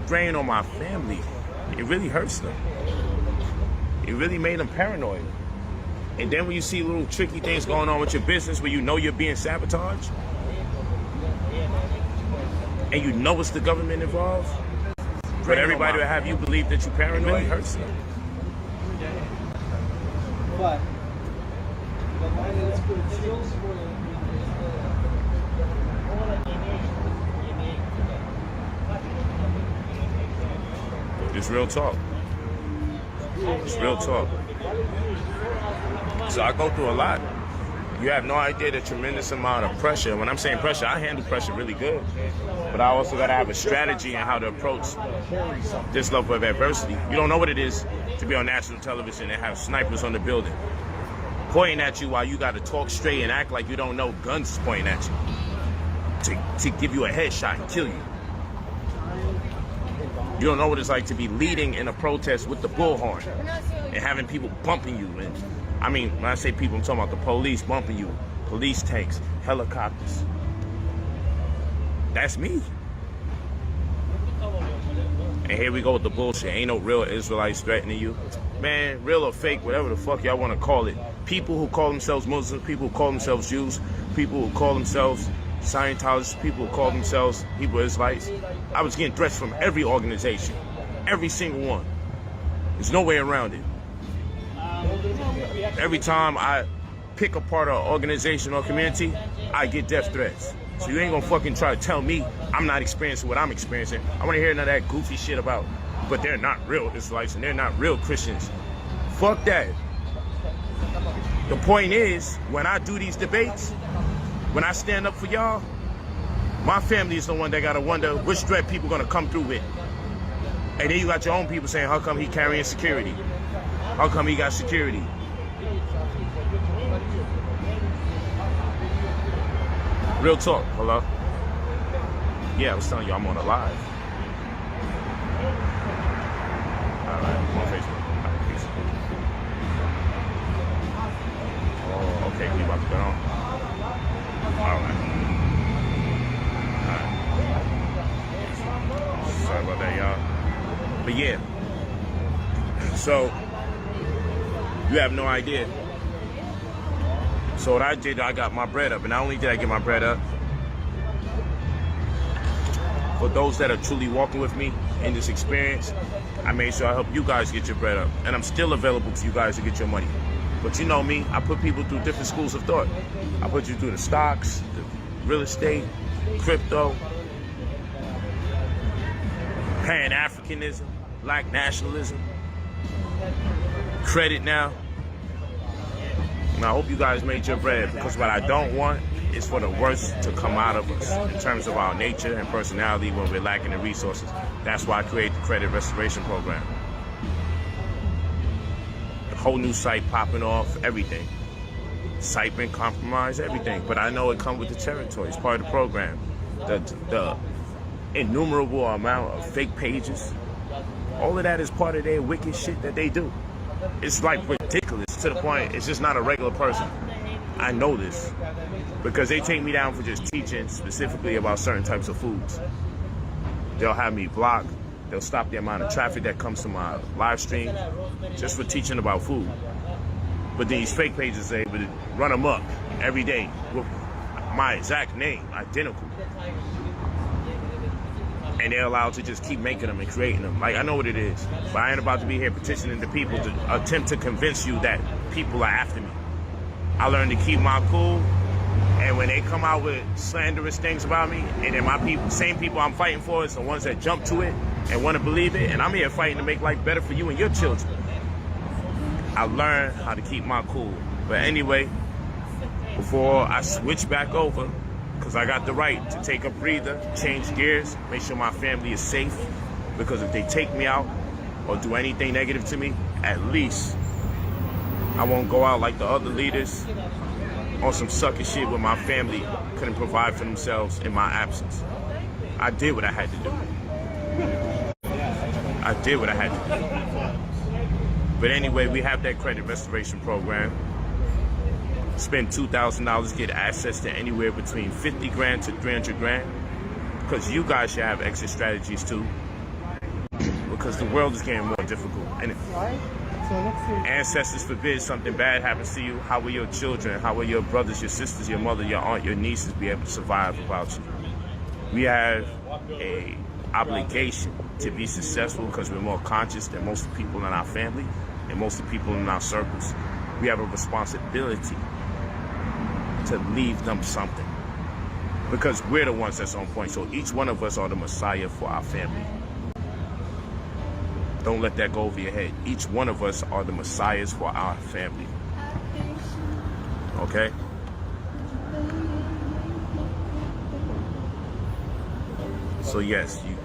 drain on my family. It really hurts them. It really made them paranoid. And then when you see little tricky things going on with your business where you know you're being sabotaged, and you know it's the government involved, but everybody will have you believe that you're paranoid, it really hurts them. But it's real talk. It's real talk. So I go through a lot. You have no idea the tremendous amount of pressure. When I'm saying pressure, I handle pressure really good. But I also got to have a strategy on how to approach this level of adversity. You don't know what it is to be on national television and have snipers on the building pointing at you while you got to talk straight and act like you don't know guns pointing at you to give you a headshot and kill you. You don't know what it's like to be leading in a protest with the bullhorn and having people bumping you. And I mean, when I say people, I'm talking about the police bumping you, police tanks, helicopters. That's me. And here we go with the bullshit. Ain't no real Israelites threatening you. Man, real or fake, whatever the fuck y'all want to call it. People who call themselves Muslims, people who call themselves Jews, people who call themselves Scientologists, people who call themselves Hebrew Israelites. I was getting threats from every organization. Every single one. There's no way around it. Every time I pick apart an organization or community, I get death threats. So you ain't gonna fucking try to tell me I'm not experiencing what I'm experiencing. I wanna hear none of that goofy shit about, but they're not real Israelites and they're not real Christians. Fuck that. The point is, when I do these debates, when I stand up for y'all, my family is the one that gotta wonder which threat people gonna come through with. And then you got your own people saying, how come he carrying security? How come he got security? Real talk, hello? Yeah, I was telling you I'm on a live. All right, I'm on Facebook. All right, peace. Oh, okay, we about to get on. All right. Sorry about that, y'all. But yeah. So, you have no idea. So what I did, I got my bread up. And not only did I get my bread up, for those that are truly walking with me in this experience, I made sure I help you guys get your bread up. And I'm still available to you guys to get your money. But you know me, I put people through different schools of thought. I put you through the stocks, the real estate, crypto, Pan-Africanism, Black nationalism, credit now. And I hope you guys made your bread, because what I don't want is for the worst to come out of us in terms of our nature and personality when we're lacking the resources. That's why I created the Credit Restoration Program. A whole new site popping off, everything. Site been compromised, everything. But I know it comes with the territory. It's part of the program. The innumerable amount of fake pages, all of that is part of their wicked shit that they do. It's like ridiculous to the point it's just not a regular person. I know this because they take me down for just teaching specifically about certain types of foods. They'll have me blocked. They'll stop the amount of traffic that comes to my live stream just for teaching about food. But these fake pages are able to run them up every day with my exact name, identical. And they're allowed to just keep making them and creating them. Like, I know what it is, but I ain't about to be here petitioning the people to attempt to convince you that people are after me. I learned to keep my cool, and when they come out with slanderous things about me, and then my people, same people I'm fighting for is the ones that jump to it and want to believe it, and I'm here fighting to make life better for you and your children. I learned how to keep my cool. But anyway, before I switch back over, because I got the right to take a breather, change gears, make sure my family is safe. Because if they take me out or do anything negative to me, at least I won't go out like the other leaders on some sucker shit where my family couldn't provide for themselves in my absence. I did what I had to do. I did what I had to do. But anyway, we have that credit restoration program. Spend $2,000, get access to anywhere between 50 grand to 300 grand. Because you guys should have exit strategies too. because the world is getting more difficult. And ancestors forbid something bad happens to you. How will your children, how will your brothers, your sisters, your mother, your aunt, your nieces be able to survive without you? We have a obligation to be successful because we're more conscious than most of the people in our family and most of the people in our circles. We have a responsibility to leave them something because we're the ones that's on point. So each one of us are the Messiah for our family. Don't let that go over your head. Each one of us are the Messiahs for our family. Okay? So yes, you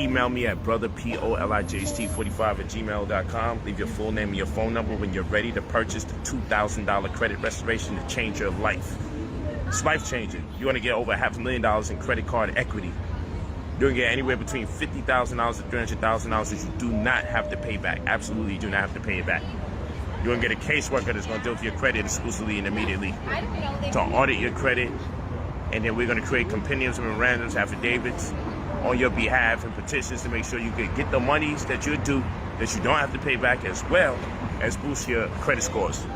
email me at brotherpolijht45@gmail.com. Leave your full name and your phone number when you're ready to purchase the $2,000 credit restoration to change your life. It's life-changing. You're going to get over $500,000 in credit card equity. You're going to get anywhere between $50,000 to $300,000 that you do not have to pay back. Absolutely do not have to pay it back. You're going to get a caseworker that's going to deal with your credit exclusively and immediately to audit your credit. And then we're going to create compendiums, memorandums, affidavits on your behalf and petitions to make sure you can get the monies that you're due, that you don't have to pay back, as well as boost your credit scores.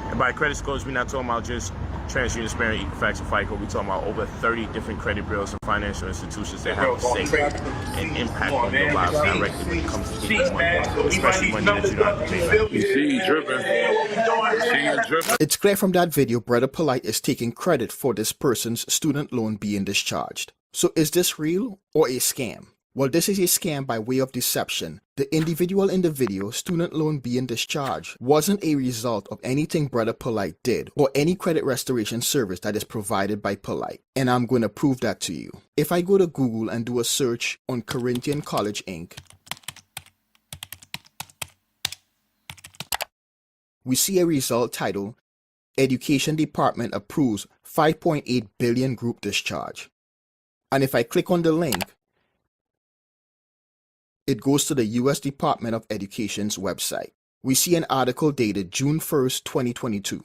And by credit scores, we're not talking about just TransUnion, Experian, Equifax, and FICO. We're talking about over 30 different credit bureaus and financial institutions that have a say and impact on your lives directly when it comes to getting money, especially money that you don't have to pay back. You see you dripping. It's clear from that video, Brother Polight is taking credit for this person's student loan being discharged. So is this real or a scam? Well, this is a scam by way of deception. The individual in the video, student loan being discharged, wasn't a result of anything Brother Polight did or any credit restoration service that is provided by Polight. And I'm going to prove that to you. If I go to Google and do a search on Corinthian College Inc., we see a result titled, Education Department Approves 5.8 Billion Group Discharge. And if I click on the link, it goes to the U.S. Department of Education's website. We see an article dated June 1st, 2022.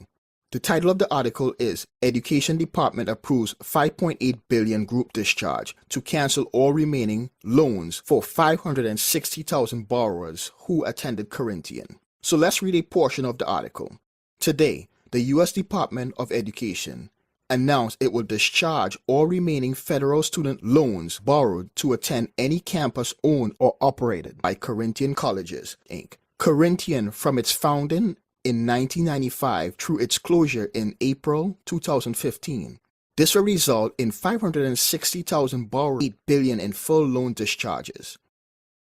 The title of the article is, Education Department Approves 5.8 Billion Group Discharge to cancel all remaining loans for 560,000 borrowers who attended Corinthian. So let's read a portion of the article. Today, the U.S. Department of Education announced it will discharge all remaining federal student loans borrowed to attend any campus owned or operated by Corinthian Colleges, Inc. Corinthian, from its founding in 1995 through its closure in April 2015. This will result in 560,000 borrowers, $8 billion in full loan discharges.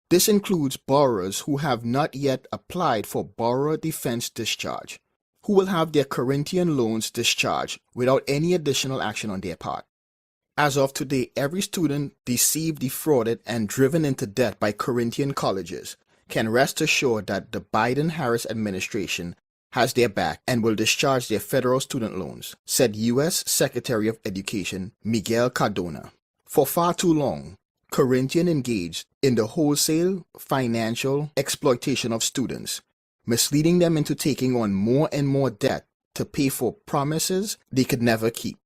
This includes borrowers who have not yet applied for borrower defense discharge, who will have their Corinthian loans discharged without any additional action on their part. As of today, every student deceived, defrauded, and driven into debt by Corinthian colleges can rest assured that the Biden-Harris administration has their back and will discharge their federal student loans, said U.S. Secretary of Education Miguel Cardona. For far too long, Corinthian engaged in the wholesale financial exploitation of students, misleading them into taking on more and more debt to pay for promises they could never keep.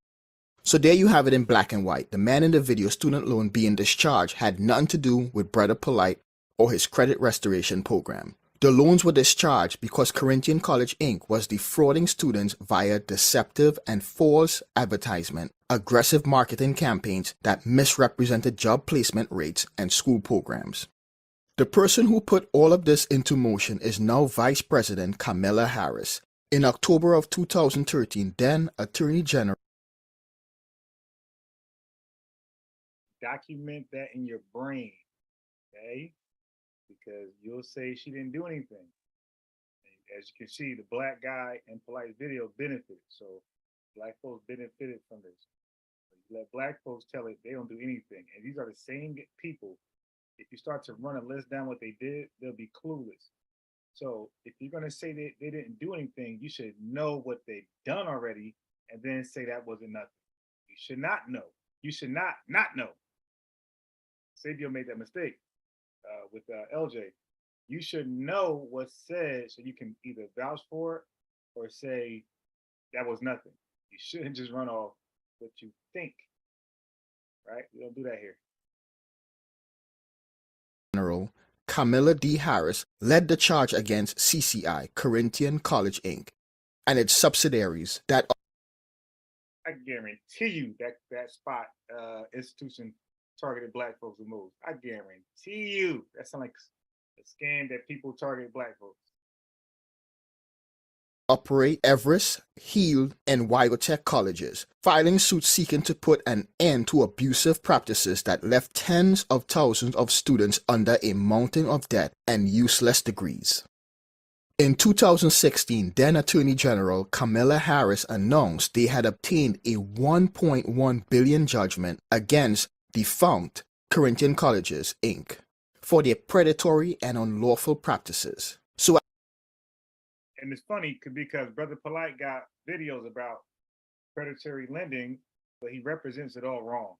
So there you have it in black and white. The man in the video, student loan being discharged, had nothing to do with Brother Polight or his credit restoration program. The loans were discharged because Corinthian College Inc. was defrauding students via deceptive and false advertisement, aggressive marketing campaigns that misrepresented job placement rates and school programs. The person who put all of this into motion is now Vice President Kamala Harris. In October of 2013, then Attorney General. Document that in your brain, okay? Because you'll say she didn't do anything. And as you can see, the black guy in Polight's video benefited. So black folks benefited from this. You let black folks tell it they don't do anything. And these are the same people. If you start to run a list down what they did, they'll be clueless. So if you're going to say that they didn't do anything, you should know what they've done already and then say that wasn't nothing. You should not know. You should not know. Sabio made that mistake with LJ. You should know what's said so you can either vouch for it or say that was nothing. You shouldn't just run off what you think, right? We don't do that here. General Camilla D. Harris led the charge against CCI, Corinthian College Inc., and its subsidiaries that I guarantee you that spot institution targeted black folks the most. I guarantee you that sounds like a scam that people target black folks. operate Everest, Heald, and Wyotek colleges, filing suits seeking to put an end to abusive practices that left tens of thousands of students under a mountain of debt and useless degrees. In 2016, then Attorney General Camilla Harris announced they had obtained a $1.1 billion judgment against defunct Corinthian Colleges, Inc. for their predatory and unlawful practices. And it's funny because Brother Polight got videos about predatory lending, but he represents it all wrong.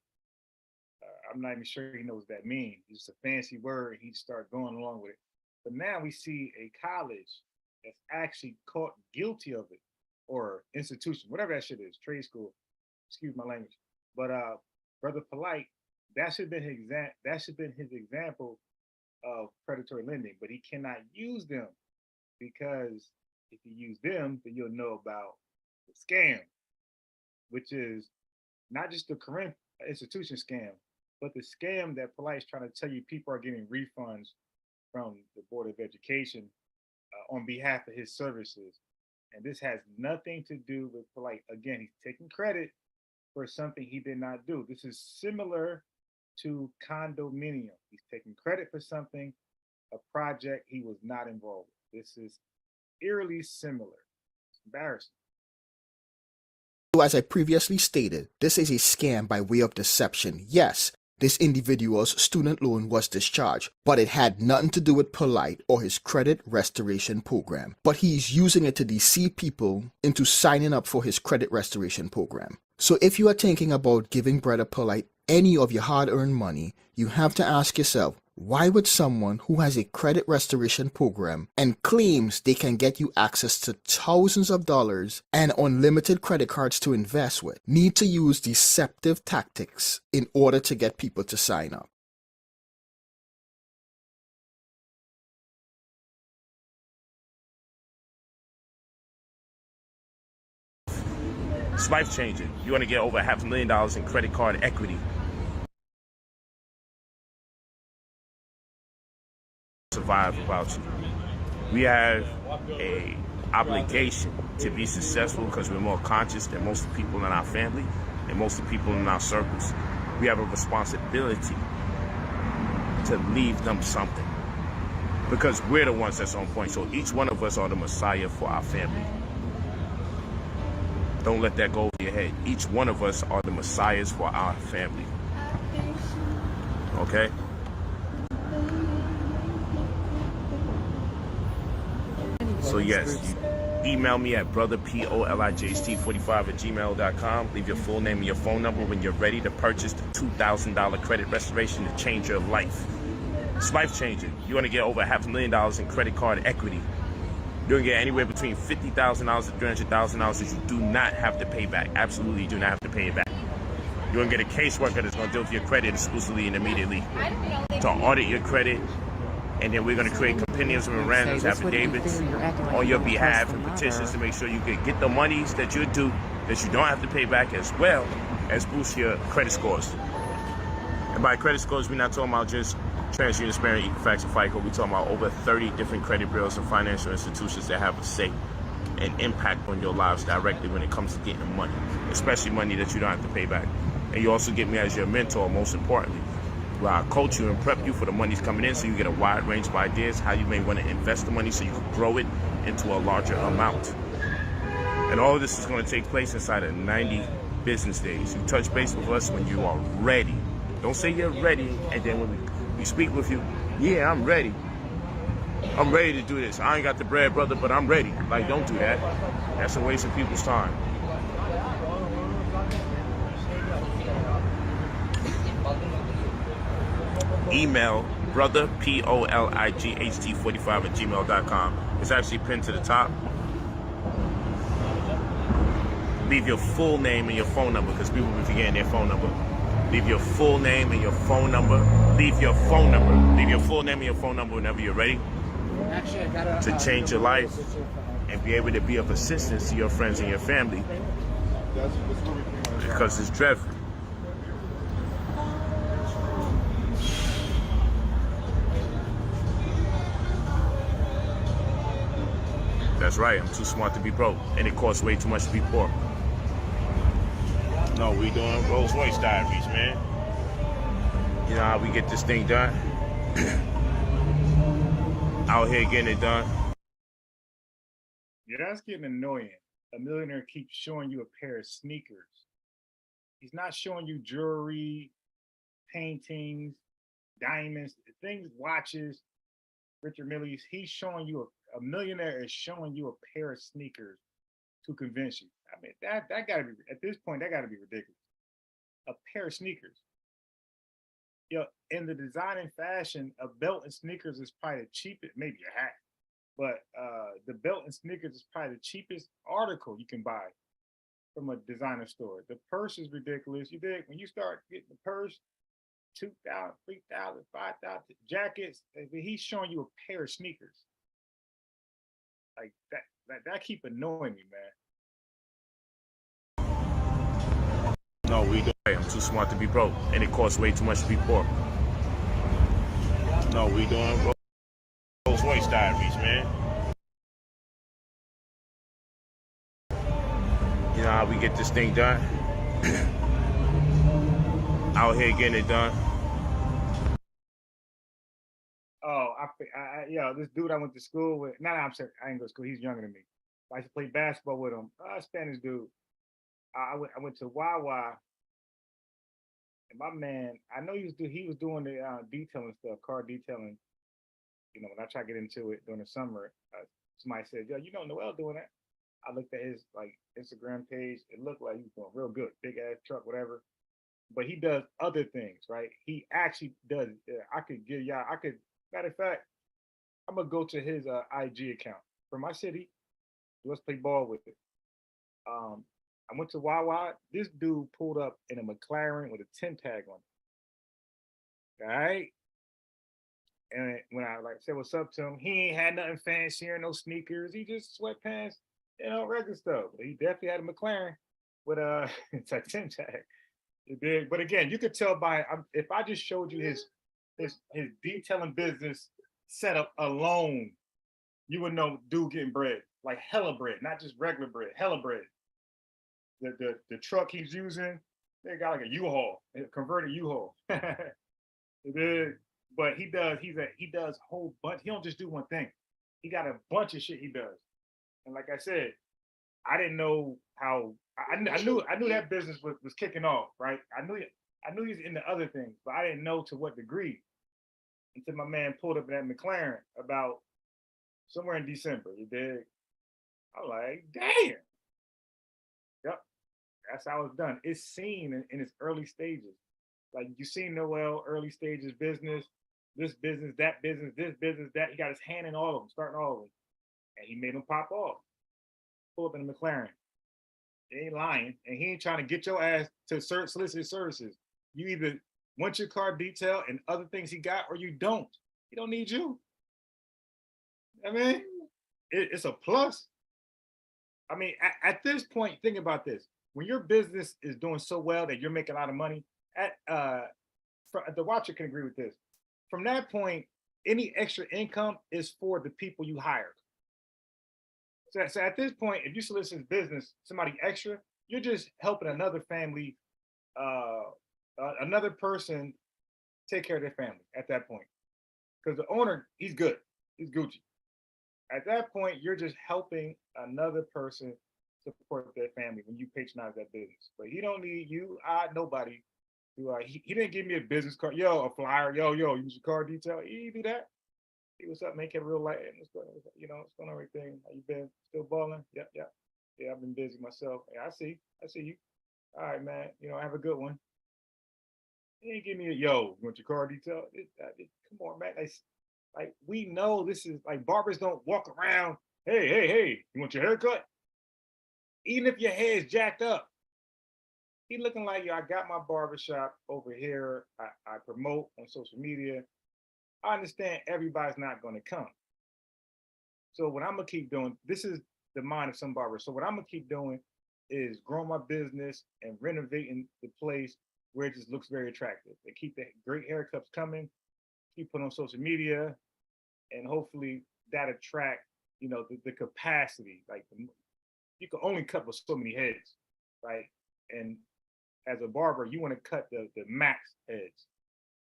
I'm not even sure he knows what that means. It's just a fancy word. He start going along with it. But now we see a college that's actually caught guilty of it, or institution, whatever that shit is, trade school. Excuse my language. But Brother Polight, that should have been his example of predatory lending. But he cannot use them because if you use them, then you'll know about the scam, which is not just the Corinth institution scam, but the scam that Polight's trying to tell you people are getting refunds from the Board of Education on behalf of his services. And this has nothing to do with Polight. Again, he's taking credit for something he did not do. This is similar to condominium. He's taking credit for something, a project he was not involved with. This is eerily similar. It's embarrassing. So as I previously stated, this is a scam by way of deception. Yes, this individual's student loan was discharged, but it had nothing to do with Polight or his credit restoration program. But he's using it to deceive people into signing up for his credit restoration program. So if you are thinking about giving Brother Polight any of your hard-earned money, you have to ask yourself, why would someone who has a credit restoration program and claims they can get you access to thousands of dollars and unlimited credit cards to invest with need to use deceptive tactics in order to get people to sign up? It's life changing. You want to get over $500,000 in credit card equity. Survive about you. We have a obligation to be successful because we're more conscious than most of the people in our family and most of the people in our circles. We have a responsibility to leave them something because we're the ones that's on point. So each one of us are the Messiah for our family. Don't let that go over your head. Each one of us are the Messiahs for our family. Okay? So yes, you email me at brotherpolijht45@gmail.com. Leave your full name and your phone number when you're ready to purchase the $2,000 credit restoration to change your life. It's life changing. You want to get over $500,000 in credit card equity. You're going to get anywhere between $50,000 to $300,000 that you do not have to pay back. Absolutely do not have to pay it back. You're going to get a caseworker that's going to deal with your credit exclusively and immediately to audit your credit. And then we're going to create compendiums and memorandums, affidavits on your behalf and petitions to make sure you can get the monies that you're due, that you don't have to pay back, as well as boost your credit scores. And by credit scores, we're not talking about just TransUnion, Experian, Equifax, and FICO. We're talking about over 30 different credit bureaus and financial institutions that have a say and impact on your lives directly when it comes to getting money, especially money that you don't have to pay back. And you also get me as your mentor, most importantly, where I coach you and prep you for the money's coming in so you get a wide range of ideas, how you may want to invest the money so you can grow it into a larger amount. And all of this is going to take place inside of 90 business days. You touch base with us when you are ready. Don't say you're ready, and then when we speak with you, yeah, I'm ready. I'm ready to do this. I ain't got the bread, brother, but I'm ready. Like, don't do that. That's a waste of people's time. Email brotherpolijht45@gmail.com. It's actually pinned to the top. Leave your full name and your phone number because people will be forgetting their phone number. Leave your full name and your phone number. leave your phone number. Leave your full name and your phone number whenever you're ready Actually, I got to change your life and be able to be of assistance to your friends and your family, because it's dreadful. That's right, I'm too smart to be broke, and it costs way too much to be poor. No, we doing Rolls Royce diaries, man. You know how we get this thing done? Out here getting it done. Yeah, that's getting annoying. A millionaire keeps showing you a pair of sneakers. He's not showing you jewelry, paintings, diamonds, things, watches, Richard Millie's. He's showing you a millionaire is showing you a pair of sneakers to convince you. I mean, that gotta be, at this point, that gotta be ridiculous. A pair of sneakers. You know, in the design and fashion, a belt and sneakers is probably the cheapest, maybe a hat, but the belt and sneakers is probably the cheapest article you can buy from a designer store. The purse is ridiculous. You dig? When you start getting the purse, 2,000, 3,000, 5,000 jackets, he's showing you a pair of sneakers. Like that keep annoying me, man. No, we don't. I'm too smart to be broke, and it costs way too much to be poor. No, we doing Rolls Royce diaries, man. You know how we get this thing done? Out here getting it done. Oh, this dude I went to school with. I'm sorry, I ain't go to school. He's younger than me. I used to play basketball with him. Spanish dude. I went to Wawa, and my man, I know he was doing the detailing stuff, car detailing. You know, when I tried to get into it during the summer, somebody said, "Yo, you know Noel doing that?" I looked at his like Instagram page. It looked like he was doing real good, big ass truck, whatever. But he does other things, right? He actually does. Matter of fact, I'm gonna go to his IG account from my city. Let's play ball with it. I went to Wawa. This dude pulled up in a McLaren with a 10 tag on it. All right. And when I said what's up to him, he ain't had nothing fancy or no sneakers. He just sweatpants, regular stuff. But he definitely had a McLaren with it's a 10 tag. It did. But again, you could tell by if I just showed you his detailing business setup alone, you would know dude getting bread, like hella bread, not just regular bread, hella bread. The truck he's using, they got like a U-Haul, a converted U-Haul. It is. But he does a whole bunch. He don't just do one thing. He got a bunch of shit he does. And like I said, I didn't know how I knew that business was kicking off, right? I knew he's into other things, but I didn't know to what degree until my man pulled up that McLaren about somewhere in December. You did. I was like, damn. Yep. That's how it's done. It's seen in its early stages. Like you seen Noel early stages business, this business, that business, this business, that. He got his hand in all of them, starting all of them. And he made them pop off. Pull up in a McLaren. He ain't lying. And he ain't trying to get your ass to solicit services. You either want your car detailed and other things he got, or you don't. He don't need you. I mean, it's a plus. I mean, at this point, think about this. When your business is doing so well that you're making a lot of money, the watcher can agree with this. From that point, any extra income is for the people you hired. So at this point, if you solicit business, somebody extra, you're just helping another family, another person take care of their family at that point. Because the owner, he's good. He's Gucci. At that point, you're just helping another person support their family when you patronize that business. But he don't need you, nobody. He didn't give me a business card, a flyer, use your car detail. He didn't do that. Hey, what's up, man? Kept real light. What's going on, everything? How you been? Still balling? Yep. Yeah, I've been busy myself. Hey, I see you. All right, man. Have a good one. He didn't give me you want your car detail? Come on, man. Like we know this is like barbers don't walk around. Hey, you want your haircut? Even if your hair is jacked up, He looking like, yo, I got my barbershop over here. I promote on social media. I understand everybody's not going to come. So what I'm gonna keep doing, this is the mind of some barbers. So what I'm gonna keep doing is growing my business and renovating the place where it just looks very attractive. And keep the great haircuts coming, keep putting on social media, and hopefully that attract, the capacity. Like you can only cut with so many heads, right? And as a barber, you want to cut the max heads,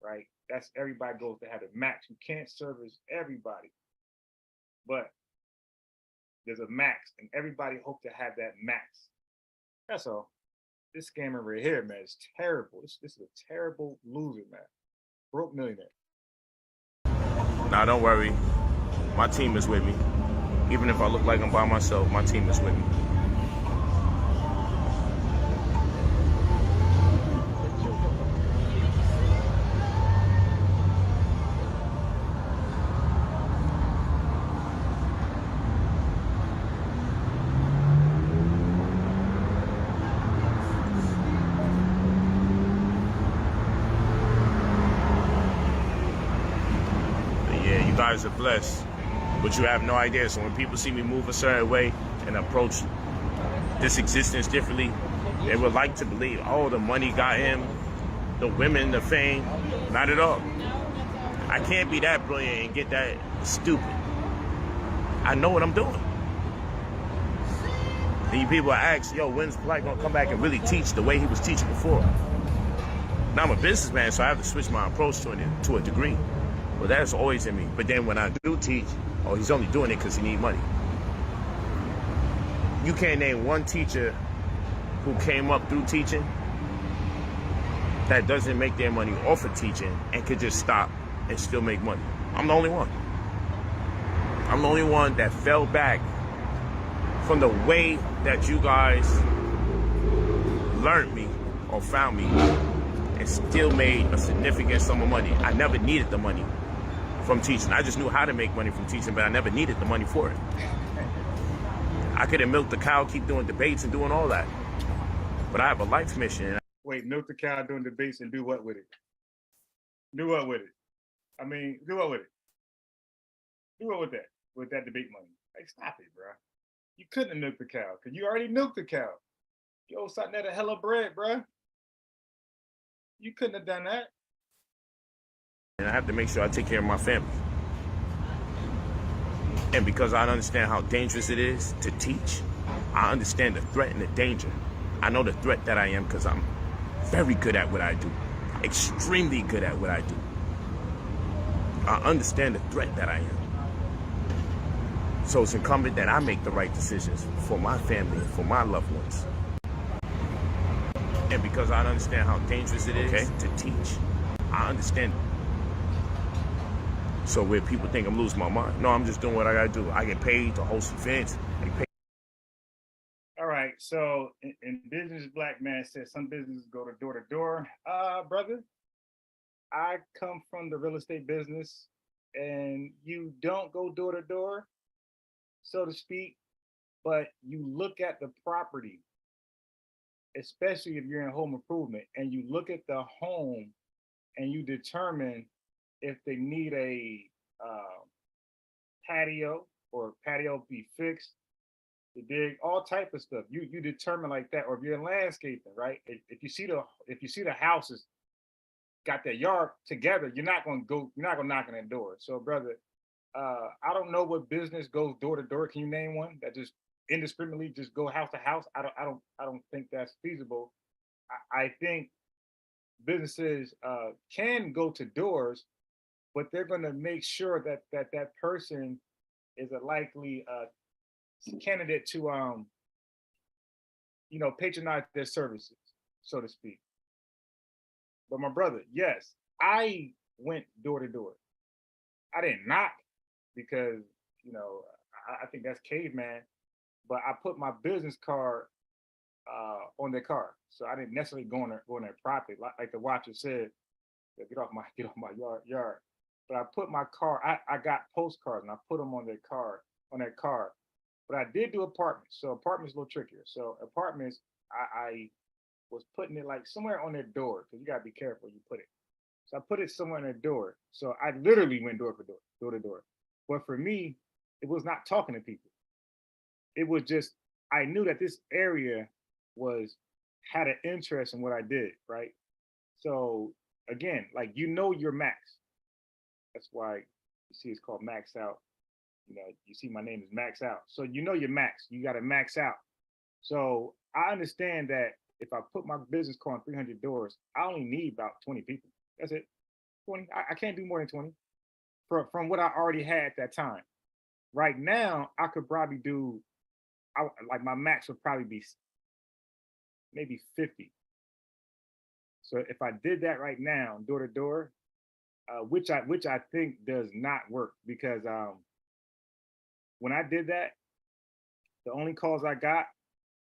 right? That's everybody goes to have the max. You can't service everybody, but there's a max, and everybody hope to have that max. That's all. This scammer right here, man, is terrible. This is a terrible loser, man. Broke millionaire. Nah, don't worry. My team is with me. Even if I look like I'm by myself, my team is with me. You guys are blessed, but you have no idea. So when people see me move a certain way and approach this existence differently, they would like to believe, oh, the money got him, the women, the fame. Not at all. I can't be that brilliant and get that stupid. I know what I'm doing. And you people ask, yo, when's Polight gonna come back and really teach the way he was teaching before? Now I'm a businessman, so I have to switch my approach to a degree. Well, that's always in me. But then when I do teach, oh, he's only doing it because he needs money. You can't name one teacher who came up through teaching that doesn't make their money off of teaching and could just stop and still make money. I'm the only one. I'm the only one that fell back from the way that you guys learned me or found me and still made a significant sum of money. I never needed the money from teaching. I just knew how to make money from teaching, but I never needed the money for it. I could have milked the cow, keep doing debates and doing all that. But I have a life mission. Wait, milk the cow doing debates and do what with it? Do what with it? I mean, do what with it? Do what with that? With that debate money? Like, stop it, bro. You couldn't have milked the cow because you already milked the cow. You owe something at a hell of bread, bro. You couldn't have done that. And I have to make sure I take care of my family. And because I understand how dangerous it is to teach, I understand the threat and the danger. I know the threat that I am because I'm very good at what I do. Extremely good at what I do. I understand the threat that I am. So it's incumbent that I make the right decisions for my family and for my loved ones. And because I understand how dangerous it is to teach, I understand. So where people think I'm losing my mind, no, I'm just doing what I gotta do. I get paid to host events. All right, so in business, Black Man says some businesses go to door. Brother, I come from the real estate business, and you don't go door to door, so to speak, but you look at the property, especially if you're in home improvement, and you look at the home and you determine if they need a patio or patio be fixed, the dig, all type of stuff. You determine like that, or if you're in landscaping, right? If you see the houses got their yard together, you're not gonna knock on that door. So, brother, I don't know what business goes door to door. Can you name one that just indiscriminately just go house to house? I don't think that's feasible. I think businesses can go to doors, but they're going to make sure that person is a likely candidate to patronize their services, so to speak. But my brother, yes, I went door to door. I didn't knock because I think that's caveman, but I put my business card on their car, so I didn't necessarily go on their property like the watcher said. Get off my yard. But I put my car. I got postcards and I put them on their car. But I did do apartments. So apartments a little trickier. So apartments, I was putting it like somewhere on their door, because you gotta be careful you put it. So I put it somewhere on their door. So I literally went door for door, door to door. But for me, it was not talking to people. It was just I knew that this area was had an interest in what I did, right? So again, like your max. That's why you see it's called max out. You see my name is max out. So your max. You got to max out. So I understand that if I put my business card on 300 doors, I only need about 20 people. That's it. 20. I can't do more than 20 from what I already had at that time. Right now, I could probably do, like my max would probably be maybe 50. So if I did that right now, door to door, which I think does not work because when I did that, the only calls I got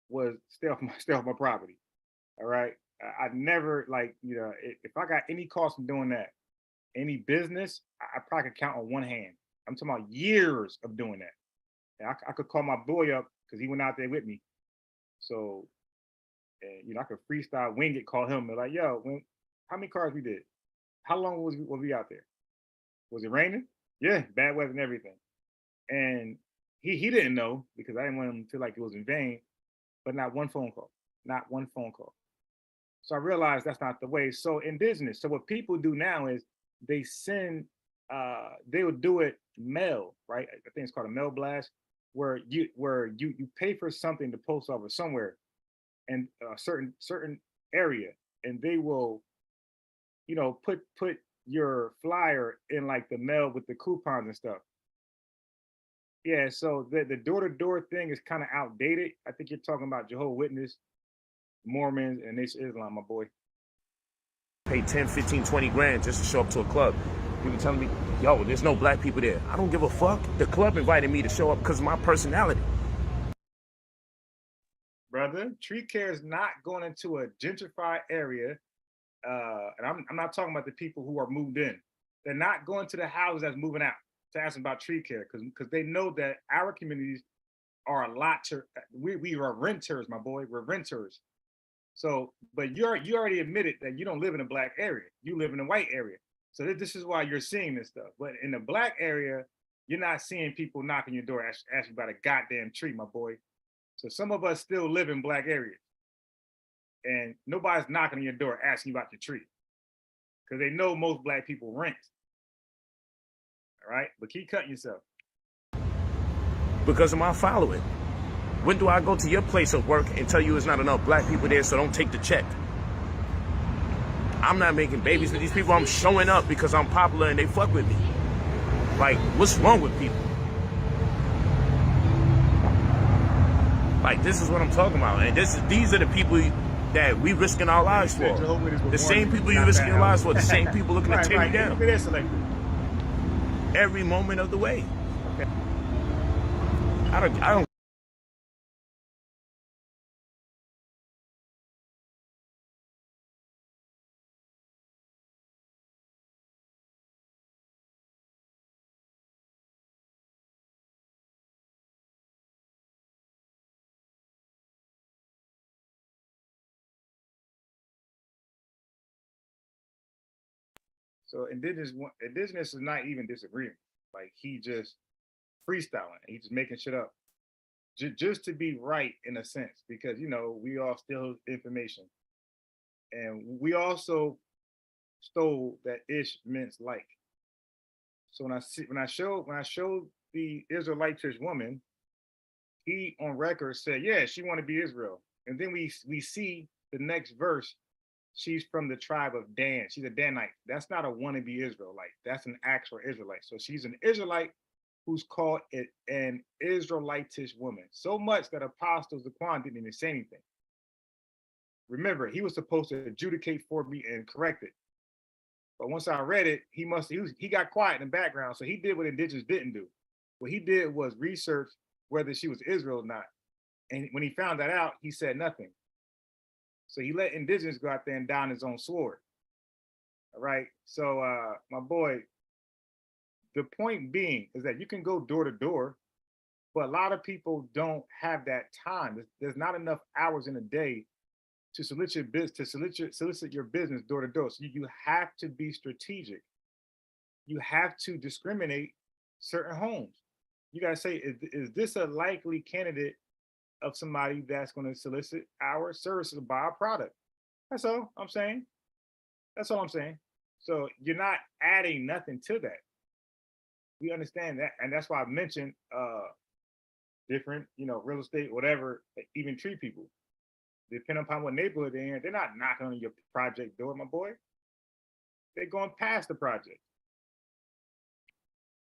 was stay off my property. All right. I never like, if I got any calls from doing that, any business, I probably could count on one hand. I'm talking about years of doing that. And I could call my boy up because he went out there with me. So, I could freestyle, wing it, call him. They're like, yo, how many cars we did? How long was we out there? Was it raining? Yeah, bad weather and everything. And he didn't know because I didn't want him to feel like it was in vain, but not one phone call. Not one phone call. So I realized that's not the way. So in business, so what people do now is they send, they will do it mail, right? I think it's called a mail blast, where you pay for something to post over somewhere, and a certain area, and they will, put your flyer in like the mail with the coupons and stuff. Yeah, so the door to door thing is kind of outdated. I think you're talking about Jehovah's Witness, Mormons, and this Islam, my boy. Pay 10, 15, 20 grand just to show up to a club. People telling me, yo, there's no black people there. I don't give a fuck. The club invited me to show up because of my personality. Brother, tree care is not going into a gentrified area. And I'm not talking about the people who are moved in. They're not going to the houses that's moving out to ask them about tree care because they know that our communities are a lot to, we are renters, my boy. We're renters. So, but you already admitted that you don't live in a black area. You live in a white area. So this is why you're seeing this stuff. But in the black area, you're not seeing people knocking your door asking about a goddamn tree, my boy. So some of us still live in black areas. And nobody's knocking on your door asking you about the tree. Because they know most black people rent. All right? But keep cutting yourself. Because of my following. When do I go to your place of work and tell you it's not enough black people there, so don't take the check? I'm not making babies with these people. I'm showing up because I'm popular and they fuck with me. Like, what's wrong with people? Like, this is what I'm talking about. And these are the people that we risking our lives for. The same people you risking your lives for. The same people looking to tear you down. Every moment of the way. Okay. I don't. So indigenous is not even disagreeing. Like he just freestyling. He's just making shit up. Just to be right in a sense, because we all steal information. And we also stole that ish meant like. So when I showed the Israelitish woman, he on record said, yeah, she want to be Israel. And then we see the next verse, she's from the tribe of Dan. She's a Danite. That's not a wannabe Israelite. That's an actual Israelite. So she's an Israelite who's called an Israelitish woman. So much that Apostle Zaquan didn't even say anything. Remember, he was supposed to adjudicate for me and correct it. But once I read it, he got quiet in the background. So he did what indigenous didn't do. What he did was research whether she was Israel or not. And when he found that out, he said nothing. So he let indigenous go out there and die on his own sword. All right. So my boy, the point being is that you can go door to door, but a lot of people don't have that time. There's not enough hours in a day to solicit your business door to door. So you have to be strategic. You have to discriminate certain homes. You gotta say, is this a likely candidate of somebody that's going to solicit our services, buy our product? That's all I'm saying. That's all I'm saying. So you're not adding nothing to that. We understand that, and that's why I mentioned different, real estate, whatever, even treat people. Depending upon what neighborhood they're in, they're not knocking on your project door, my boy. They're going past the project.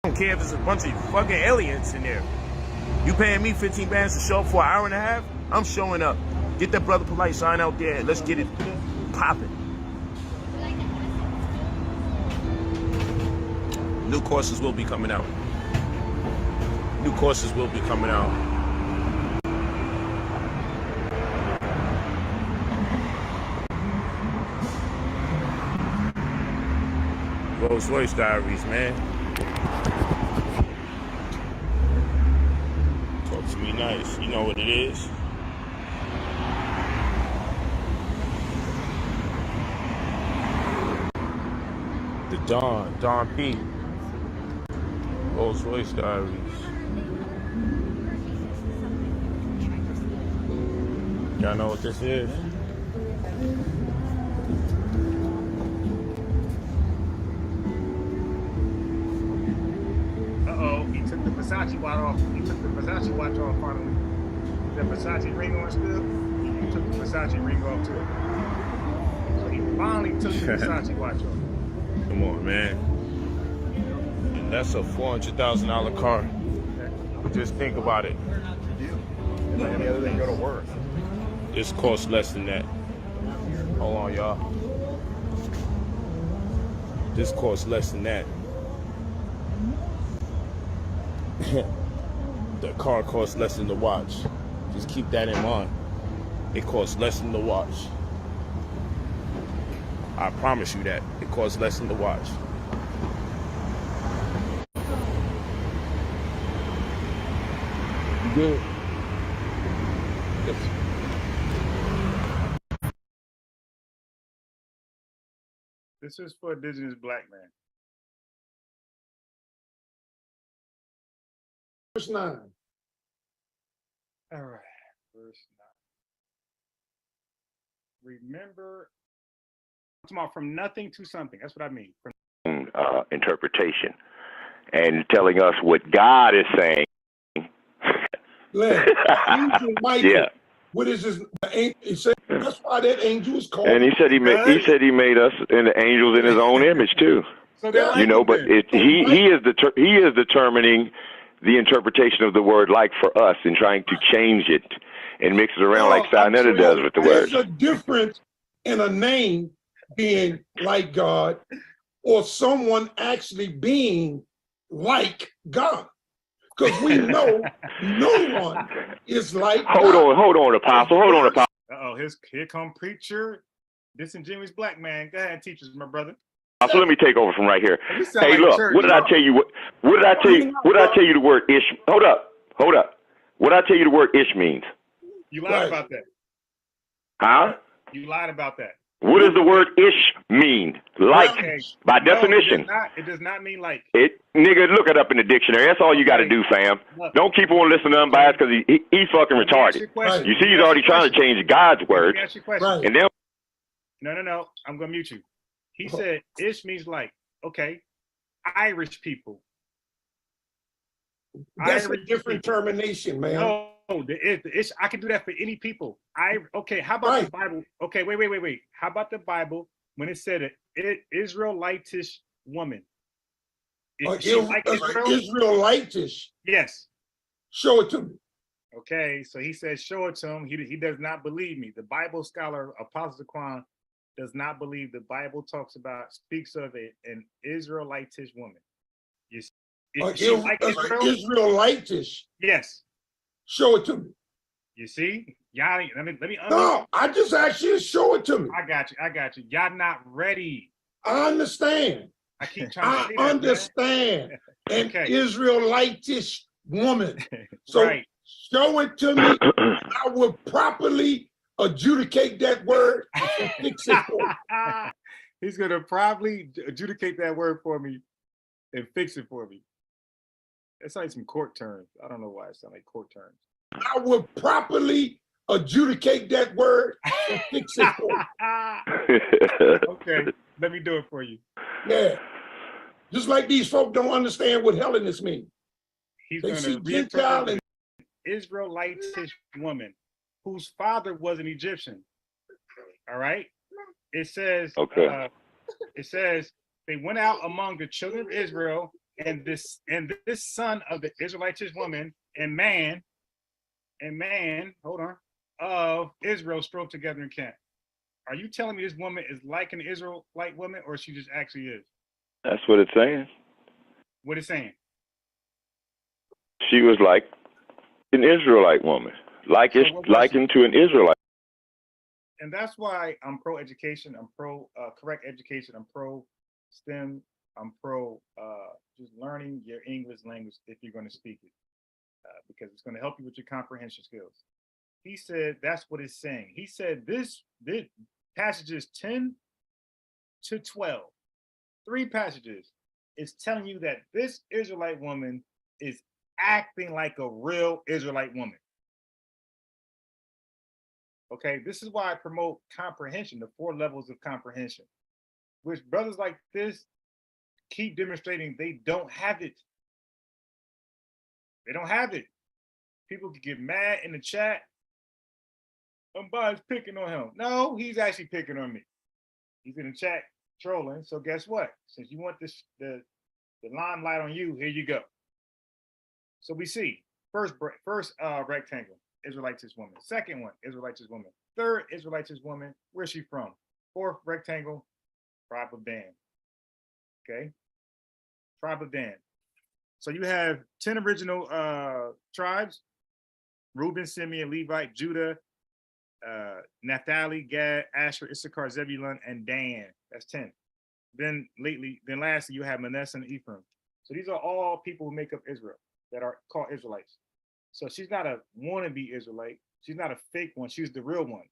I don't care if there's a bunch of fucking aliens in there. You paying me 15 bands to show up for an hour and a half? I'm showing up. Get that brother Polight sign out there and let's get it popping. New courses will be coming out. New courses will be coming out. Rolls Royce Diaries, man. Talk to me nice. You know what it is. The Don P. Rolls Royce Diaries. Y'all know what this is? Uh-oh, he took the Versace watch off. He took the Versace watch off finally. That Versace ring on still? He took the Versace ring off too. So he finally took the Versace watch off. Come on, man. And that's a $400,000 car. Just think about it. Any other than go to work. This costs less than that. Hold on, y'all. This costs less than that. The car costs less than the watch. Just keep that in mind. It costs less than the watch. I promise you that. It costs less than the watch. You good? Yes. This is for indigenous black man. Verse 9. All right, verse 9. Remember, I'm talking about from nothing to something. That's what I mean. From interpretation and telling us what God is saying. Angel Michael, Yeah. What is this? He said that's why that angel is called. And he said he made us in the angels in his own image too. So they're You know, but he is determining the interpretation of the word like for us and trying to change it and mix it around like Sinetta does with the words. There's a difference in a name being like God or someone actually being like God. Because we know no one is like Hold God. on, Apostle. Hold on, Apostle. Uh-oh, here come preacher, disingenuous black man. Go ahead, teach us, my brother. So let me take over from right here. You sound Hey, like look, church, what did I tell you? What did I tell you? What did I tell you the word ish? Hold up. What did I tell you the word ish means? You lied about that. Huh? You lied about that. What does the word ish mean? Like, Okay. by No, definition. it does not mean like. Nigga, look it up in the dictionary. That's all you got to do, fam. Look. Don't keep on listening to unbiased because he's fucking Let me ask you retarded. a question. You see, he's already trying to change God's words. Let me ask you a question. Right. And then No. I'm gonna mute you. He said ish means like. Okay, Irish people. That's Irish a different people. termination, man. No, the ish. I can do that for any people. Okay. How about the Bible? Okay, wait. How about the Bible when it said an Israelitish woman? Is she like Israel? Israelitish. Yes. Show it to me. Okay, so he says, show it to him. He does not believe me. The Bible scholar Apostle Zaquan does not believe the Bible speaks of an Israelitish woman. Is she like Israel? Israelitish. Yes. Show it to me. You see, y'all. Let me. No, I just asked you to show it to me. I got you. Y'all not ready. I understand. I keep trying to say I understand. An Okay. Israelitish woman. So Right. show it to me. I will properly adjudicate that word and fix it for me. He's gonna probably adjudicate that word for me and fix it for me. It's like some court terms. I don't know why it sounds like court terms. I will properly adjudicate that word and fix it for me. Okay, let me do it for you. Yeah. Just like these folk don't understand what Hellenist means. He's They gonna see Gentile reinterpret and Israelitish woman whose father was an Egyptian. All right. It says, Okay. It says they went out among the children of Israel, and this son of the Israelitish woman and man, hold on, of Israel strove together in camp. Are you telling me this woman is like an Israelite woman, or she just actually is? That's what it's saying. What it's saying? She was like an Israelite woman, likened to an Israelite. And that's why I'm pro education. I'm pro correct education. I'm pro STEM. I'm pro just learning your English language if you're going to speak it, because it's going to help you with your comprehension skills. He said that's what it's saying. He said this passages 10 to 12, 3 passages, is telling you that this Israelite woman is acting like a real Israelite woman. Okay, this is why I promote comprehension, the 4 levels of comprehension, which brothers like this keep demonstrating they don't have it. They don't have it. People can get mad in the chat. Somebody's picking on him. No, he's actually picking on me. He's in the chat trolling. So guess what? Since you want this the limelight on you, here you go. So we see first rectangle, Israelitish woman. Second one, Israelitish woman. Third, Israelitish woman. Where's she from? Fourth rectangle, tribe of Dan. Okay, tribe of Dan. So you have 10 original tribes: Reuben, Simeon, Levite, Judah, Naphtali, Gad, Asher, Issachar, Zebulun, and Dan. That's 10. Then lastly, you have Manasseh and Ephraim. So these are all people who make up Israel that are called Israelites. So she's not a wannabe Israelite. She's not a fake one. She's the real one.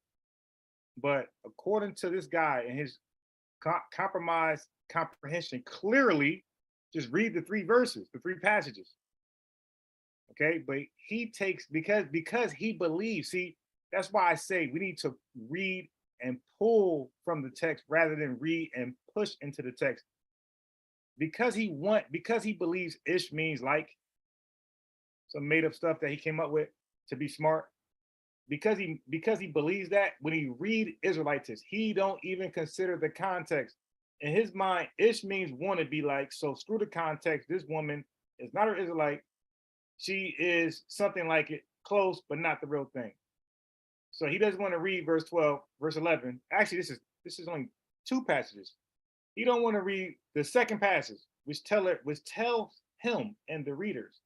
But according to this guy and his compromised comprehension, clearly, just read the 3 verses, the 3 passages. Okay, but he takes, because he believes, see, that's why I say we need to read and pull from the text rather than read and push into the text. Because he believes ish means like, some made up stuff that he came up with to be smart. Because he believes that, when he read Israelites, he don't even consider the context. In his mind, ish means want to be like, so screw the context. This woman is not an Israelite. She is something like it, close, but not the real thing. So he doesn't want to read verse 12, verse 11. Actually, this is only 2 passages. He don't want to read the second passage, which tells him and the readers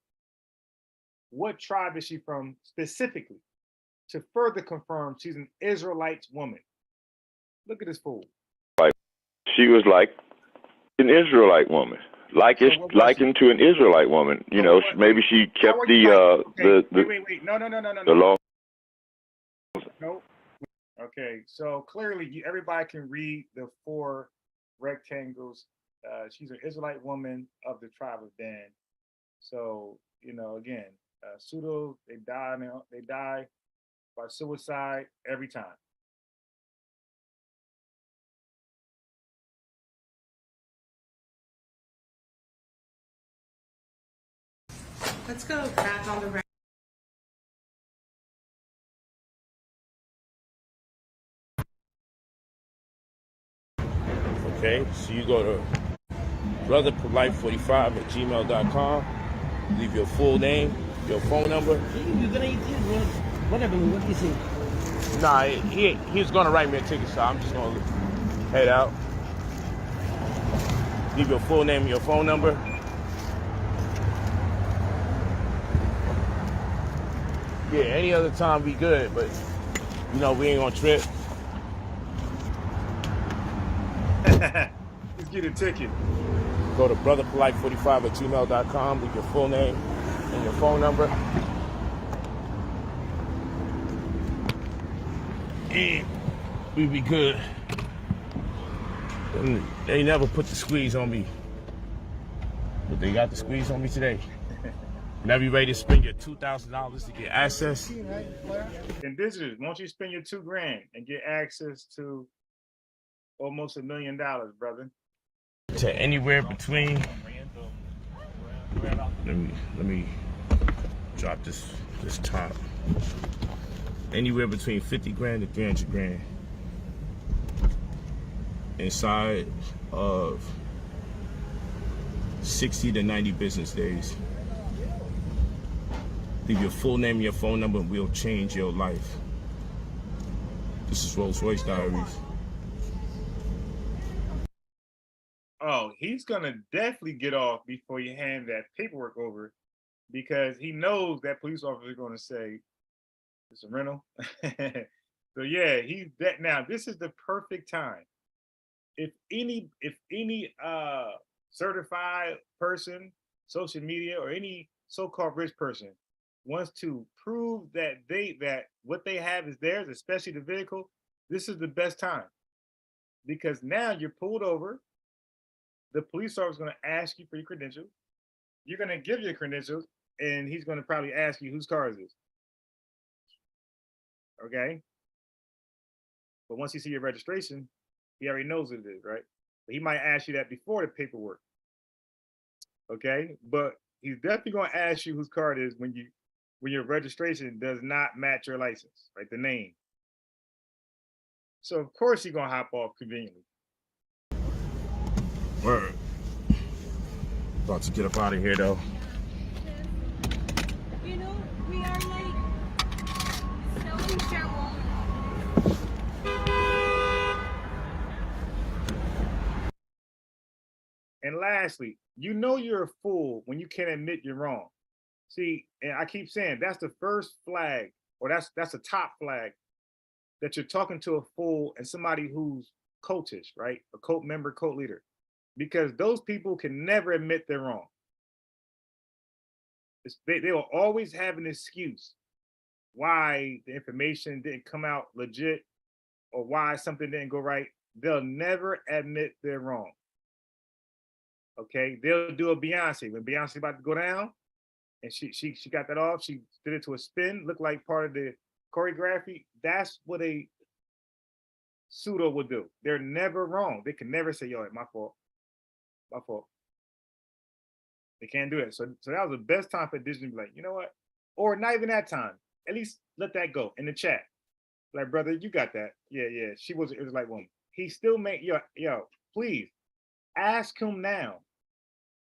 what tribe is she from specifically, to further confirm she's an Israelite woman. Look at this fool. She was like an Israelite woman, likened to an Israelite woman. You know, maybe she kept Wait. No. the law. No. Okay, so clearly everybody can read the 4 rectangles. She's an Israelite woman of the tribe of Dan. So, again, pseudo, they die by suicide every time. Let's go back on the Okay, so you go to brotherpolite45@gmail.com. Leave your full name, your phone number. You're gonna eat it, whatever. What do you think? Nah, he's gonna write me a ticket, so I'm just gonna head out. Leave your full name, your phone number. Yeah, any other time be good, but we ain't gonna trip. Let's get a ticket. Go to brotherpolite45@gmail.com. Leave your full name and your phone number. and we be good. And they never put the squeeze on me, but they got the squeeze on me today. Whenever you're ready to spend your $2,000 to get access, And visitors, won't you spend your $2,000 and get access to almost $1 million, brother? to anywhere between. Let me drop this top. Anywhere between 50 grand to 300 grand inside of 60 to 90 business days. Leave your full name and your phone number and we'll change your life. This is Rolls Royce Diaries. Oh, he's gonna definitely get off before you hand that paperwork over, because he knows that police officer is gonna say it's a rental. So yeah, he's that now. This is the perfect time. If any certified person, social media, or any so-called rich person wants to prove that what they have is theirs, especially the vehicle, this is the best time. Because now you're pulled over. The police officer is going to ask you for your credentials. You're going to give your credentials, and he's going to probably ask you whose car is this. Okay? But once you see your registration, he already knows what it is, right? But he might ask you that before the paperwork. Okay? But he's definitely going to ask you whose car it is when your registration does not match your license, right? The name. So of course you're going to hop off conveniently. Word. About to get up out of here though. You know, we are like selling shareholders. And lastly, you know you're a fool when you can't admit you're wrong. See, and I keep saying that's the first flag, or that's a top flag, that you're talking to a fool and somebody who's cultish, right? A cult member, cult leader. Because those people can never admit they're wrong. They will always have an excuse why the information didn't come out legit or why something didn't go right. They'll never admit they're wrong. Okay, they'll do a Beyonce. When Beyonce about to go down and she got that off, she did it to a spin, looked like part of the choreography. That's what a pseudo would do. They're never wrong. They can never say, yo, my fault. My fault. They can't do it. So that was the best time for Disney to be like, you know what? Or not even that time. At least let that go in the chat. Like, brother, you got that. Yeah. She was an Israelite woman. He still made, yo, please ask him now.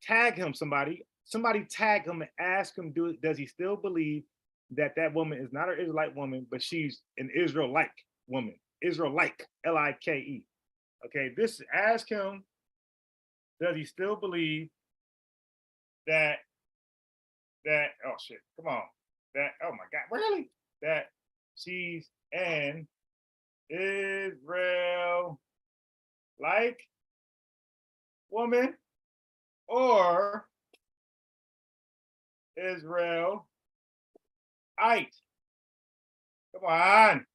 Tag him, somebody. Somebody tag him and ask him, does he still believe that woman is not an Israelite woman, but she's an Israelite woman? Israelite, L-I-K-E. Okay, ask him, does he still believe that oh shit, come on, oh my God, really? That she's an Israel like woman or Israelite? Come on,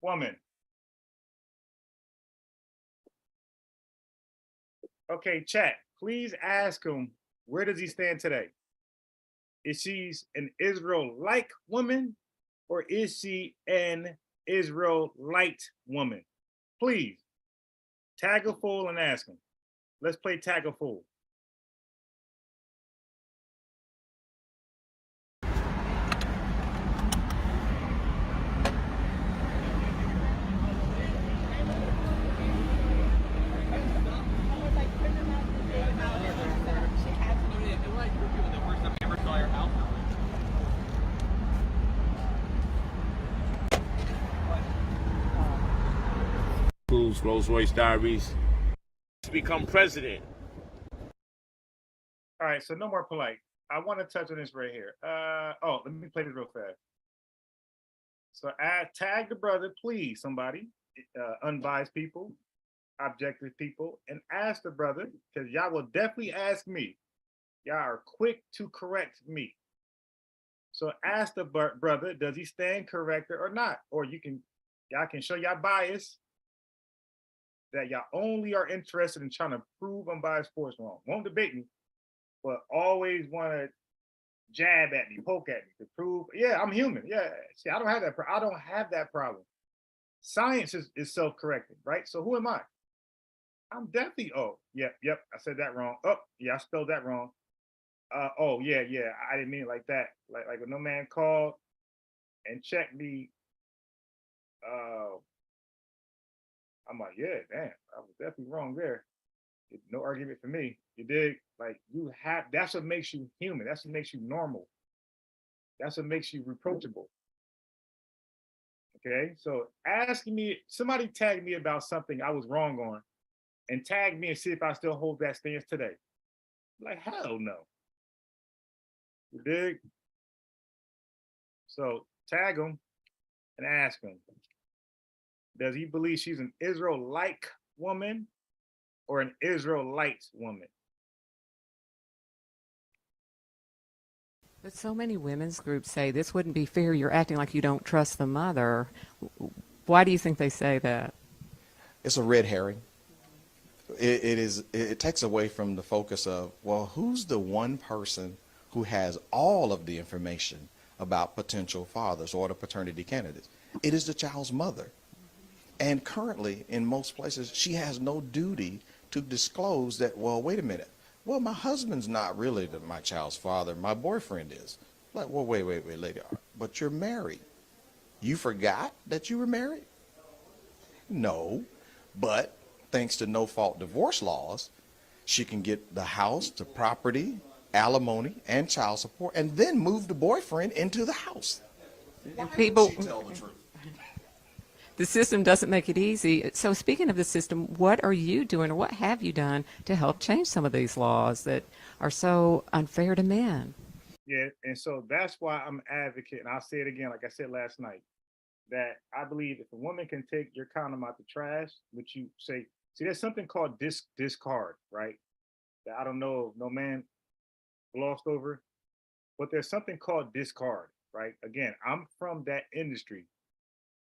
woman. Okay, chat, please ask him, where does he stand today? Is she an Israel-like woman or is she an Israelite woman? Please tag a fool and ask him. Let's play tag a fool. Rolls Royce Diaries. To become president. All right, so no more Polight. I want to touch on this right here. Let me play this real fast. So tag the brother, please, somebody, unbiased people, objective people, and ask the brother, because y'all will definitely ask me. Y'all are quick to correct me. So ask the brother, does he stand corrected or not? Or you can Y'all can show y'all bias, that y'all only are interested in trying to prove unbiased sports wrong. Won't debate me, but always want to jab at me, poke at me to prove, yeah, I'm human. Yeah, see, I don't have that. I don't have that problem. Science is self-correcting, right? So who am I? I'm definitely. Oh, yep. I said that wrong. Oh, yeah, I spelled that wrong. Oh, yeah. I didn't mean it like that. Like when no man called and checked me. I'm like, yeah, damn, I was definitely wrong there. No argument for me. You dig? Like you have. That's what makes you human. That's what makes you normal. That's what makes you reproachable. Okay, so asking me, somebody tagged me about something I was wrong on, and tag me and see if I still hold that stance today. Like hell no. You dig? So tag him and ask him, does he believe she's an Israel-like woman or an Israelite woman? But so many women's groups say this wouldn't be fair. You're acting like you don't trust the mother. Why do you think they say that? It's a red herring. It takes away from the focus of, well, who's the one person who has all of the information about potential fathers or the paternity candidates? It is the child's mother. And currently, in most places, she has no duty to disclose that, well, wait a minute. Well, my husband's not really my child's father. My boyfriend is. Like, well, wait, lady. But you're married. You forgot that you were married? No. But thanks to no-fault divorce laws, she can get the house, the property, alimony, and child support, and then move the boyfriend into the house. And people, She tell the truth. the system doesn't make it easy. So speaking of the system, what are you doing or what have you done to help change some of these laws that are so unfair to men? Yeah, and so that's why I'm advocating. I'll say it again, like I said last night, that I believe if a woman can take your condom out the trash, which you say, see, there's something called discard, right? That I don't know, no man glossed over, but there's something called discard, right? Again, I'm from that industry.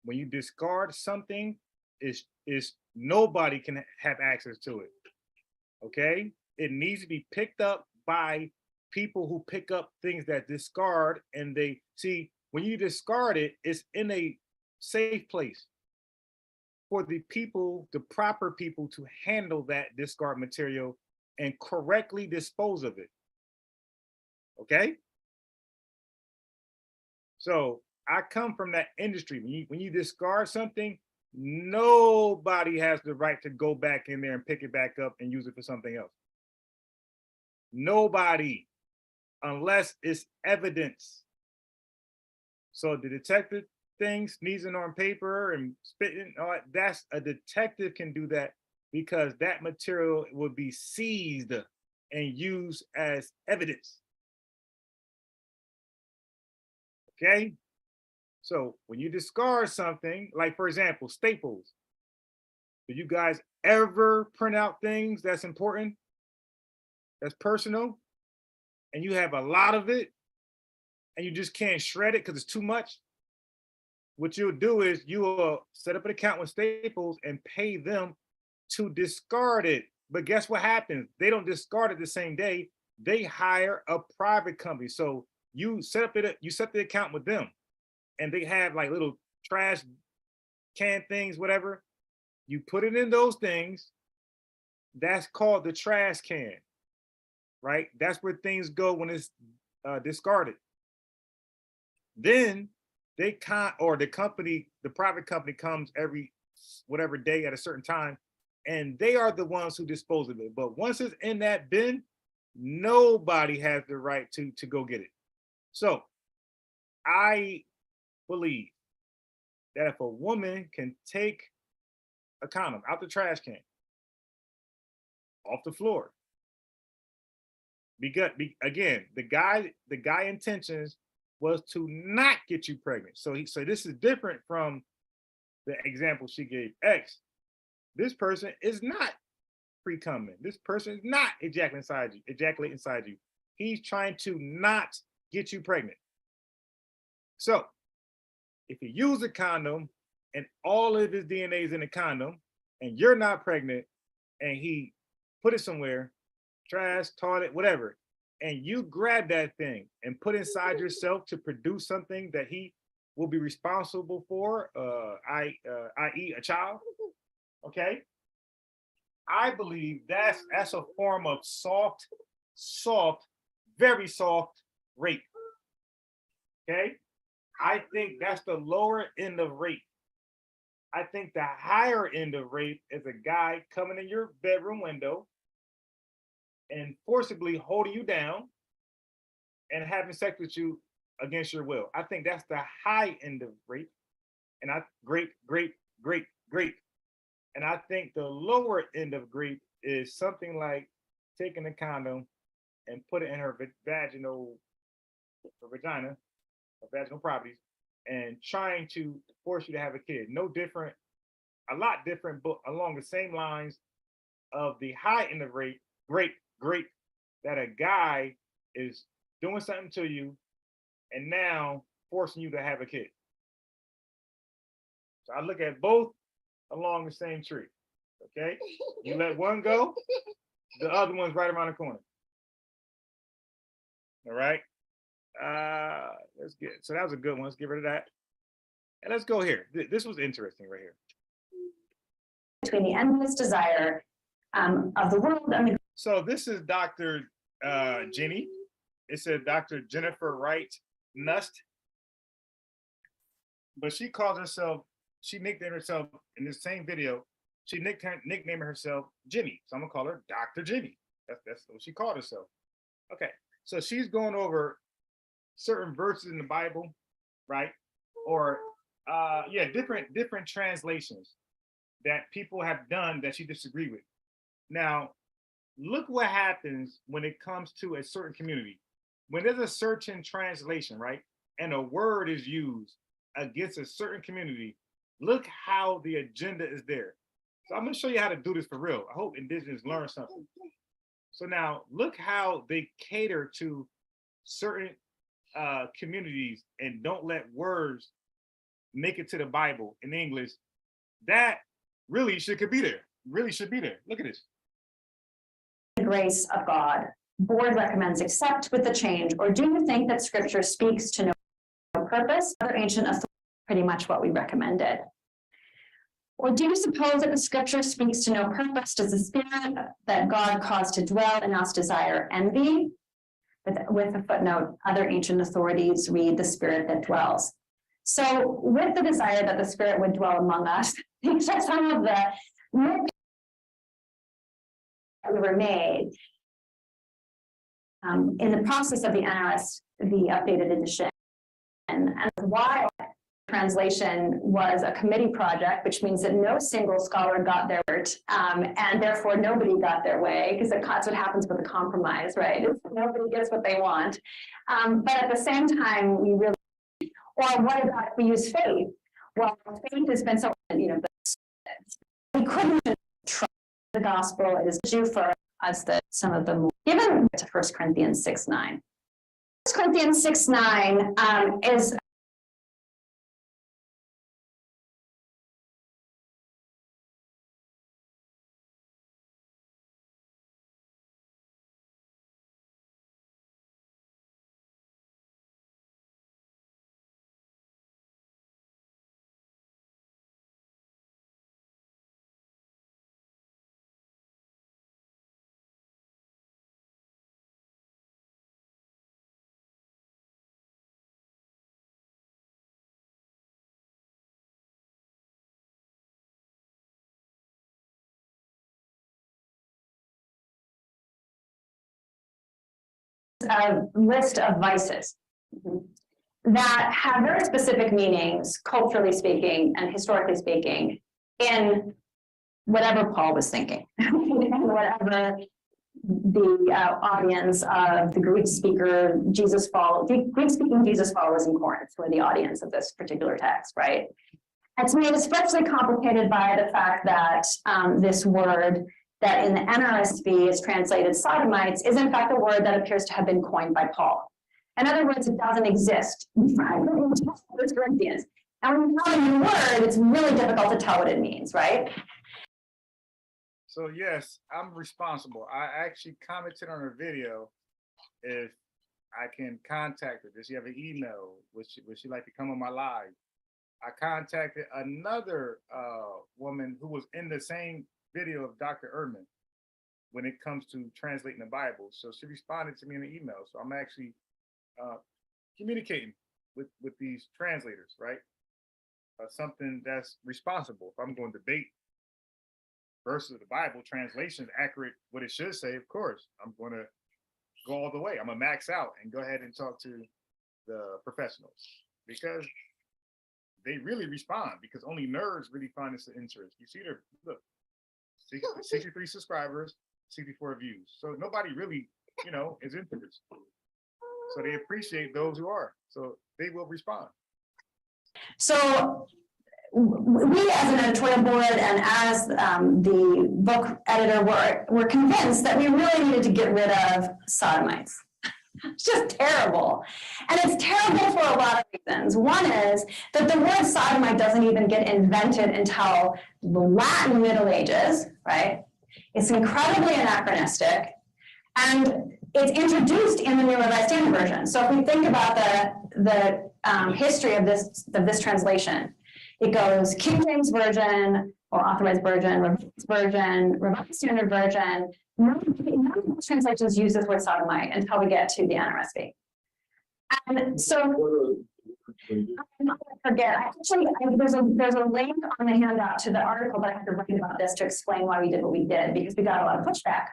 When you discard something, is nobody can have access to it. Okay, it needs to be picked up by people who pick up things that discard, and they see when you discard it, it's in a safe place for the people, the proper people, to handle that discard material and correctly dispose of it. Okay, so I come from that industry. When you discard something, nobody has the right to go back in there and pick it back up and use it for something else. Nobody, unless it's evidence. So the detective thing, sneezing on paper and spitting, all that, that's a detective can do that because that material will be seized and used as evidence. Okay? So when you discard something, like for example, staples, do you guys ever print out things that's important, that's personal, and you have a lot of it, and you just can't shred it because it's too much? What you'll do is you will set up an account with Staples and pay them to discard it. But guess what happens? They don't discard it the same day. They hire a private company. So you set the account with them, and they have like little trash can things, whatever. You put it in those things. That's called the trash can, right? That's where things go when it's discarded. Then the private company comes every whatever day at a certain time, and they are the ones who dispose of it. But once it's in that bin, nobody has the right to go get it. So I believe that if a woman can take a condom out the trash can, off the floor, because again, the guy intentions was to not get you pregnant. So this is different from the example she gave. X, this person is not pre-coming. This person is not ejaculate inside you. He's trying to not get you pregnant. So if you use a condom, and all of his DNA is in the condom, and you're not pregnant, and he put it somewhere, trash, toilet, whatever, and you grab that thing and put inside yourself to produce something that he will be responsible for, i.e. a child, okay? I believe that's a form of soft, very soft rape, okay? I think that's the lower end of rape. I think the higher end of rape is a guy coming in your bedroom window and forcibly holding you down and having sex with you against your will. I think that's the high end of rape. And great. And I think the lower end of rape is something like taking a condom and put it in her vagina, or vaginal properties, and trying to force you to have a kid. No different, a lot different, but along the same lines of the high end of rape, great, that a guy is doing something to you and now forcing you to have a kid. So I look at both along the same tree, okay? You let one go, the other one's right around the corner. All right? Let's get, so that was a good one. Let's get rid of that. And let's go here. This was interesting right here. Between the endless desire of the world and the... So this is Dr. Jenny. It said Dr. Jennifer Wright Nust. But she calls herself, she nicknamed herself in this same video, she nicknamed herself Jenny. So I'm gonna call her Dr. Jenny. That's what she called herself. Okay, so she's going over certain verses in the Bible, right? Or yeah, different translations that people have done that she disagreed with. Now, look what happens when it comes to a certain community. When there's a certain translation, right, and a word is used against a certain community, look how the agenda is there. So I'm gonna show you how to do this for real. I hope indigenous learn something. So now look how they cater to certain communities and don't let words make it to the Bible in English. That really could be there. Really should be there. Look at this. The grace of God. Board recommends accept with the change, or do you think that scripture speaks to no purpose? Other ancient authorities, pretty much what we recommended. Or do you suppose that the scripture speaks to no purpose? Does the spirit that God caused to dwell in us desire envy? With a footnote, other ancient authorities read the spirit that dwells. So with the desire that the spirit would dwell among us, these are some of the myths that were made in the process of the NRS, the updated edition. And while translation was a committee project, which means that no single scholar got their word, and therefore nobody got their way, because that's what happens with a compromise, right? Nobody gets what they want. But at the same time, we really, or what about if we use faith? Well, faith has been so, we couldn't trust the gospel. It is due for us that some of them, given to 1 Corinthians 6:9. 1 Corinthians 6:9 is a list of vices that have very specific meanings, culturally speaking and historically speaking, in whatever Paul was thinking, and whatever the audience of the Greek-speaking Jesus followers in Corinth were the audience of this particular text, right? It's made especially complicated by the fact that this word that in the NRSV is translated sodomites is in fact a word that appears to have been coined by Paul. In other words, it doesn't exist in 1 Corinthians. And when you have a new word, it's really difficult to tell what it means, right? So yes, I'm responsible. I actually commented on her video if I can contact her. Does she have an email? Would she like to come on my live? I contacted another woman who was in the same video of Dr. Ehrman when it comes to translating the Bible. So she responded to me in an email. So I'm actually communicating with these translators, right? Something that's responsible. If I'm going to debate verses of the Bible, translation is accurate what it should say, of course, I'm going to go all the way. I'm going to max out and go ahead and talk to the professionals because they really respond, because only nerds really find this of interest. You see their, look, 63 subscribers, 64 views. So nobody really, is into this. So they appreciate those who are. So they will respond. So we as an editorial board and as the book editor were convinced that we really needed to get rid of sodomites. It's just terrible. And it's terrible for a lot of reasons. One is that the word sodomite doesn't even get invented until the Latin Middle Ages, right? It's incredibly anachronistic. And it's introduced in the New Revised Standard Version. So if we think about the history of this translation, it goes King James Version or Authorized Version, Revised Standard Version. None of those translations use this word sodomite until we get to the NRSV. And so I forget. There's a link on the handout to the article that I have to write about this to explain why we did what we did, because we got a lot of pushback.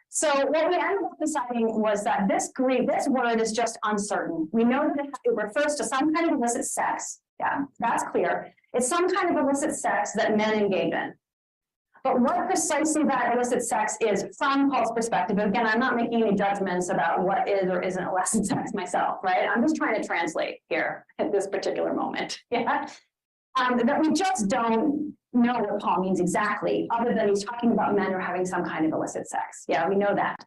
So what we ended up deciding was that this word is just uncertain. We know that it refers to some kind of illicit sex. Yeah, that's clear. It's some kind of illicit sex that men engage in. But what precisely that illicit sex is from Paul's perspective, again, I'm not making any judgments about what is or isn't illicit sex myself, right? I'm just trying to translate here at this particular moment, yeah? That we just don't know what Paul means exactly, other than he's talking about men who are having some kind of illicit sex. Yeah, we know that.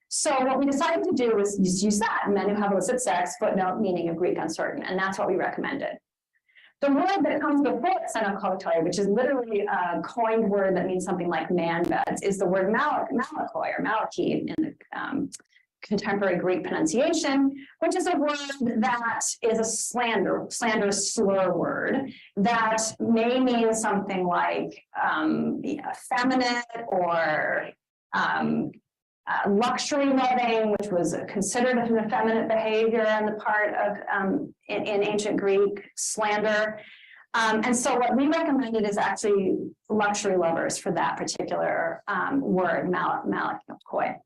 So what we decided to do was just use that, men who have illicit sex, footnote, meaning of Greek uncertain, and that's what we recommended. The word that comes before xenocultoi, which is literally a coined word that means something like man beds, is the word malakoi or malaki in the contemporary Greek pronunciation, which is a word that is a slander slur word that may mean something like feminine or luxury loving, which was considered an effeminate behavior on the part of in ancient Greek slander. And so what we recommended is actually luxury lovers for that particular word, malakoi.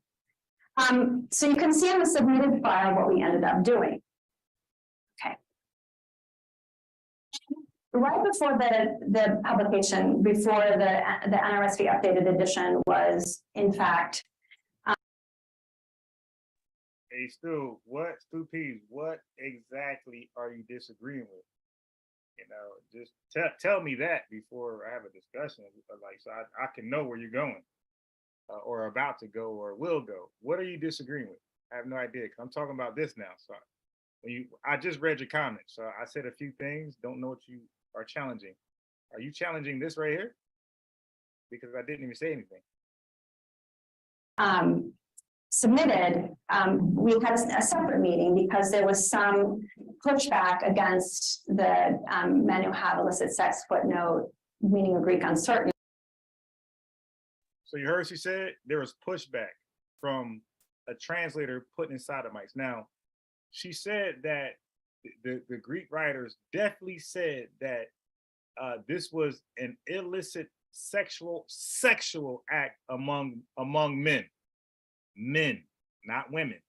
So you can see in the submitted file what we ended up doing. Okay. Right before the publication, before the NRSV updated edition was, in fact, Hey, Stu Pease, what exactly are you disagreeing with? Just tell me that before I have a discussion, like, so I can know where you're going, or about to go, or will go. What are you disagreeing with? I have no idea, because I'm talking about this now. So I just read your comments, so I said a few things, don't know what you are challenging. Are you challenging this right here? Because I didn't even say anything. Submitted, we had a separate meeting because there was some pushback against the men who have illicit sex, footnote, meaning of Greek uncertain. So you heard she said there was pushback from a translator putting in sodomites. Now, she said that the Greek writers definitely said that this was an illicit sexual act among men, not women.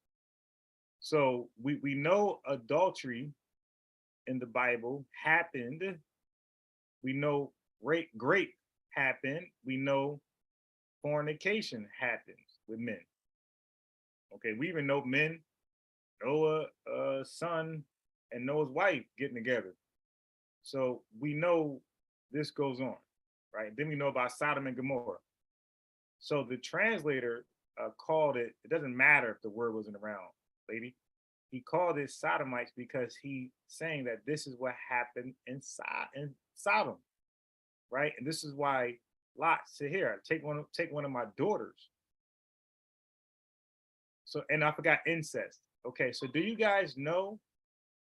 So we know adultery in the Bible happened. We know rape happened. We know fornication happens with men. Okay, we even know men, Noah's son and Noah's wife getting together. So we know this goes on, right? Then we know about Sodom and Gomorrah. So the translator called it doesn't matter if the word wasn't around, lady. he called it sodomites because he saying that this is what happened in Sodom, right? And this is why Lot said, here, take one of my daughters. So, and I forgot incest. Okay, so do you guys know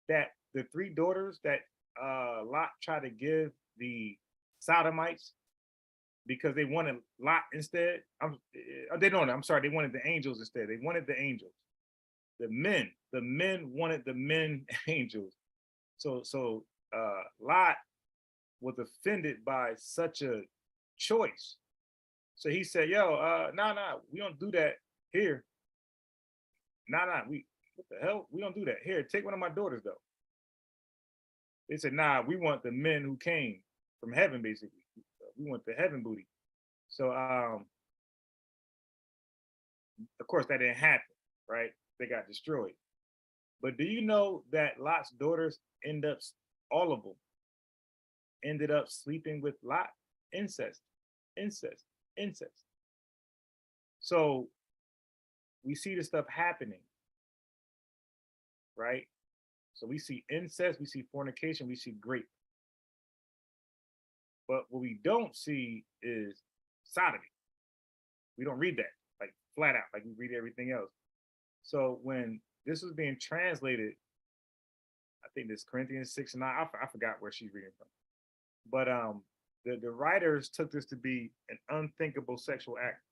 that the 3 daughters that Lot tried to give the sodomites because they wanted Lot instead? They don't. I'm sorry. They wanted the angels instead. They wanted the angels. The men wanted the men angels. So Lot was offended by such a choice. So he said, "Yo, nah, we don't do that here. Nah, what the hell? We don't do that here. Take one of my daughters though." They said, "Nah, we want the men who came from heaven, basically. We want the heaven booty." So, of course, that didn't happen, right? They got destroyed. But do you know that Lot's daughters all of them ended up sleeping with Lot? Incest. So we see this stuff happening, right? So we see incest, we see fornication, we see rape. But what we don't see is sodomy. We don't read that like flat out, like we read everything else. So when this was being translated, I think this Corinthians 6:9, I forgot where she's reading from. But the writers took this to be an unthinkable sexual act.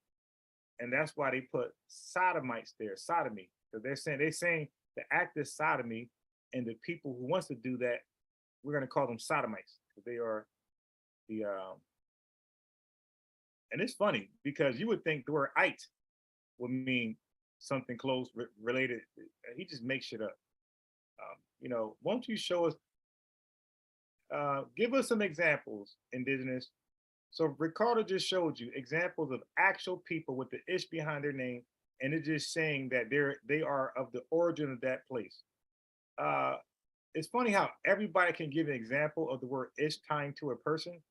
And that's why they put sodomites there, sodomy. Because they're saying the act is sodomy, and the people who wants to do that, we're going to call them sodomites. They are the and it's funny because you would think the word "ite" would mean something close related. He just makes shit up. Won't you show us? Give us some examples, Indigenous. So Ricardo just showed you examples of actual people with the ish behind their name, and it's just saying that they are of the origin of that place. It's funny how everybody can give an example of the word ish tying to a person,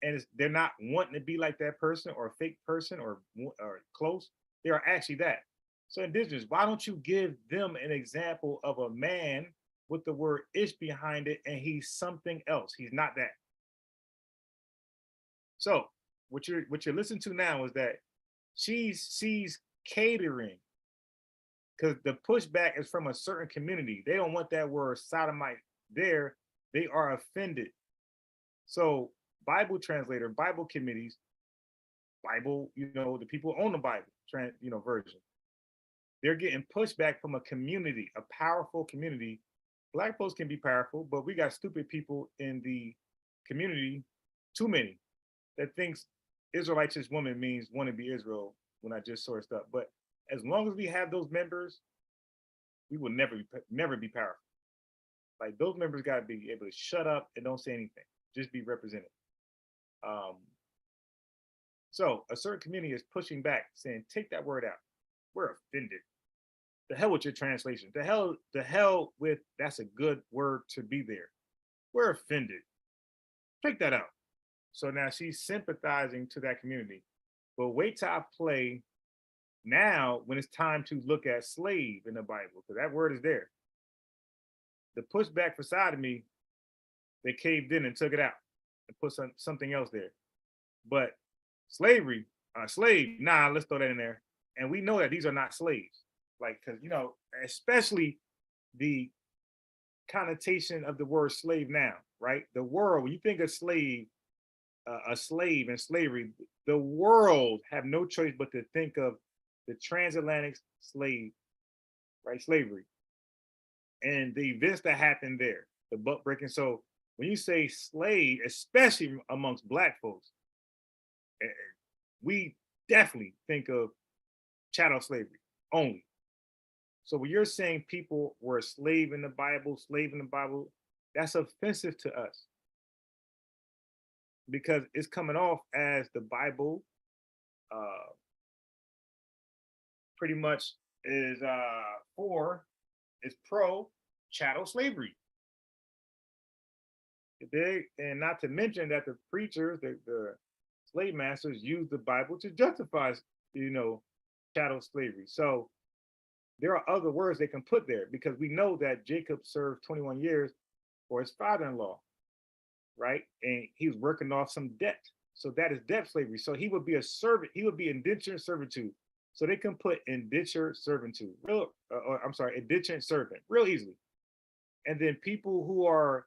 and they're not wanting to be like that person or a fake person or close. They are actually that. So Indigenous, why don't you give them an example of a man with the word ish behind it, and he's something else. He's not that. So what you're listening to now is that she's catering because the pushback is from a certain community. They don't want that word sodomite there. They are offended. So Bible translator, Bible committees, Bible, the people who own the Bible, version. They're getting pushback from a community, a powerful community. Black folks can be powerful, but we got stupid people in the community, too many, that thinks Israelitish woman means want to be Israel when I just sourced up. But as long as we have those members, we will never be powerful. Like those members got to be able to shut up and don't say anything, just be represented. So a certain community is pushing back, saying, take that word out. We're offended. The hell with your translation. The hell with that's a good word to be there. We're offended. Take that out. So now she's sympathizing to that community. But wait till I play now when it's time to look at slave in the Bible, because that word is there. The pushback for sodomy, they caved in and took it out and put something else there. But slavery, slave, nah, let's throw that in there. And we know that these are not slaves. Like, because, especially the connotation of the word slave now, right? The world, when you think of slave and slavery, the world have no choice but to think of the transatlantic slave, right? Slavery. And the events that happened there, the buck breaking. So when you say slave, especially amongst Black folks, we definitely think of chattel slavery only. So when you're saying people were a slave in the Bible, that's offensive to us. Because it's coming off as the Bible pretty much is pro chattel slavery. And not to mention that the preachers, the slave masters use the Bible to justify, chattel slavery. So there are other words they can put there because we know that Jacob served 21 years for his father-in-law, right? And he was working off some debt. So that is debt slavery. So he would be a servant. He would be indentured servitude. So they can put indentured servitude, indentured servant, real easily. And then people who are,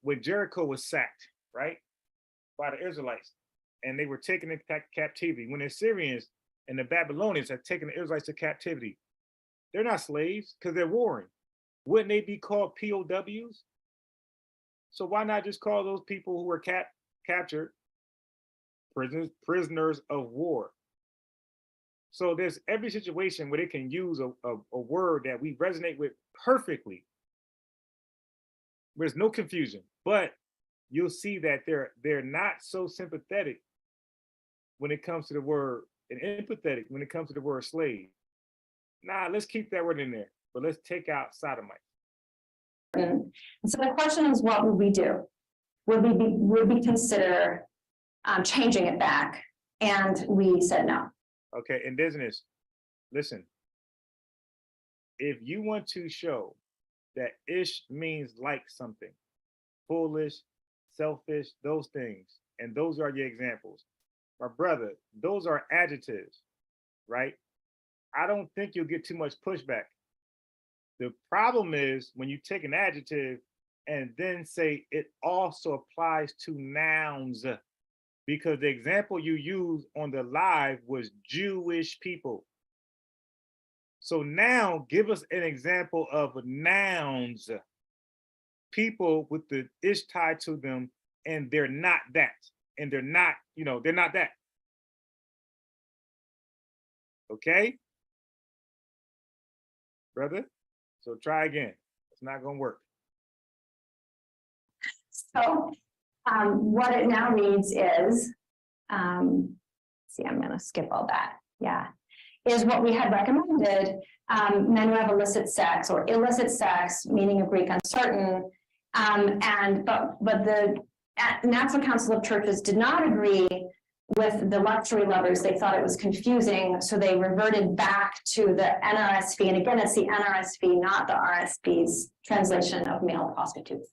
when Jericho was sacked, right, by the Israelites, and they were taken into captivity. When the Assyrians and the Babylonians had taken the Israelites to captivity, they're not slaves because they're warring. Wouldn't they be called POWs? So why not just call those people who were captured prisoners of war? So there's every situation where they can use a word that we resonate with perfectly. There's no confusion, but you'll see that they're not so sympathetic when it comes to the word, and empathetic when it comes to the word slave. Nah, let's keep that word in there, but let's take out sodomite. And so the question is, what would we do? Would we consider changing it back? And we said no. Okay, indigenous, listen. If you want to show that ish means like something, foolish, selfish, those things, and those are your examples. My brother, those are adjectives, right? I don't think you'll get too much pushback. The problem is when you take an adjective and then say it also applies to nouns, because the example you used on the live was Jewish people. So now give us an example of nouns, people with the ish tied to them, and they're not that. And they're not, they're not that. Okay? Brother? So try again. It's not gonna work. So what it now reads is, see, I'm gonna skip all that. Yeah. Is what we had recommended, men who have illicit sex or illicit sex, meaning of Greek uncertain, but the National Council of Churches did not agree with the luxury lovers. They thought it was confusing, so they reverted back to the NRSV. And again, it's the NRSV, not the RSV's translation of male prostitutes.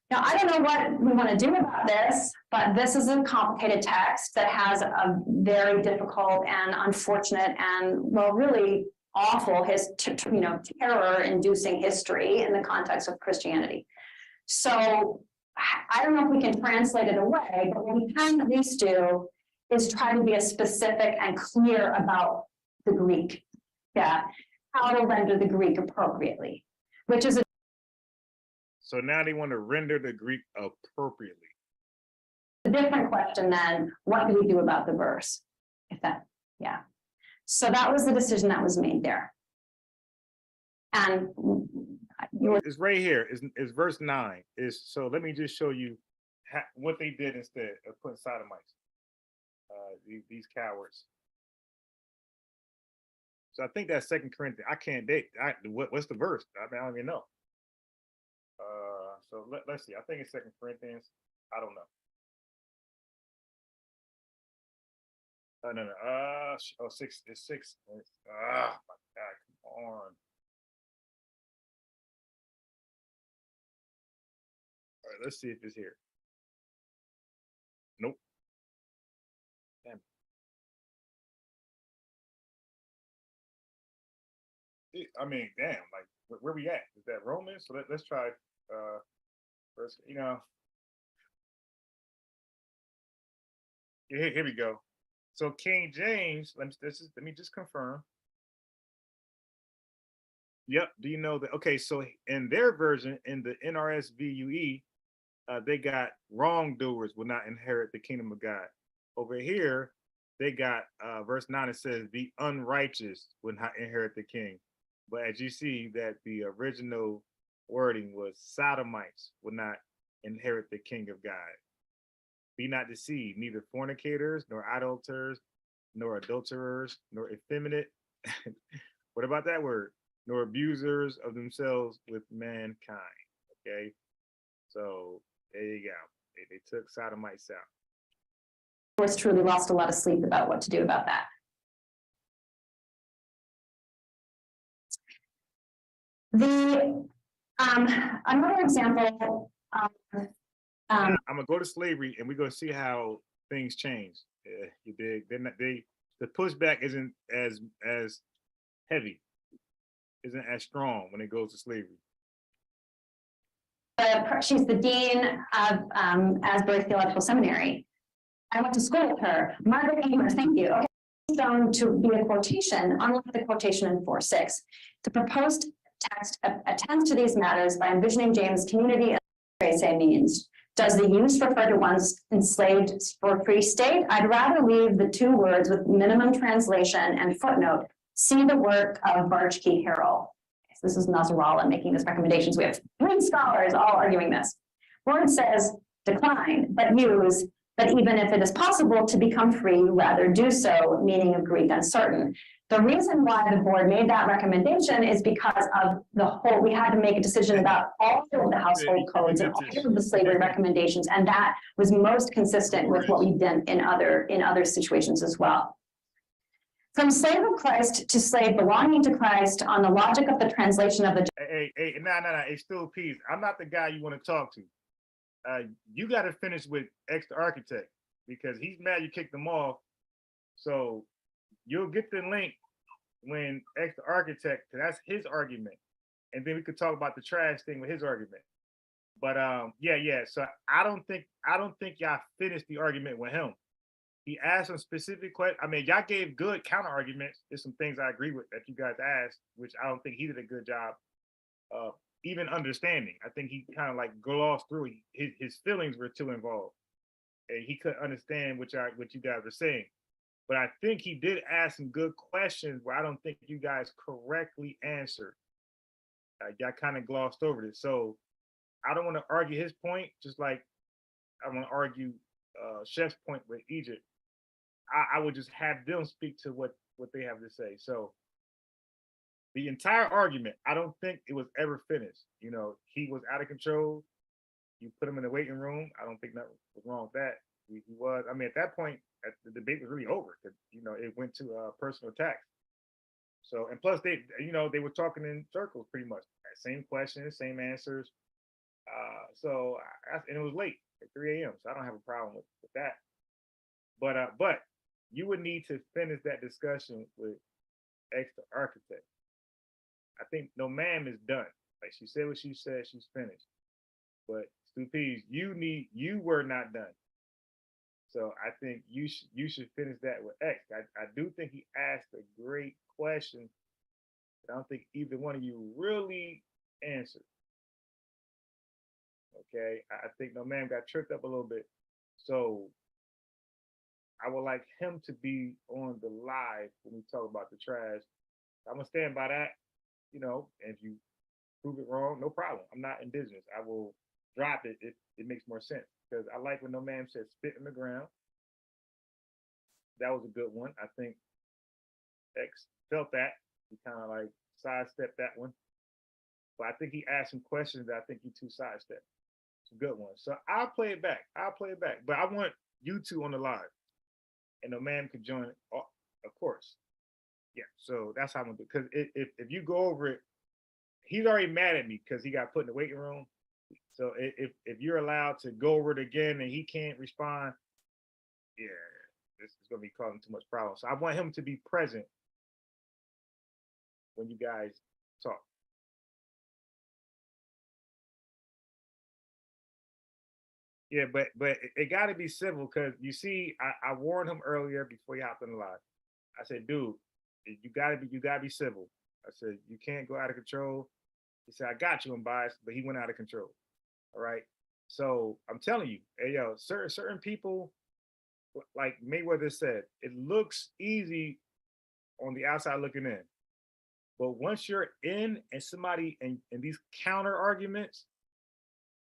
Now, I don't know what we want to do about this, but this is a complicated text that has a very difficult and unfortunate and, well, really awful, terror-inducing history in the context of Christianity. So I don't know if we can translate it away, but what we can at least do is try to be as specific and clear about the Greek. Yeah, how to render the Greek appropriately, which is So now they want to render the Greek appropriately. a different question than what do we do about the verse? Yeah. So that was the decision that was made there. And it's right here. It's verse 9. So let me just show you what they did instead of putting sodomites. These cowards. So I think that's 2 Corinthians. I can't date. What's the verse? I don't even know. So let's see. I think it's 2 Corinthians. I don't know. No. 6. It's 6. My God, come on. All right, let's see if it's here. Nope. Damn. I mean, damn, like where we at? Is that Romans? So let's try first, here we go. So King James, let me just confirm. Yep, do you know that? Okay, so in their version, in the NRSVUE, they got wrongdoers will not inherit the kingdom of God. Over here, they got verse 9, it says the unrighteous will not inherit the king. But as you see that the original wording was sodomites will not inherit the king of God. Be not deceived, neither fornicators, nor idolaters, nor adulterers, nor effeminate. What about that word? Nor abusers of themselves with mankind. Okay, so there you go. They took sodomites out. I was truly lost a lot of sleep about what to do about that. Another example. I'm gonna go to slavery, and we're gonna see how things change. You dig? The pushback isn't as heavy, isn't as strong when it goes to slavery. She's the dean of Asbury Theological Seminary. I went to school with her. Margaret Amer, thank you. Okay. Shown to be a quotation, unlike the quotation in 4:6. The proposed text attends to these matters by envisioning James' community as say means. Does the use refer to one's enslaved or free state? I'd rather leave the two words with minimum translation and footnote. See the work of Barchkey Harrell. So this is Nasrallah making this recommendation. So we have 3 scholars all arguing this. Word says decline, but use, but even if it is possible to become free, rather do so, meaning of Greek uncertain. The reason why the board made that recommendation is because of the whole, we had to make a decision about all of the household codes and all of the slavery recommendations, and that was most consistent with what we did in other situations as well. From slave of Christ to slave belonging to Christ on the logic of the translation of the. Hey, it's still peace. I'm not the guy you want to talk to. You got to finish with X the architect because he's mad you kicked him off. So you'll get the link when X the architect, because that's his argument, and then we could talk about the trash thing with his argument. But yeah. So I don't think y'all finished the argument with him. He asked some specific questions. I mean, y'all gave good counter arguments. There's some things I agree with that you guys asked, which I don't think he did a good job of even understanding. I think he kind of like glossed through. His feelings were too involved, and he couldn't understand what you guys were saying. But I think he did ask some good questions where I don't think you guys correctly answered. Y'all kind of glossed over this. So I don't want to argue his point, just like I want to argue Chef's point with Egypt. I would just have them speak to what they have to say. So the entire argument, I don't think it was ever finished. You know, he was out of control. You put him in the waiting room. I don't think nothing was wrong with that. He was. I mean, at that point, the debate was really over. You know, it went to personal attacks. So, and plus they were talking in circles pretty much. Same questions, same answers. And it was late at 3 a.m. So I don't have a problem with that. But you would need to finish that discussion with X the architect. I think no ma'am is done. Like she said what she said, she's finished. But Stu Pease, you were not done. So I think you should finish that with X. I do think he asked a great question, but I don't think either one of you really answered. Okay, I think no ma'am got tripped up a little bit. So I would like him to be on the live when we talk about the trash. I'm gonna stand by that, you know, and if you prove it wrong, no problem. I'm not indigenous. I will drop it if it makes more sense. Because I like when no man said spit in the ground. That was a good one. I think X felt that. He kind of like sidestepped that one. But I think he asked some questions that I think he too sidestepped. It's a good one. So I'll play it back. But I want you two on the live. And no man could join it, of course. Yeah, so that's how I'm gonna do it. Because if you go over it, he's already mad at me because he got put in the waiting room. So if you're allowed to go over it again and he can't respond, yeah, this is gonna be causing too much problem. So I want him to be present when you guys talk. Yeah, but it got to be civil because you see, I warned him earlier before he hopped on the live. I said, dude, you gotta be civil. I said you can't go out of control. He said, I got you, I'm biased, but he went out of control. All right. So I'm telling you, hey yo, certain people, like Mayweather said, it looks easy on the outside looking in. But once you're in and somebody and these counter arguments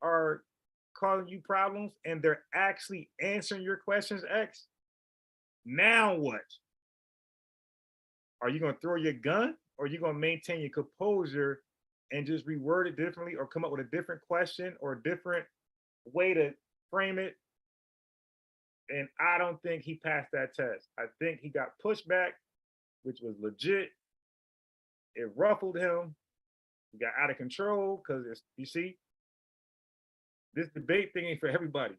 are causing you problems and they're actually answering your questions, X, now what? Are you going to throw your gun or are you going to maintain your composure and just reword it differently or come up with a different question or a different way to frame it? And I don't think he passed that test. I think he got pushed back, which was legit. It ruffled him. We got out of control because you see, this debate thing ain't for everybody.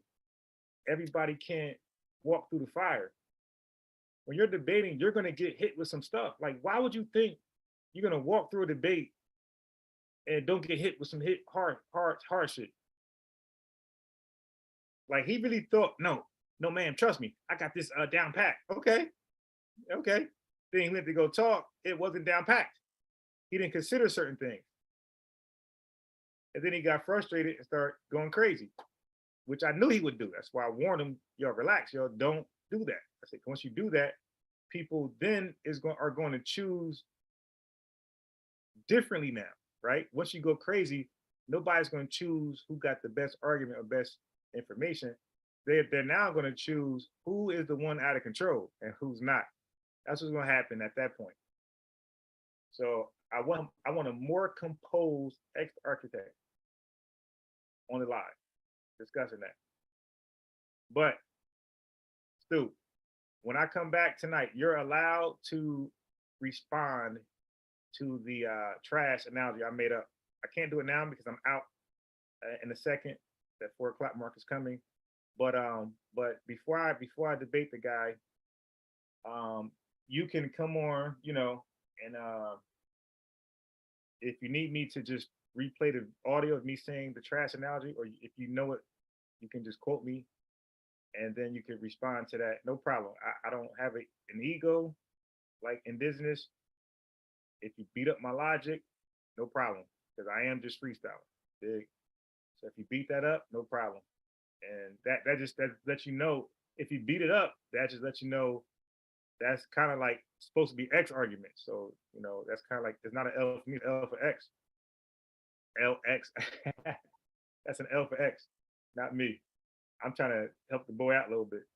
Everybody can't walk through the fire. When you're debating, you're gonna get hit with some stuff. Like, why would you think you're gonna walk through a debate and don't get hit with some hard shit? Like, he really thought, no, ma'am, trust me, I got this down packed. Okay. Then he went to go talk, it wasn't down packed. He didn't consider certain things. And then he got frustrated and started going crazy, which I knew he would do. That's why I warned him, y'all relax, y'all don't do that. I said, once you do that, people then are going to choose differently now, right? Once you go crazy, nobody's going to choose who got the best argument or best information. They're now going to choose who is the one out of control and who's not. That's what's going to happen at that point. So I want a more composed ex-architect on the live discussing that. But Stu, when I come back tonight, you're allowed to respond to the trash analogy I made up. I can't do it now because I'm out in a second. That 4 o'clock mark is coming. But before I debate the guy, you can come on, and if you need me to just replay the audio of me saying the trash analogy, or if you know it, you can just quote me, and then you can respond to that. No problem. I don't have an ego like in business. If you beat up my logic, no problem, because I am just freestyling. Big. So if you beat that up, no problem. And that just lets you know. If you beat it up, that just lets you know that's kind of like supposed to be X argument. So, that's kind of like, it's not an L for me, it's L for X. LX. That's an L for X, not me. I'm trying to help the boy out a little bit.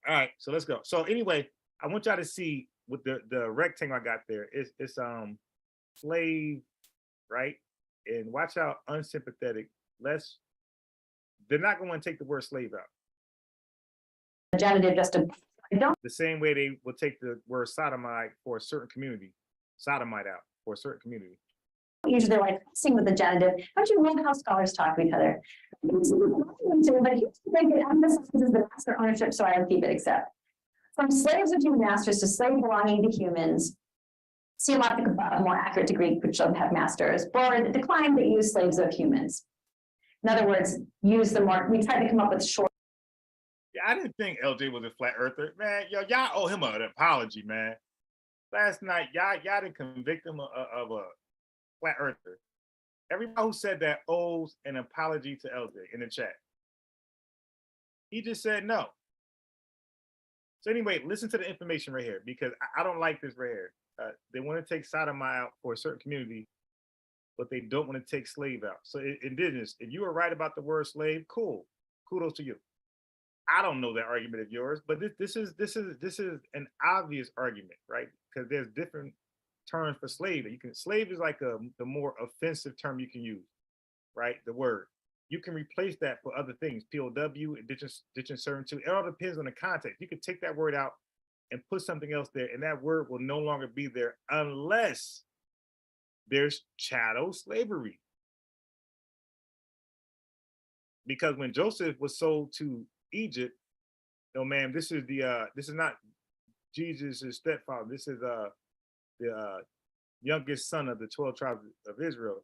All right, so let's go. So anyway, I want y'all to see with the rectangle I got there. It's slave, right? And watch how unsympathetic. They're not going to take the word slave out. Genitive just to, the same way they will take the word sodomite for a certain community, sodomite out for a certain community. Usually like sing with the genitive. Don't you love how scholars talk to each other? But here's the thing that emphasizes the master ownership, so I will keep it except. From slaves of human masters to slaves belonging to humans, Semantic above, more accurate to Greek, which don't have masters, or the decline that use slaves of humans. In other words, use the more, we tried to come up with short. Yeah, I didn't think LJ was a flat earther. Man, y'all owe him an apology, man. Last night, y'all didn't convict him of a flat earther. Everybody who said that owes an apology to LJ in the chat. He just said no. So anyway, listen to the information right here, because I don't like this right here. They want to take sodomite out for a certain community, but they don't want to take slave out. So indigenous, if you were right about the word slave, cool, kudos to you. I don't know that argument of yours, but this is an obvious argument, right? Because there's different terms for slave. Slave is like the more offensive term you can use, right? The word. You can replace that for other things, POW, indigent servitude. It all depends on the context. You can take that word out and put something else there, and that word will no longer be there unless there's chattel slavery. Because when Joseph was sold to Egypt, no, ma'am, this is not Jesus' stepfather. This is the youngest son of the 12 tribes of Israel.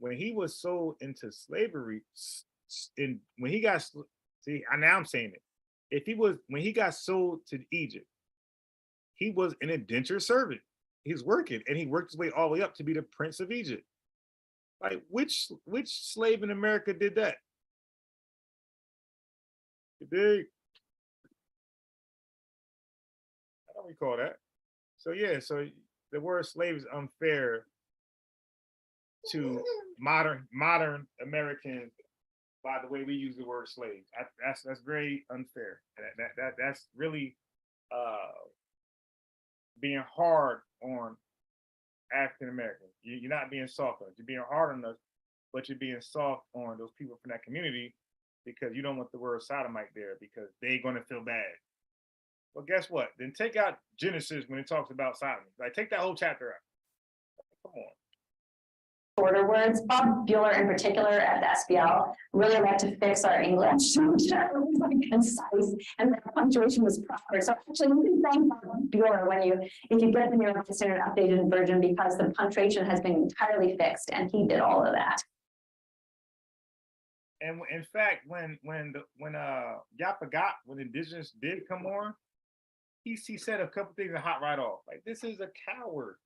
When he was sold into slavery, when he got sold to Egypt, he was an indentured servant. He's working, and he worked his way all the way up to be the prince of Egypt. Like, which slave in America did that? I don't recall that. So yeah, so the word slave is unfair to modern Americans by the way we use the word slave. That's very unfair. That's really being hard on African Americans. You're not being soft on us. You're being hard on us, but you're being soft on those people from that community because you don't want the word sodomite there because they're going to feel bad. Well, guess what? Then take out Genesis when it talks about sodomy. Like, take that whole chapter out. Come on. Shorter words. Bob Bueller in particular at the SBL really liked to fix our English to ensure it was like concise and the punctuation was proper. So actually you can thank Bob Bueller if you get the New York Standard updated version, because the punctuation has been entirely fixed and he did all of that. And in fact, when Indigenous did come on, he said a couple things and hot right off. Like, this is a coward.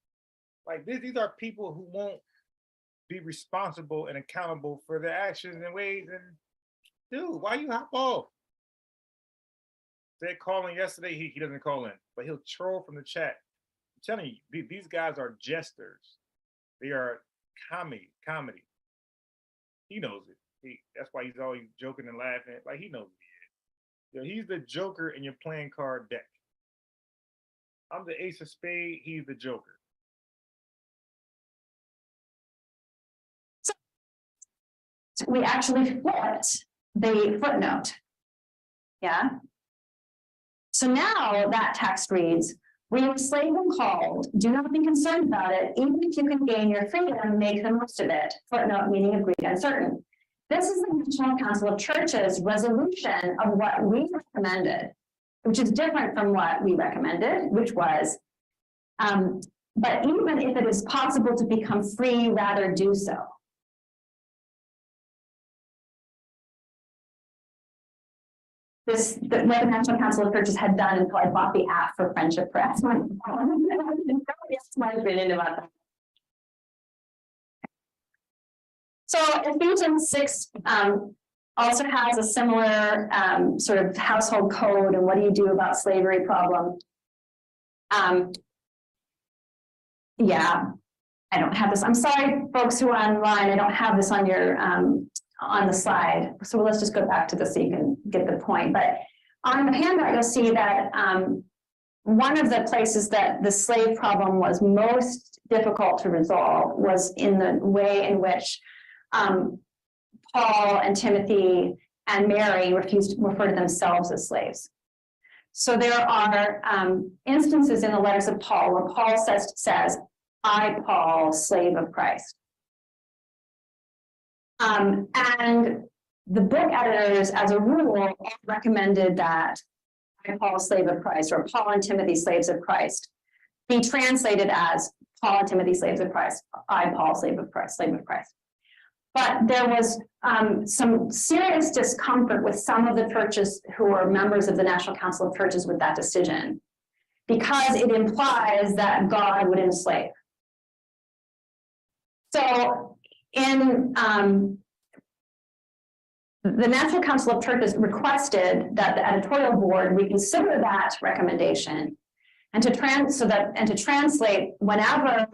Like, these are people who won't be responsible and accountable for their actions and ways. And dude, why you hop off? Said calling yesterday, he doesn't call in, but he'll troll from the chat. I'm telling you, these guys are jesters. They are comedy. He knows it. That's why he's always joking and laughing. Like, he knows it. He's the Joker in your playing card deck. I'm the Ace of Spades. He's the Joker. So we actually flipped the footnote. Yeah. So now that text reads, "Were you a slave when called? Do not be concerned about it. Even if you can gain your freedom, make the most of it." Footnote, meaning of Greek uncertain. This is the National Council of Churches resolution of what we recommended, which is different from what we recommended, which was, but even if it is possible to become free, rather do so. What the National Council of Churches had done until I bought the app for Friendship Press. My opinion about that. So Ephesians 6 also has a similar sort of household code and what do you do about slavery problem. Yeah, I don't have this. I'm sorry, folks who are online, I don't have this on your on the slide. So let's just go back to this so you can get the point. But on the handout, you'll see that one of the places that the slave problem was most difficult to resolve was in the way in which Paul and Timothy and Mary refused to refer to themselves as slaves. So there are instances in the letters of Paul where Paul says, "I, Paul, slave of Christ." And the book editors, as a rule, recommended that "I, Paul, slave of Christ," or "Paul and Timothy, slaves of Christ," be translated as "Paul and Timothy, slaves of Christ," "I, Paul, slave of Christ," slave of Christ. But there was some serious discomfort with some of the churches who were members of the National Council of Churches with that decision, because it implies that God would enslave. So in the National Council of Churches requested that the editorial board reconsider that recommendation and to translate whenever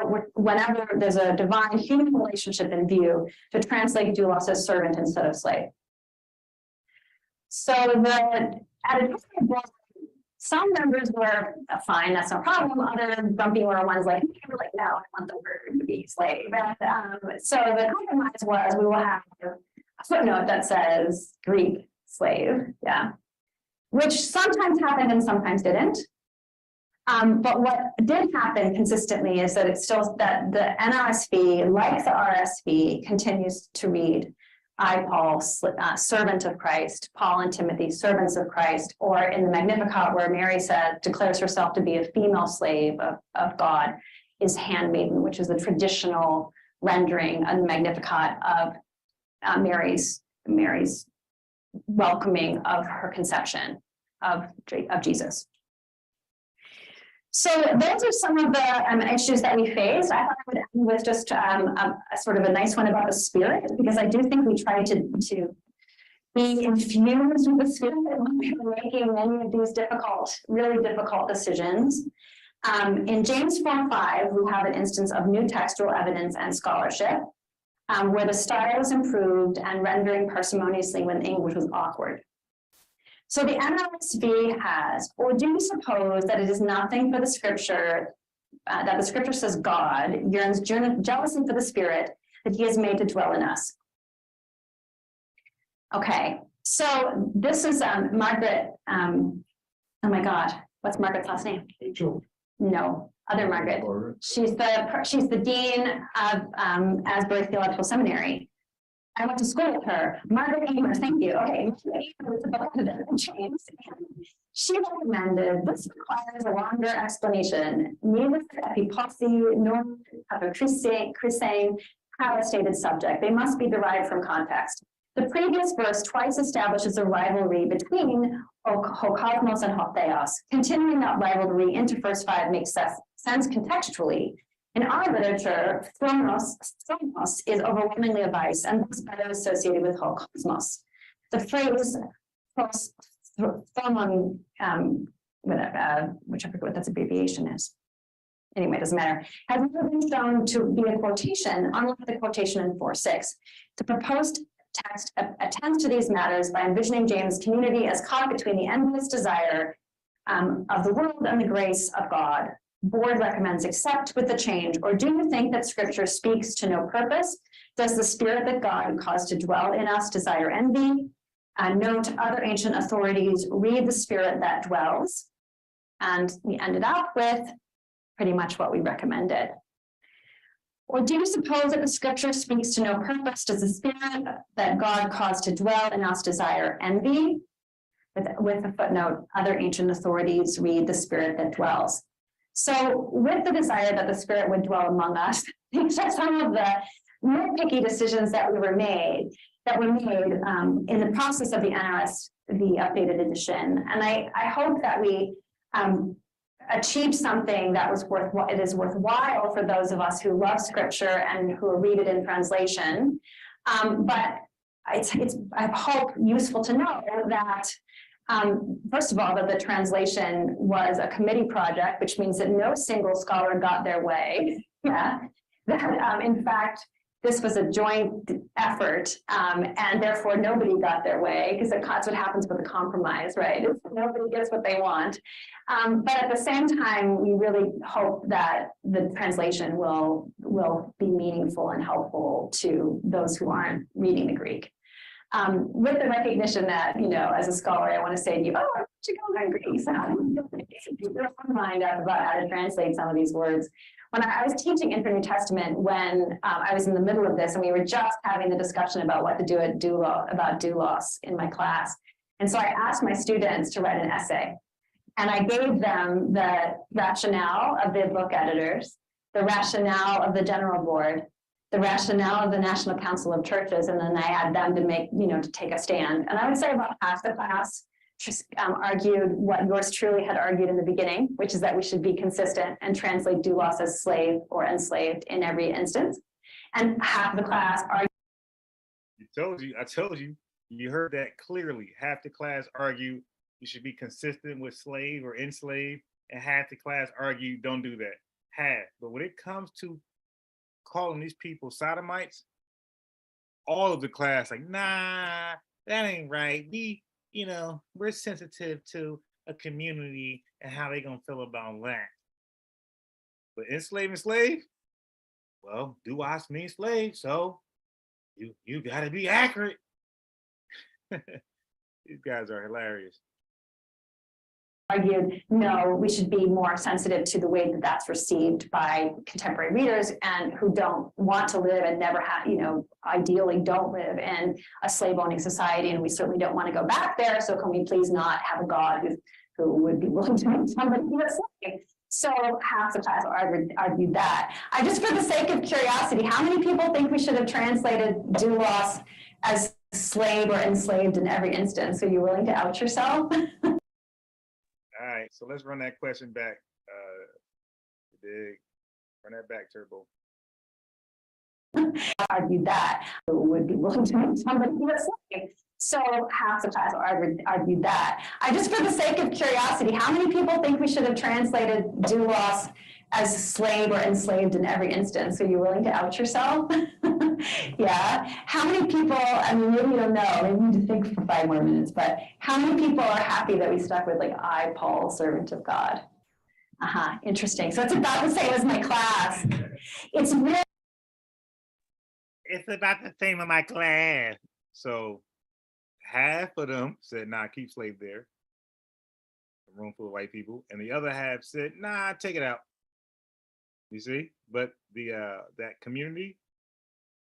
there's a divine human relationship in view, to translate doulos as servant instead of slave. So the editorial board, some members were fine, that's no problem. Other grumpy were ones like, no, I want the word to be slave. And so the compromise was we will have a footnote that says Greek slave, yeah, which sometimes happened and sometimes didn't. But what did happen consistently is that it's still that the NRSV, like the RSV, continues to read "I, Paul, servant of Christ," Paul and Timothy, servants of Christ, or in the Magnificat, where Mary declares herself to be a female slave of God, is handmaiden, which is the traditional rendering of the Magnificat of Mary's welcoming of her conception of Jesus. So those are some of the issues that we faced. I thought I would end with just a sort of a nice one about the Spirit, because I do think we try to be infused with the Spirit when we were making many of these really difficult decisions. In James 4:5, we have an instance of new textual evidence and scholarship, where the style was improved and rendering parsimoniously when the English was awkward. So the NRSV has, "Or do you suppose that it is nothing for the scripture, that the scripture says God yearns jealously for the Spirit that he has made to dwell in us?" Okay, so this is Margaret, oh my God, what's Margaret's last name? Angel. No, Other Margaret. She's the dean of Asbury Theological Seminary. I went to school with her. Margaret Amer, thank you. Okay, James. She recommended this requires a longer explanation. Neither epiposi nor Chrisane have a stated subject. They must be derived from context. The previous verse twice establishes a rivalry between Hokosmos and Hotheos. Continuing that rivalry into verse 5 makes sense contextually. In our literature, Thronos is overwhelmingly a vice and thus better associated with Hokosmos. The phrase Thomon, which I forget what that abbreviation is. Anyway, it doesn't matter. Has never been shown to be a quotation, unlike the quotation in 4:6. The proposed text attends to these matters by envisioning James' community as caught between the endless desire of the world and the grace of God. Board recommends accept with the change, or do you think that scripture speaks to no purpose? Does the spirit that God caused to dwell in us desire envy? Note other ancient authorities read the spirit that dwells. And we ended up with pretty much what we recommended. Or do you suppose that the scripture speaks to no purpose? Does the spirit that God caused to dwell in us desire envy? With a footnote, other ancient authorities read the spirit that dwells. So with the desire that the spirit would dwell among us, these are some of the nitpicky decisions that were made in the process of the NRS, the updated edition. And I hope that we achieved something that was worthwhile for those of us who love scripture and who read it in translation. But it's I hope useful to know that first of all, that the translation was a committee project, which means that no single scholar got their way. Yeah, that in fact, this was a joint effort, and therefore nobody got their way, because that's what happens with a compromise, right? Nobody gets what they want. But at the same time, we really hope that the translation will be meaningful and helpful to those who aren't reading the Greek. With the recognition that, as a scholar, I want to say to you, I should go learn Greek. So your mind about how to translate some of these words. When I was teaching Infant New Testament, when I was in the middle of this, and we were just having the discussion about what to do about doulos in my class. And so I asked my students to write an essay. And I gave them the rationale of the book editors, the rationale of the general board, the rationale of the National Council of Churches, and then I had them to make, to take a stand. And I would say about half the class just argued what yours truly had argued in the beginning, which is that we should be consistent and translate doulos as slave or enslaved in every instance. And half the class argued. I told you, you heard that clearly. Half the class argued you should be consistent with slave or enslaved, and half the class argued don't do that. Half. But when it comes to calling these people sodomites, all of the class like, nah, that ain't right. We're sensitive to a community and how they gonna feel about that. But enslave and slave, well, doulos means slave, so you gotta be accurate. These guys are hilarious. Argued, no, we should be more sensitive to the way that that's received by contemporary readers and who don't want to live and never have, ideally don't live in a slave-owning society, and we certainly don't want to go back there. So can we please not have a God who would be willing to make somebody be a slave? So half the class argued that. Just for the sake of curiosity, how many people think we should have translated doulos as slave or enslaved in every instance? Are you willing to out yourself? All right, so let's run that question back. Run that back, Turbo. Argued that would be willing to make somebody be a slave. So half the class argued that. Just for the sake of curiosity, how many people think we should have translated doulos as slave or enslaved in every instance? Are you willing to out yourself? Yeah. How many people, maybe you don't know, maybe you need to think for 5 more minutes, but how many people are happy that we stuck with I, Paul, servant of God? Interesting. So it's about the same as my class. It's about the same as my class. So half of them said, nah, keep slave there. A room full of white people. And the other half said, nah, take it out. You see, but the that community.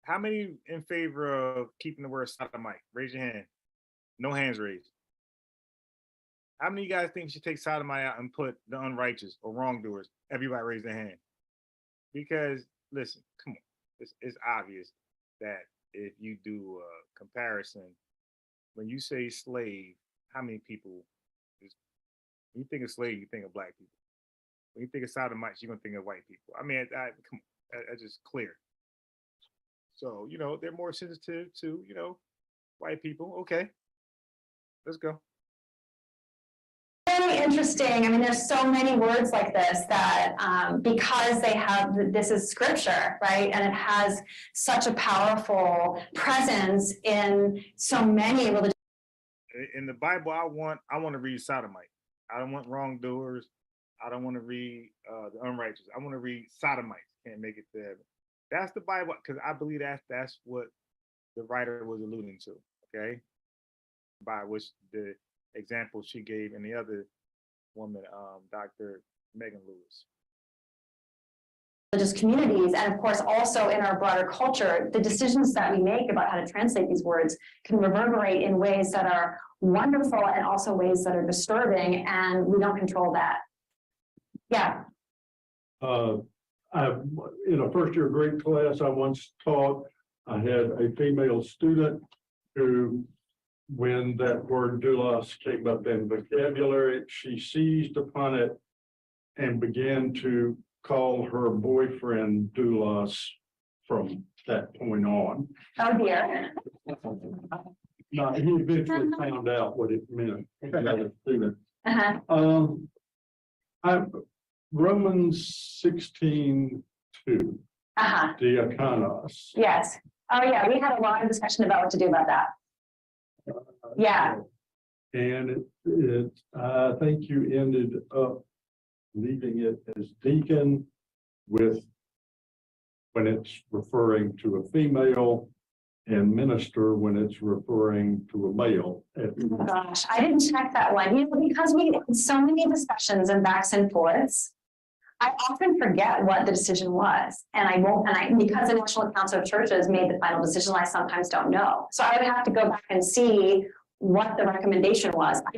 How many in favor of keeping the word sodomite? Raise your hand. No hands raised. How many of you guys think you should take sodomite out and put the unrighteous or wrongdoers? Everybody raise their hand. Because listen, come on, it's obvious that if you do a comparison, when you say slave, how many people? When you think of slave, you think of black people. When you think of sodomites, you're gonna think of white people. I mean, come on, that's just clear. So they're more sensitive to white people. Okay, let's go. Very interesting. I mean, there's so many words like this that because they have this is scripture, right? And it has such a powerful presence in so many religions. In the Bible, I want to read sodomite. I don't want wrongdoers. I don't want to read the unrighteous. I want to read sodomites. Can't make it to heaven. That's the Bible, because I believe that's what the writer was alluding to. Okay, by which the example she gave and the other woman, Dr. Megan Lewis. Religious communities, and of course also in our broader culture, the decisions that we make about how to translate these words can reverberate in ways that are wonderful and also ways that are disturbing, and we don't control that. Yeah. In a first year Greek class I once taught, I had a female student who, when that word doulos came up in vocabulary, she seized upon it and began to call her boyfriend doulos from that point on. Oh dear. No, he eventually found out what it meant. Another student. Romans 16:2. Diakonos. Yes. Oh yeah, we had a lot of discussion about what to do about that. Yeah. And I think you ended up leaving it as deacon with when it's referring to a female, and minister when it's referring to a male. Oh gosh, I didn't check that one. Because we had so many discussions and backs and forths, I often forget what the decision was. And because the National Council of Churches made the final decision, I sometimes don't know. So I would have to go back and see what the recommendation was. That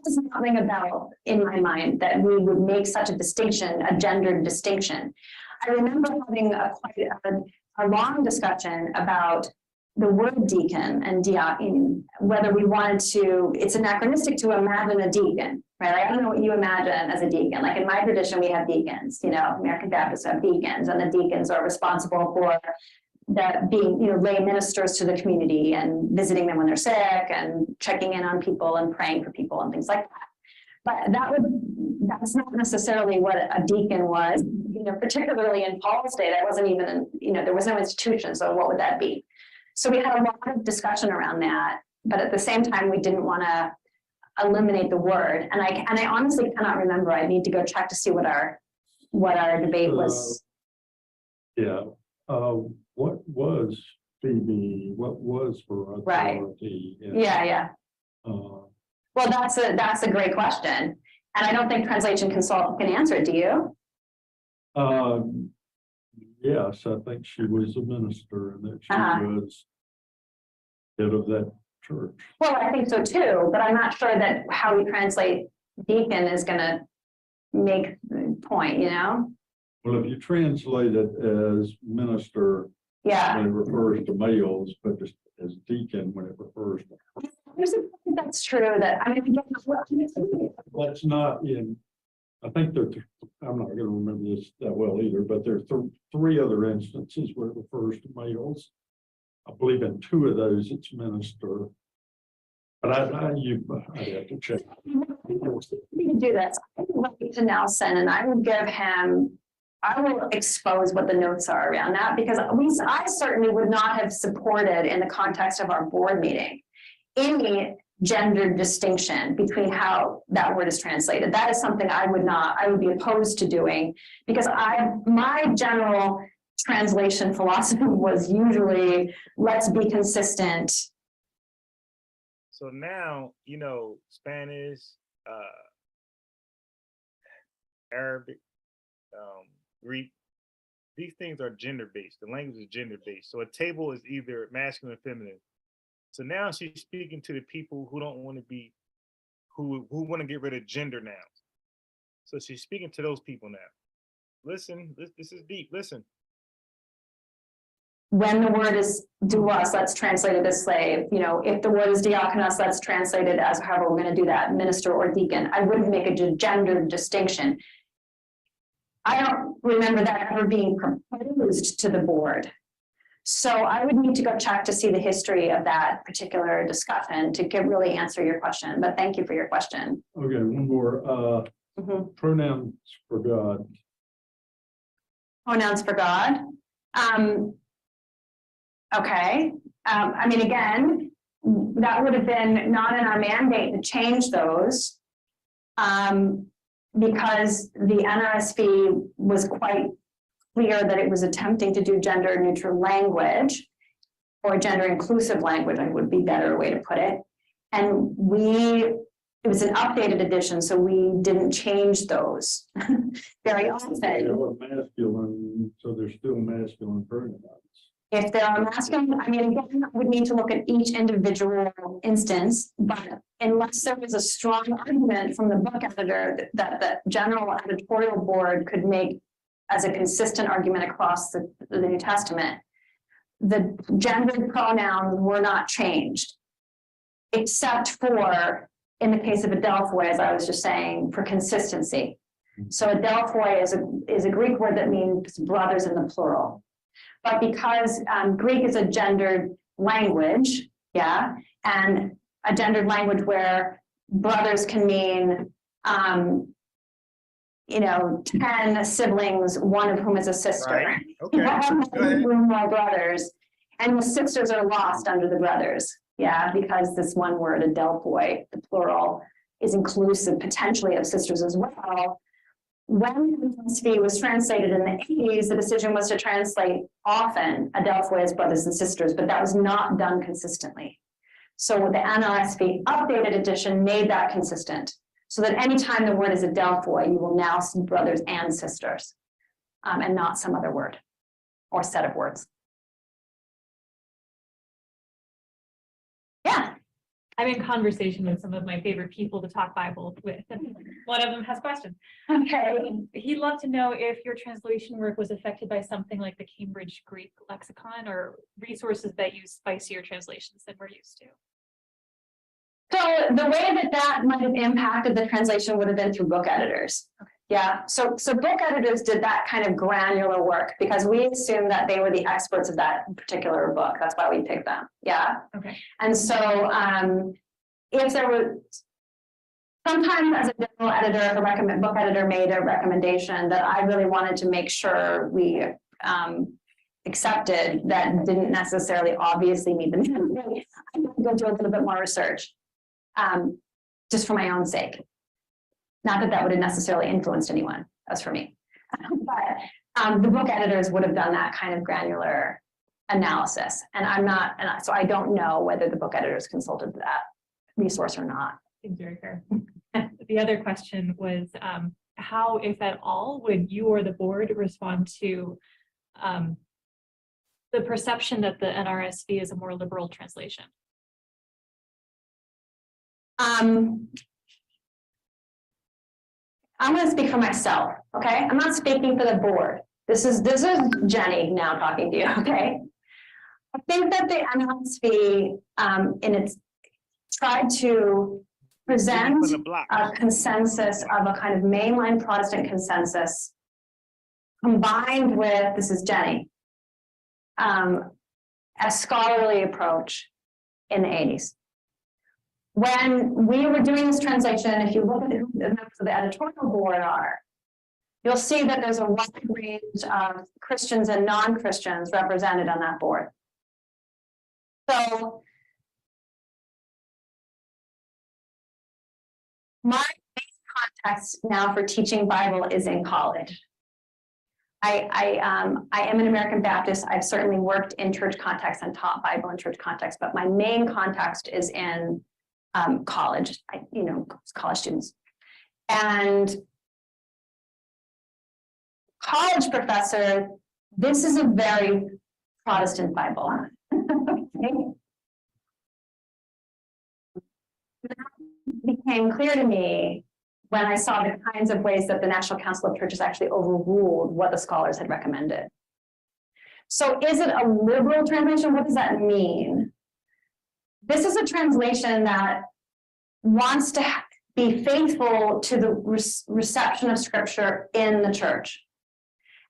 does not ring a bell in my mind that we would make such a distinction, a gendered distinction. I remember having quite a long discussion about the word deacon and diakonos, whether we wanted to, it's anachronistic to imagine a deacon, right? Like, I don't know what you imagine as a deacon. Like in my tradition, we have deacons, American Baptists have deacons, and the deacons are responsible for that being, lay ministers to the community and visiting them when they're sick and checking in on people and praying for people and things like that. But that's not necessarily what a deacon was, particularly in Paul's day. That wasn't even, there was no institution. So what would that be? So we had a lot of discussion around that, but at the same time, we didn't want to eliminate the word. And I honestly cannot remember. I need to go check to see what our debate was. Yeah. What was Phoebe? What was her authority? Right. Yeah. Well, that's a great question, and I don't think Translation Consult can answer it. Do you? Yes, I think she was a minister and that she was head of that church. Well, I think so too, but I'm not sure that how we translate deacon is going to make the point, Well, if you translate it as minister, when it refers to males, but just as deacon when it refers to. That's true. That's not in. I think I'm not going to remember this that well either, but there are three other instances where it refers to males. I believe in two of those it's minister. But I'd have to check. We can do this. I will look to Nelson and I will expose what the notes are around that, because I certainly would not have supported in the context of our board meeting any gender distinction between how that word is translated. That is something I would be opposed to doing, because my general translation philosophy was usually let's be consistent. So now, Spanish, Arabic, Greek, these things are gender based. The language is gender based. So a table is either masculine or feminine. So now she's speaking to the people who don't want to be, who want to get rid of gender nouns. So she's speaking to those people now. Listen, this is deep. Listen. When the word is doulos, let's translate it as slave. You know, if the word is diakonos, let's translate it as however we're going to do that, minister or deacon. I wouldn't make a gender distinction. I don't remember that ever being proposed to the board. So I would need to go check to see the history of that particular discussion to really answer your question. But thank you for your question. Okay, one more. Pronouns for God. Pronouns for God. Okay. I mean, again, that would have been not in our mandate to change those because the NRSV was quite clear that it was attempting to do gender neutral language or gender inclusive language, I would be a better way to put it. And it was an updated edition, so we didn't change those very often. They are masculine, so they're still masculine pronouns. If there are masculine, I mean, again, I would need to look at each individual instance, but unless there was a strong argument from the book editor that the general editorial board could make as a consistent argument across the New Testament, the gendered pronouns were not changed, except for, in the case of adelphoi, as I was just saying, for consistency. So adelphoi is a Greek word that means brothers in the plural. But because Greek is a gendered language, yeah, and a gendered language where brothers can mean, 10 siblings, one of whom is a sister. Right. Okay. More brothers, and the sisters are lost under the brothers, yeah, because this one word, adelphoi, the plural, is inclusive potentially of sisters as well. When NSV was translated in the 80s, the decision was to translate often adelphoi as brothers and sisters, but that was not done consistently. So the NRSV updated edition made that consistent, so that anytime the word is adelphoi, you will now see brothers and sisters, and not some other word or set of words. Yeah. I'm in conversation with some of my favorite people to talk Bible with. One of them has questions. Okay. He'd love to know if your translation work was affected by something like the Cambridge Greek lexicon or resources that use spicier translations than we're used to. So the way that might have impacted the translation would have been through book editors. Okay. Yeah, so book editors did that kind of granular work because we assumed that they were the experts of that particular book. That's why we picked them. Yeah. Okay. And so if there was, sometimes as a general editor, if a book editor made a recommendation that I really wanted to make sure we accepted that didn't necessarily obviously meet the mandate, I'm going to go do a little bit more research just for my own sake. Not that that would have necessarily influenced anyone, that's for me. But the book editors would have done that kind of granular analysis. And so I don't know whether the book editors consulted that resource or not. Seems very fair. The other question was, how, if at all, would you or the board respond to the perception that the NRSV is a more liberal translation? I'm going to speak for myself, okay? I'm not speaking for the board. This is Jenny now talking to you, okay? I think that the NLSV in its tried to present a consensus of a kind of mainline Protestant consensus combined with, this is Jenny, a scholarly approach in the 80s. When we were doing this translation, if you look at who the members of the editorial board are, you'll see that there's a wide range of Christians and non-Christians represented on that board. So my main context now for teaching Bible is in college. I am an American Baptist. I've certainly worked in church context and taught Bible in church context, but my main context is in college, college students. And college professor This is a very Protestant Bible. Okay? That became clear to me when I saw the kinds of ways that the National Council of Churches actually overruled what the scholars had recommended. So is it a liberal translation? What does that mean? This is a translation that wants to be faithful to the reception of scripture in the church.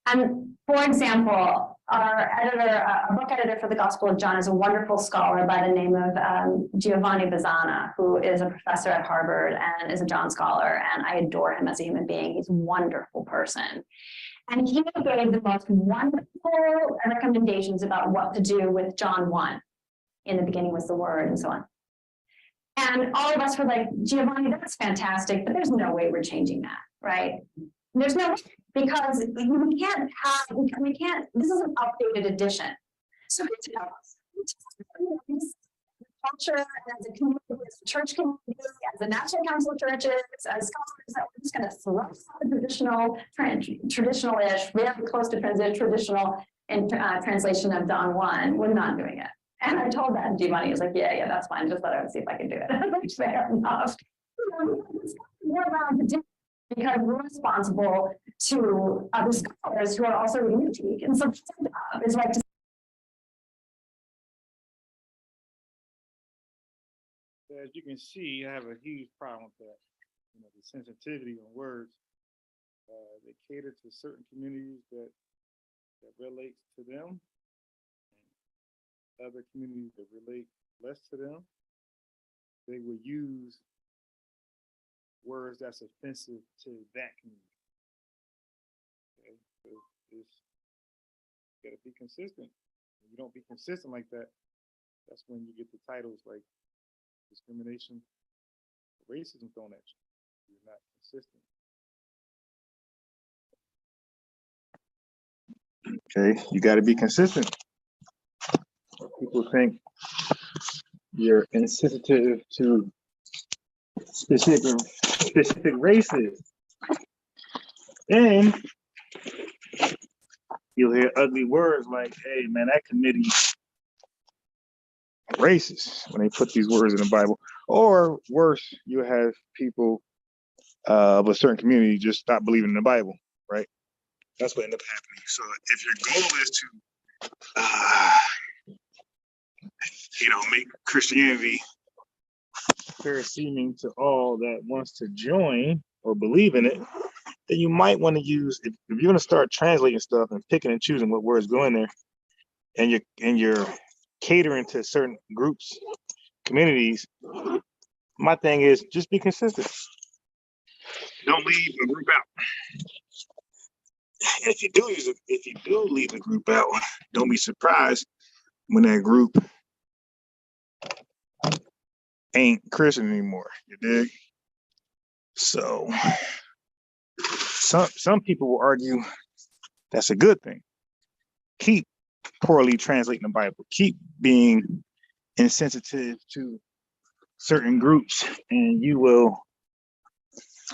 And for example, our editor, a book editor for the Gospel of John is a wonderful scholar by the name of Giovanni Bazzana, who is a professor at Harvard and is a John scholar. And I adore him as a human being. He's a wonderful person. And he gave the most wonderful recommendations about what to do with John 1. In the beginning was the Word, and so on. And all of us were like, Giovanni, that's fantastic, but there's no way we're changing that, right? There's no way, because we can't have, we can't, this is an updated edition. So it's culture, as a community, as a church community, as a National Council of Churches, as scholars, that we're just going to throw out the traditional-ish, very close to traditional translation of John 1. We're not doing it. And I told that, and Giovanni was like, yeah, that's fine. Just thought I would see if I could do it. Which fair enough. We're allowed to do it because we're responsible to other scholars who are also reading the tweak. And so it's like to as you can see, I have a huge problem with that. You know, the sensitivity on words. They cater to certain communities that relates to them, and other communities that relate less to them. They will use words that's offensive to that community. Okay, so it's got to be consistent. If you don't be consistent like that, that's when you get the titles like discrimination, racism thrown at you. You're not consistent. Okay, you got to be consistent. People think you're insensitive to specific races, and you'll hear ugly words like, "Hey, man, that committee racist," when they put these words in the Bible. Or worse, you have people of a certain community just stop believing in the Bible, right? That's what ended up happening. So if your goal is to, make Christianity fair seeming to all that wants to join or believe in it, then you might want to use, if you're going to start translating stuff and picking and choosing what words go in there, and you're catering to certain groups, communities, my thing is just be consistent. Don't leave a group out. And if you do leave a group out, don't be surprised when that group ain't Christian anymore. You dig? So some people will argue that's a good thing. Keep poorly translating the Bible. Keep being insensitive to certain groups, and you will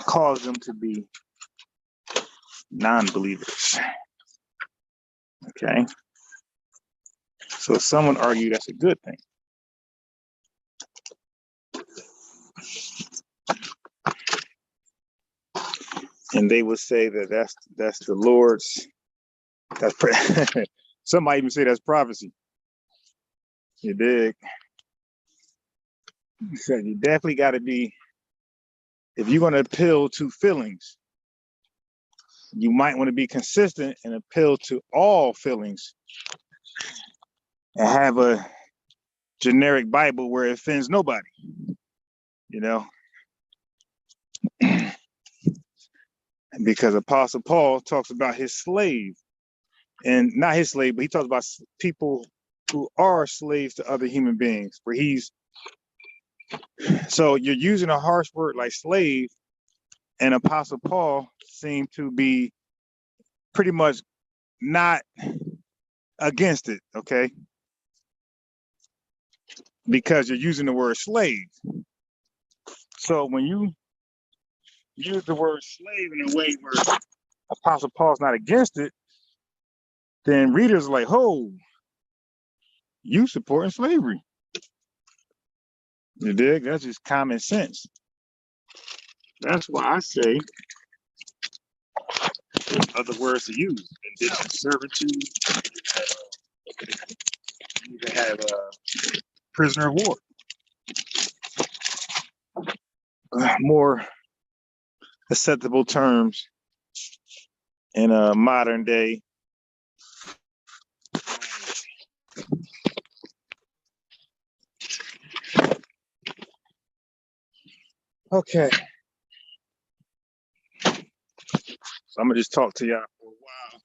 cause them to be non-believers. Okay? So some would argue that's a good thing. And they would say that that's the Lord's, some might even say that's prophecy. You dig? So you definitely got to be, if you're going to appeal to feelings, you might want to be consistent and appeal to all feelings and have a generic Bible where it offends nobody, because Apostle Paul talks about his slave, and not his slave, but he talks about people who are slaves to other human beings, where so you're using a harsh word like slave, and Apostle Paul seemed to be pretty much not against it, okay? Because you're using the word slave. So when you use the word slave in a way where Apostle Paul's not against it, then readers are like, "Oh, you supporting slavery?" You dig? That's just common sense. That's why I say other words to use: indentured servitude. You can have prisoner of war. More acceptable terms in a modern day. Okay. So I'm gonna just talk to y'all for a while.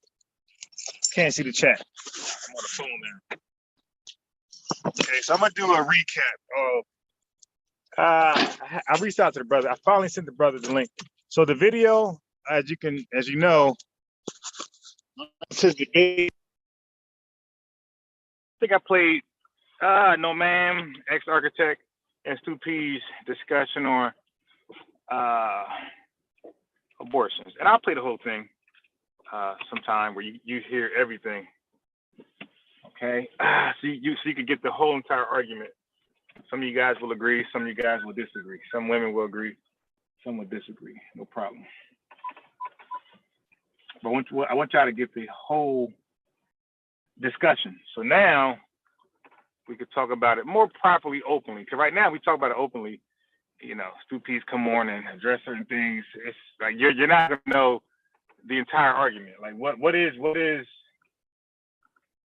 Can't see the chat. I'm on the phone now. Okay, so I'm gonna do a recap of I reached out to the brother. I finally sent the brother the link. So the video, as you know, says debate. I think I played No Ma'am, ex-architect, and Stu P's discussion on abortions. And I'll play the whole thing sometime where you hear everything. Okay, so you can get the whole entire argument. Some of you guys will agree, some of you guys will disagree. Some women will agree, some will disagree. No problem. But I want y'all to get the whole discussion. So now we could talk about it more properly, openly. Because right now we talk about it openly. You know, Stu P's come on and address certain things. It's like you're not gonna know the entire argument. Like what is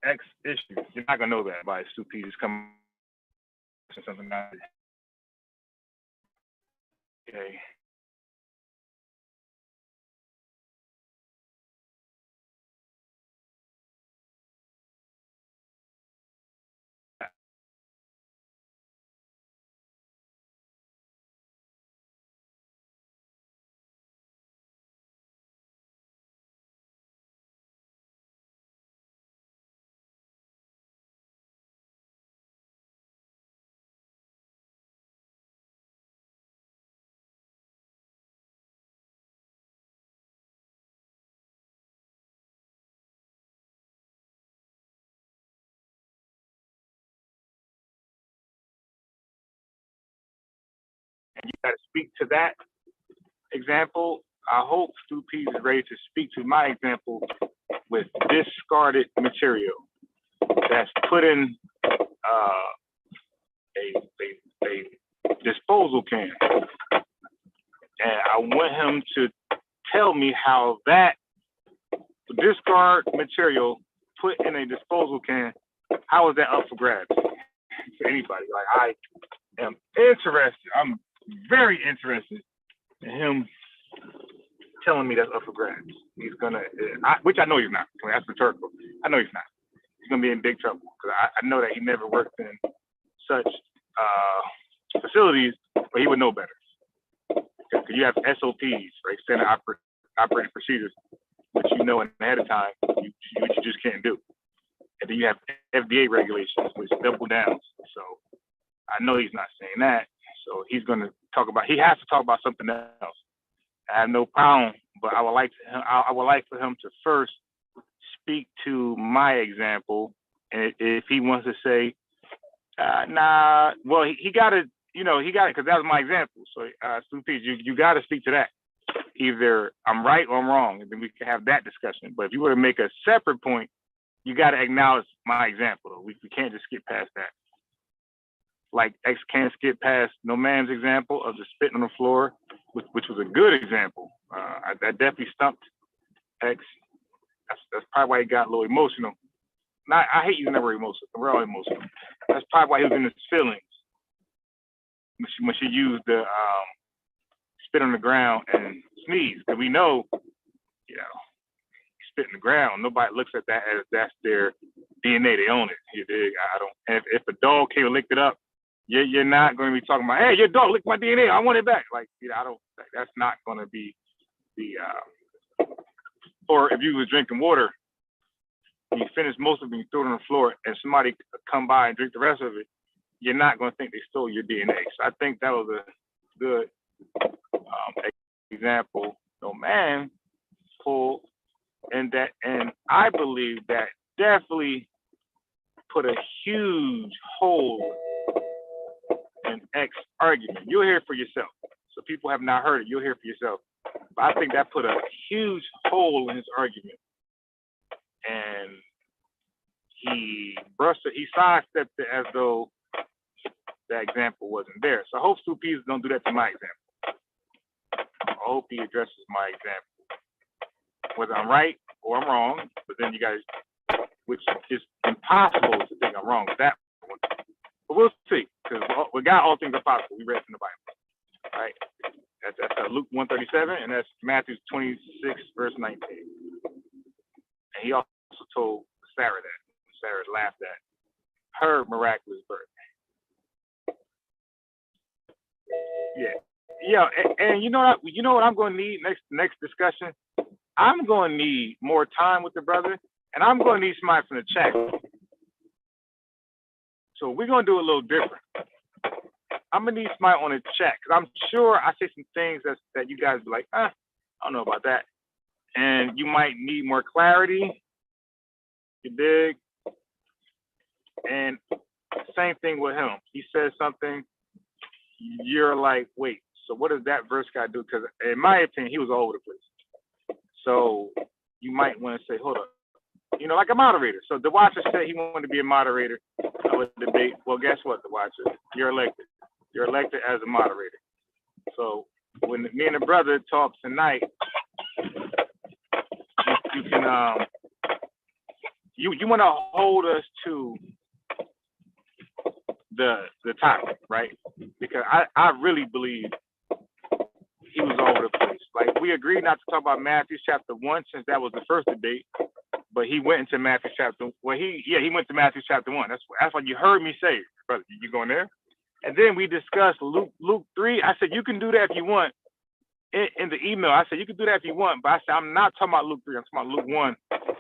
X issue? You're not gonna know that by Stu P just come something out. Okay. And you got to speak to that example. I hope Stu P is ready to speak to my example with discarded material that's put in a disposal can. And I want him to tell me how that discard material put in a disposal can, how is that up for grabs for anybody? Like, I am interested, I'm very interested in him telling me that's up for grabs. He's gonna, which I know he's not. That's rhetorical. I know he's not. He's gonna be in big trouble because I know that he never worked in such facilities, but he would know better. Because you have SOPs, right? Standard operating procedures, which you know ahead of time, which you just can't do. And then you have FDA regulations, which double down. So I know he's not saying that. So he's going to talk about. He has to talk about something else. I have no problem, but I would like for him to first speak to my example, and if he wants to say, nah, well, he got to. You know, he got it because that was my example. So, Stu P, you got to speak to that. Either I'm right or I'm wrong, and then we can have that discussion. But if you were to make a separate point, you got to acknowledge my example. We can't just skip past that. Like X can't skip past No Man's example of the spitting on the floor, which was a good example. That definitely stumped X. That's probably why he got a little emotional. I hate using that word emotional. We're all emotional. That's probably why he was in his feelings. When she used the spit on the ground and sneeze, because we know, you know, spit in the ground. Nobody looks at that as that's their DNA. They own it. You dig? I don't. And if a dog came and licked it up, you're not going to be talking about, hey, your dog licked my DNA. I want it back. Like, you know, I don't. That's not going to be the. Or if you was drinking water, and you finish most of it, and you throw it on the floor, and somebody come by and drink the rest of it, you're not going to think they stole your DNA. So I think that was a good example. No Man pulled and I believe that definitely put a huge hole in X argument. You'll hear it for yourself. So people have not heard it. You'll hear it for yourself. But I think that put a huge hole in his argument, and he sidestepped it as though that example wasn't there. So I hope Stu Pease don't do that to my example. I hope he addresses my example, whether I'm right or I'm wrong. But then you guys, which is impossible to think I'm wrong with that one. But we'll see, because with God, all things are possible. We read from the Bible, right? That's Luke 137, and that's Matthew 26, verse 19. And he also told Sarah that. Sarah laughed at her miraculous birth. Yeah, and you know what I'm going to need next discussion. I'm going to need more time with the brother, and I'm going to need somebody from the chat. So we're going to do a little different. I'm going to need somebody on the chat, because I'm sure I say some things that you guys be like, I don't know about that. And you might need more clarity. You dig? And same thing with him. He says something, you're like, wait, so what does that verse got to do? Because in my opinion, he was all over the place. So you might want to say, hold up. You know, like a moderator. So the Watcher said he wanted to be a moderator of a debate. Well, guess what, the Watcher? You're elected. You're elected as a moderator. So when me and the brother talk tonight, you can you want to hold us to the topic, right? Because I really believe he was all over the place. Like, we agreed not to talk about Matthew chapter 1, since that was the first debate, but he went into Matthew chapter, he went to Matthew chapter 1. That's what you heard me say, brother. You going there? And then we discussed Luke 3. I said, you can do that if you want. In the email, I said, you can do that if you want, but I said, I'm not talking about Luke 3, I'm talking about Luke 1.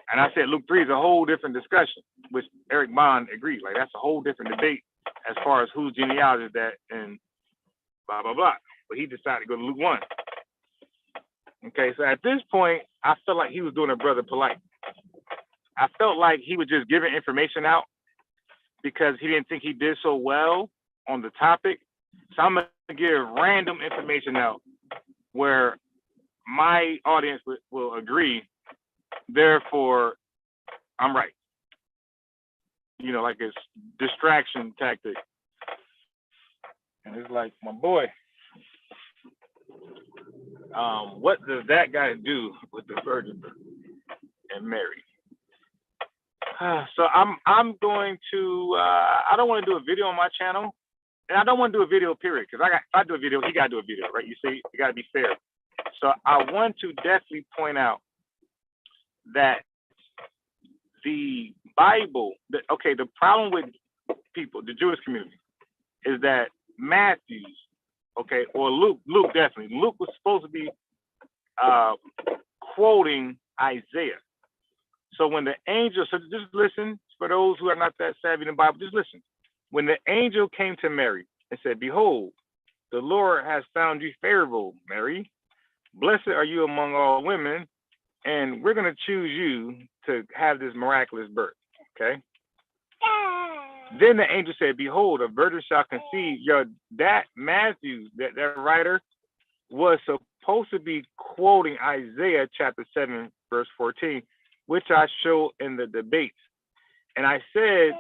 And I said, Luke 3 is a whole different discussion, which Eric Bond agreed. Like, that's a whole different debate as far as whose genealogy is that and blah, blah, blah. But he decided to go to Luke 1. Okay, so at this point, I felt like he was doing a brother Polight. I felt like he was just giving information out because he didn't think he did so well on the topic. So I'm going to give random information out where my audience will agree. Therefore, I'm right. You know, like it's distraction tactic. And it's like, my boy, what does that guy do with the virgin birth and Mary? So I'm going to, I don't want to do a video on my channel, and I don't want to do a video period, because if I do a video, he got to do a video, right? You see, you got to be fair. So I want to definitely point out that the Bible, the problem with people, the Jewish community, is that Matthew, or Luke definitely. Luke was supposed to be quoting Isaiah. So when the angel, so just listen, for those who are not that savvy in the Bible, just listen. When the angel came to Mary and said, behold, the Lord has found you favorable, Mary. Blessed are you among all women, and we're going to choose you to have this miraculous birth, okay? Then the angel said, behold, a virgin shall conceive. That Matthew, that writer, was supposed to be quoting Isaiah chapter 7, verse 14, which I show in the debates. And I said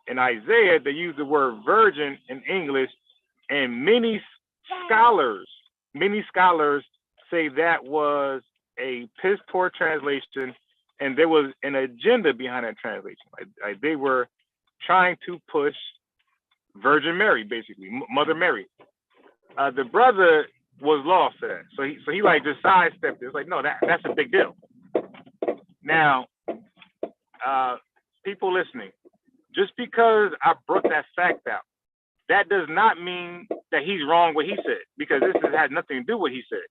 in Isaiah, they use the word virgin in English, and many scholars say that was a piss poor translation, and there was an agenda behind that translation. Like they were trying to push Virgin Mary, basically, Mother Mary. The brother was lost to that, so he like just sidestepped it. It's like, no, that's a big deal. Now, people listening, just because I brought that fact out, that does not mean that he's wrong what he said, because this has had nothing to do with what he said.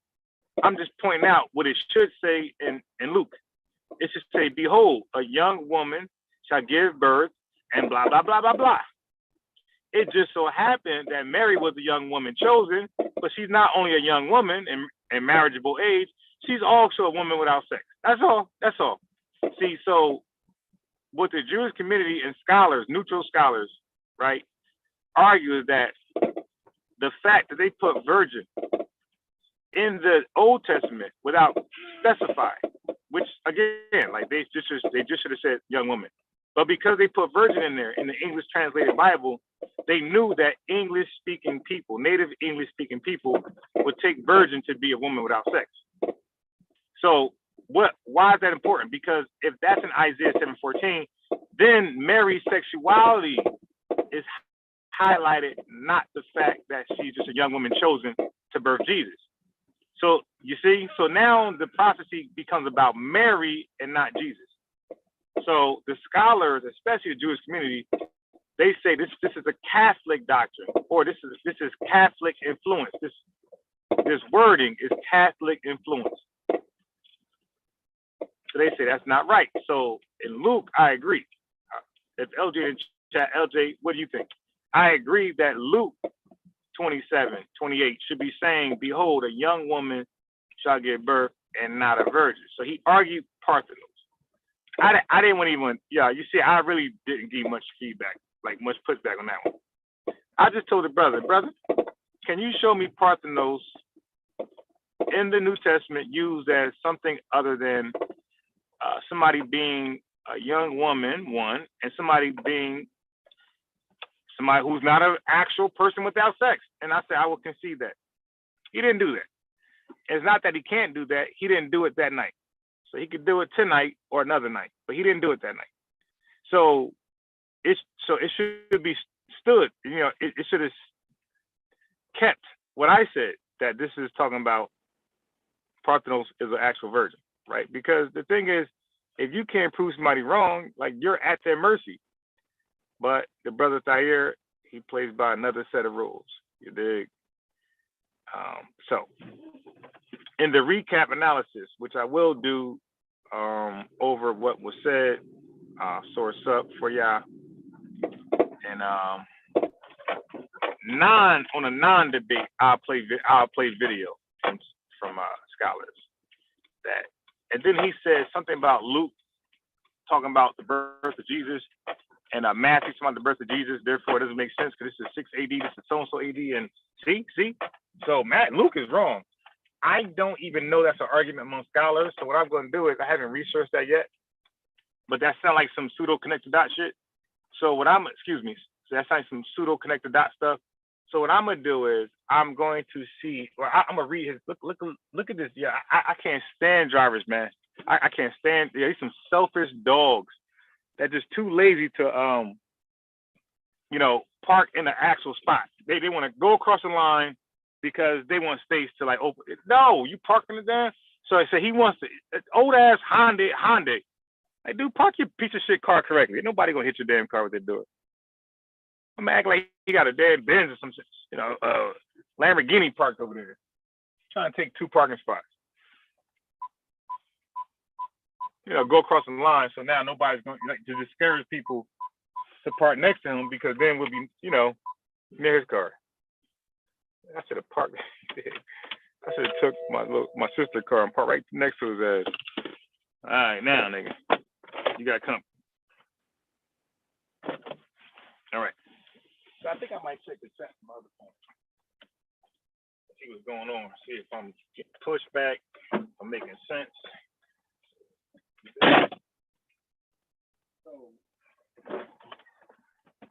I'm just pointing out what it should say in Luke. It should say, behold, a young woman shall give birth, and blah, blah, blah, blah, blah. It just so happened that Mary was a young woman chosen, but she's not only a young woman in marriageable age, she's also a woman without sex. That's all. That's all. See, so what the Jewish community and scholars, neutral scholars, right, argue is that the fact that they put virgin in the Old Testament without specifying, which again, like they just should have said young woman, but because they put virgin in there in the English translated Bible, they knew that English speaking people, native English speaking people, would take virgin to be a woman without sex. So why is that important? Because if that's in Isaiah 7:14, then Mary's sexuality is highlighted, not the fact that she's just a young woman chosen to birth Jesus. So you see, so now the prophecy becomes about Mary and not Jesus. So the scholars, especially the Jewish community, they say this is a Catholic doctrine, or this is Catholic influence. This wording is Catholic influence. So they say that's not right. So in Luke, I agree. If LJ in chat, LJ, what do you think? I agree that Luke 27:28 should be saying, "Behold, a young woman shall give birth, and not a virgin." So he argued Parthenos. I didn't want to even, yeah, you see, I really didn't give much feedback, like much pushback on that one. I just told the brother, can you show me Parthenos in the New Testament used as something other than somebody being a young woman, one, and somebody being somebody who's not an actual person without sex? And I said, I will concede that. He didn't do that. It's not that he can't do that. He didn't do it that night. So he could do it tonight or another night, but he didn't do it that night. So it should be stood, it should have kept what I said, that this is talking about Parthenos is an actual virgin, right? Because the thing is, if you can't prove somebody wrong, like, you're at their mercy. But the brother Thayer, he plays by another set of rules. You dig? So in the recap analysis, which I will do over what was said, source up for y'all, and on a non-debate, I'll play video from scholars that, and then he said something about Luke talking about the birth of Jesus, and Matthew talking about the birth of Jesus. Therefore, it doesn't make sense because this is 6 AD, this is so-and-so AD, and see. So Luke is wrong. I don't even know that's an argument among scholars. So what I'm going to do is, I haven't researched that yet, but that sounds like some pseudo connected dot shit. So so that sounds like some pseudo connected dot stuff. So what I'm gonna do is, I'm going to see, or I'm gonna read his. Look at this. Yeah, I can't stand drivers, man. I can't stand. Yeah, these some selfish dogs that just too lazy to park in the actual spot. They want to go across the line because they want space to like open it. No, you parking it there. So I said he wants to, old ass Hyundai. Like, dude, park your piece of shit car correctly. Ain't nobody gonna hit your damn car with that door. I'm gonna act like he got a damn Benz or some shit, Lamborghini parked over there, trying to take 2 parking spots. Go across the line. So now nobody's going to discourage people to park next to him, because then we'll be, near his car. I should have parked. I should have took my sister's car and parked right next to his ass. All right, now, nigga, you got company. All right. So I think I might check the chat from my other phone. See what's going on. See if I'm getting pushback. If I'm making sense. So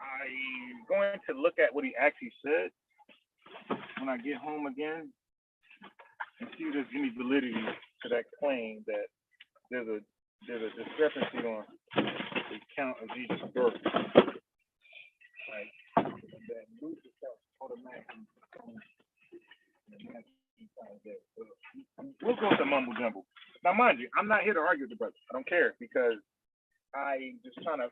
I'm going to look at what he actually said when I get home again, and see if there's any validity to that claim that there's a discrepancy on the count of Jesus' birth. Like, that Luke itself automatically we'll go to mumble jumble. Now, mind you, I'm not here to argue with the brother. I don't care, because I just trying to.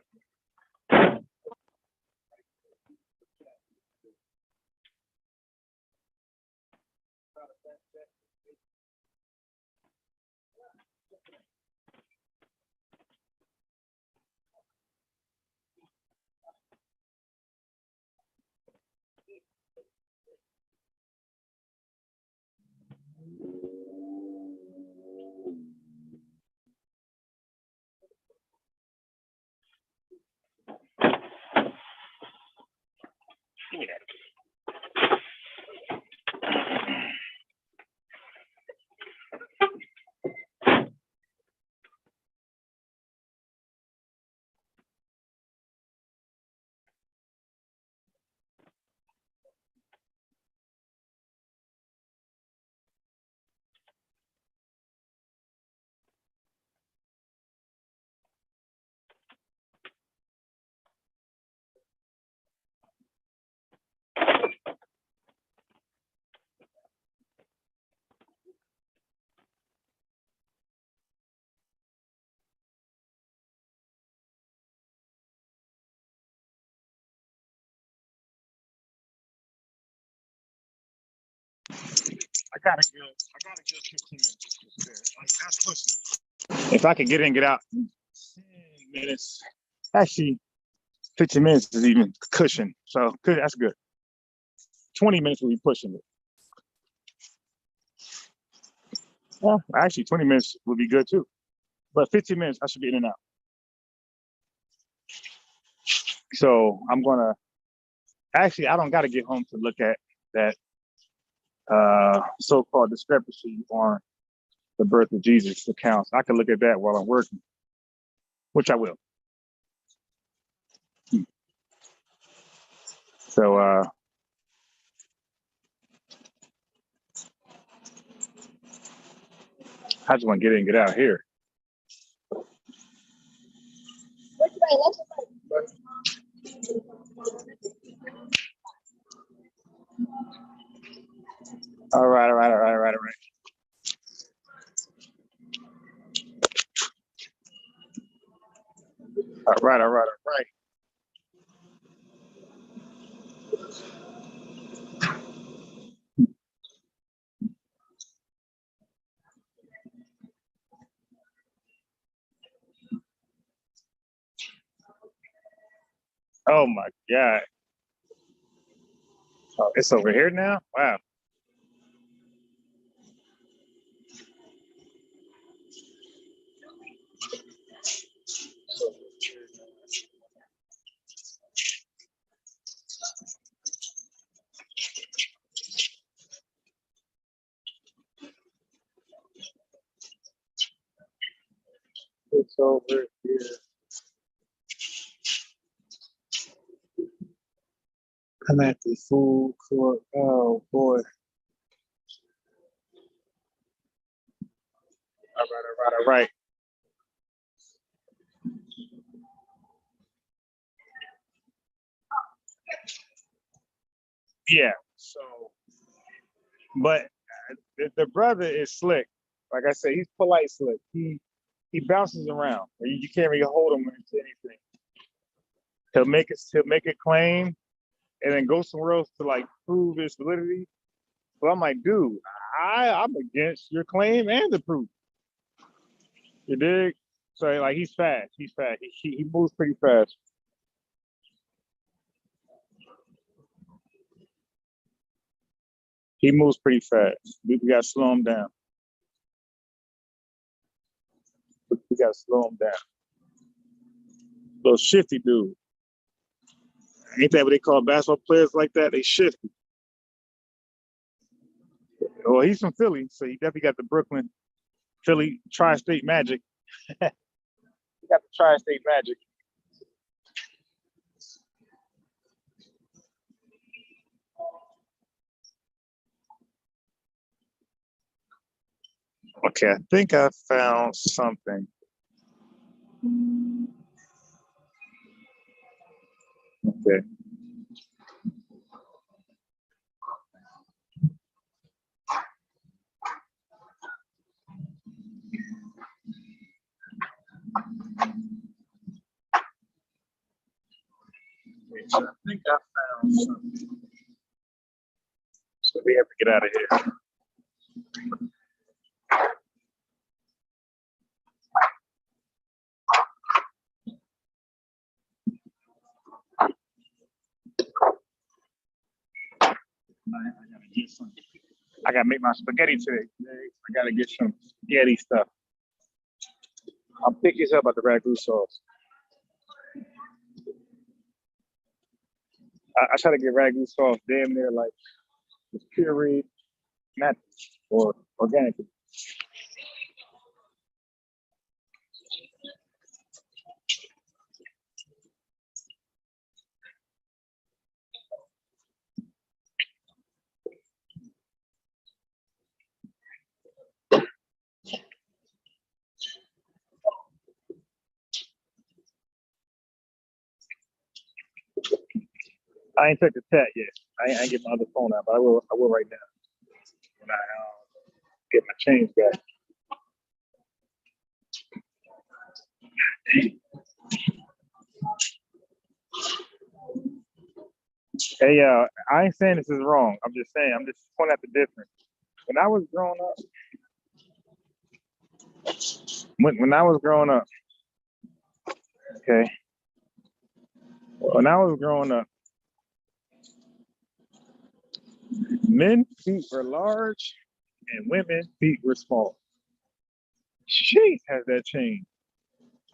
I gotta give 15 minutes. Like, that's pushing. If I could get in and get out in 10 minutes, actually 15 minutes is even cushion. So good, that's good. 20 minutes will be pushing it. Well, actually 20 minutes would be good too. But 15 minutes, I should be in and out. So I'm gonna, actually, I don't gotta get home to look at that so-called discrepancy on the birth of Jesus accounts. I can look at that while I'm working, which I will. So I just want to get in and get out here. All right. All right. Oh my God. Oh, it's over here now? Wow. It's over here. I'm at the food court. Oh boy. All right. Yeah. So, but the brother is slick. Like I said, he's polite slick. He bounces around. You can't really hold him into anything. He'll make a claim and then go somewhere else to like prove its validity. But I'm like, dude, I'm against your claim and the proof. You dig? So like he's fast. He moves pretty fast. He moves pretty fast. We gotta slow him down. We gotta slow him down. Little shifty dude. Ain't that what they call basketball players like that? They shifty. Well, he's from Philly, so he definitely got the Brooklyn, Philly tri-state magic. He got the tri-state magic. Okay, I think I found something. Okay. So I think I found something. So we have to get out of here. I gotta make my spaghetti today. I gotta get some spaghetti stuff. I'm picky as hell about the ragu sauce. I try to get ragu sauce damn near like it's pureed, natural or organic. I ain't took the chat yet. I ain't get my other phone out, but I will. I will right now when I get my change back. Hey, I ain't saying this is wrong. I'm just saying. I'm just pointing out the difference. When I was growing up, when I was growing up, okay. When I was growing up, men's feet were large and women's feet were small. She has that changed.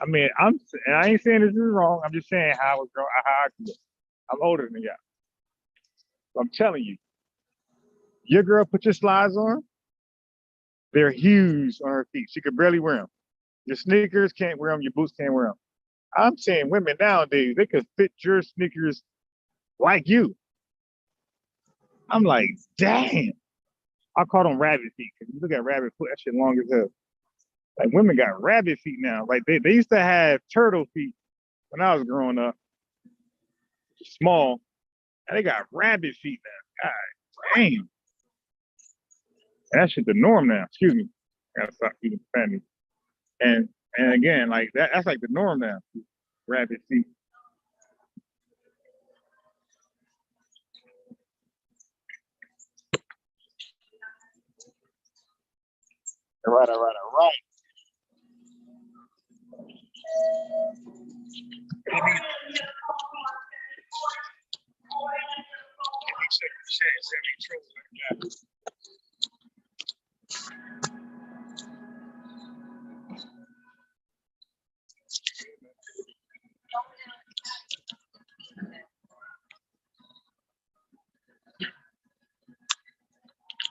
I mean, and I ain't saying this is wrong. I'm just saying how I was growing, how I grew up. I'm older than y'all. So I'm telling you, your girl put your slides on, they're huge on her feet. She could barely wear them. Your sneakers can't wear them, your boots can't wear them. I'm saying women nowadays, they could fit your sneakers like you. I'm like, damn. I call them rabbit feet because you look at rabbit foot, that shit long as hell. Like women got rabbit feet now. Like they used to have turtle feet when I was growing up, small, and they got rabbit feet now. God damn. And that shit the norm now. Excuse me. I gotta stop eating family. And again, like that's like the norm now. Rabbit feet. All right.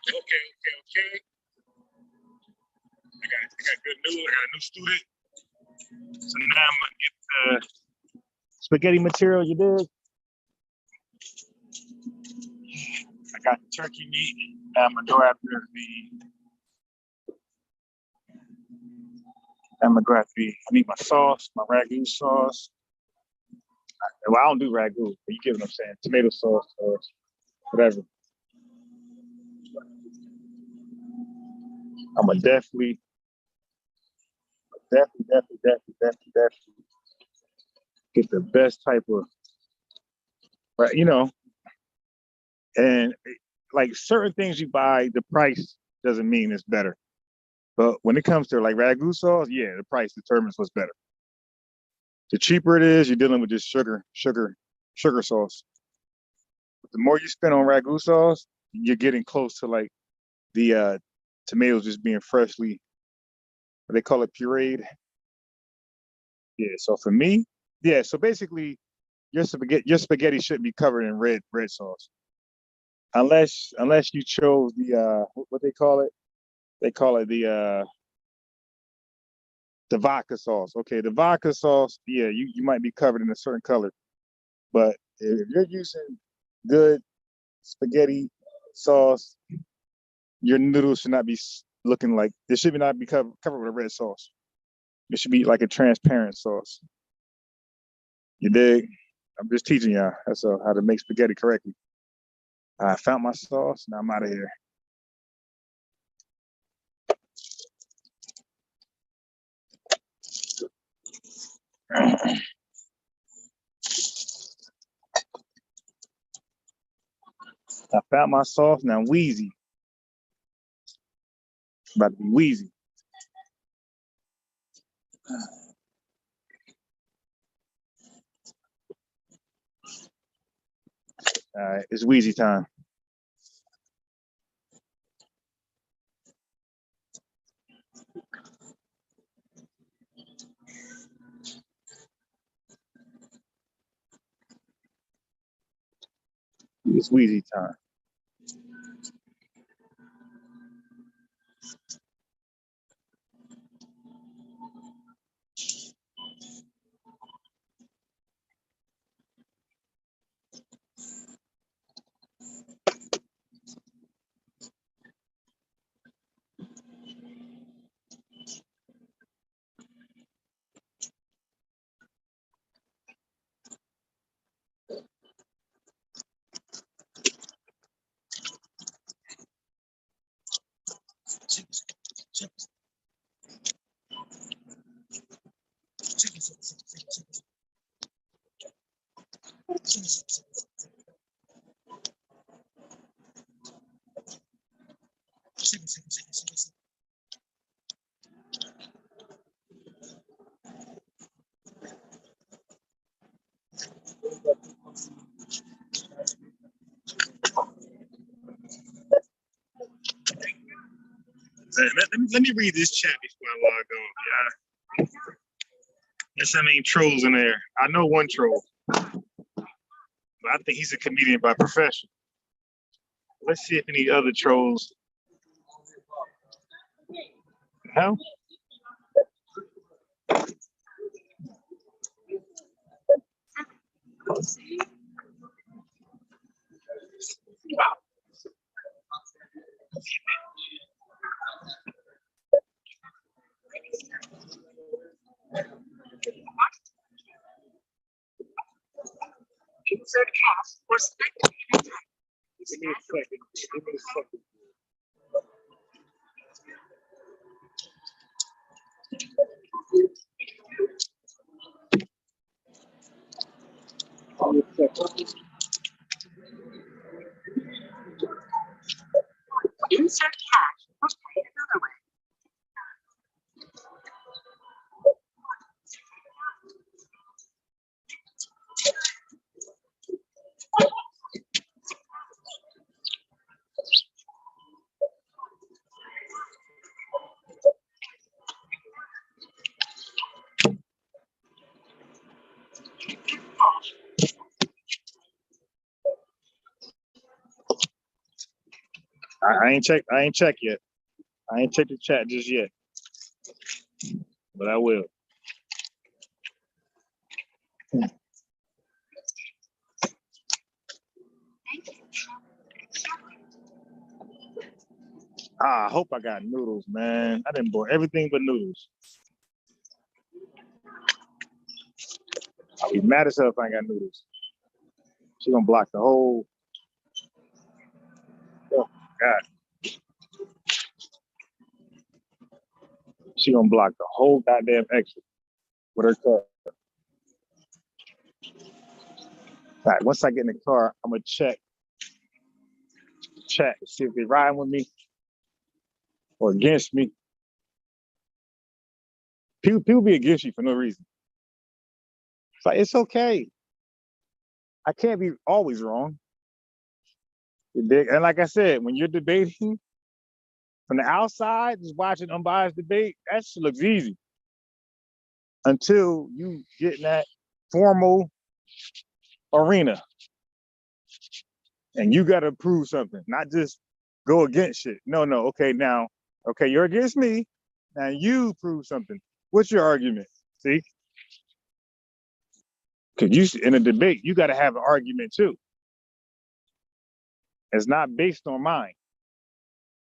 Okay. I got good news. I got a new student. So now I'm gonna get the spaghetti material. You did. I got the turkey meat. Now I'm gonna go after I need my sauce, my ragu sauce. Well, I don't do ragu, but you get what I'm saying. Tomato sauce or whatever. I'm gonna definitely get the best type of, right? And like certain things you buy, the price doesn't mean it's better. But when it comes to like ragu sauce, yeah, the price determines what's better. The cheaper it is, you're dealing with just sugar sauce. But the more you spend on ragu sauce, you're getting close to like the tomatoes just being freshly, what they call it, pureed. Yeah. So for me, yeah. So basically, your spaghetti shouldn't be covered in red sauce, unless you chose the what they call it. They call it the vodka sauce. Okay, the vodka sauce, yeah, you might be covered in a certain color. But if you're using good spaghetti sauce, your noodles should not be looking like, it should not be covered with a red sauce. It should be like a transparent sauce. You dig? I'm just teaching y'all. That's how to make spaghetti correctly. I found my sauce. Now I'm out of here. I found my sauce. Now I'm wheezy. About to be wheezy. All right, it's wheezy time. It's Wheezy time. Let me read this chat before I log on. Yeah. There's so many trolls in there. I know one troll, but I think he's a comedian by profession. Let's see if any other trolls. Hell? Insert cash or select payment type. Give me a second. Give me a second. Insert cash or pay another way. I ain't checked yet. I ain't checked the chat just yet, but I will. I hope I got noodles, man. I didn't boil everything but noodles. I'll be mad as hell if I ain't got noodles. She gonna block the whole. Oh God. She gonna block the whole goddamn exit with her car. All right, once I get in the car, I'm gonna check the chat to see if they riding with me or against me. People be against you for no reason. It's like, it's okay. I can't be always wrong. You dig? And like I said, when you're debating from the outside, just watching unbiased debate, that shit looks easy. Until you get in that formal arena. And you gotta prove something, not just go against shit. No, okay, now, okay, you're against me. Now you prove something. What's your argument? See? Because in a debate, you gotta have an argument too. It's not based on mine.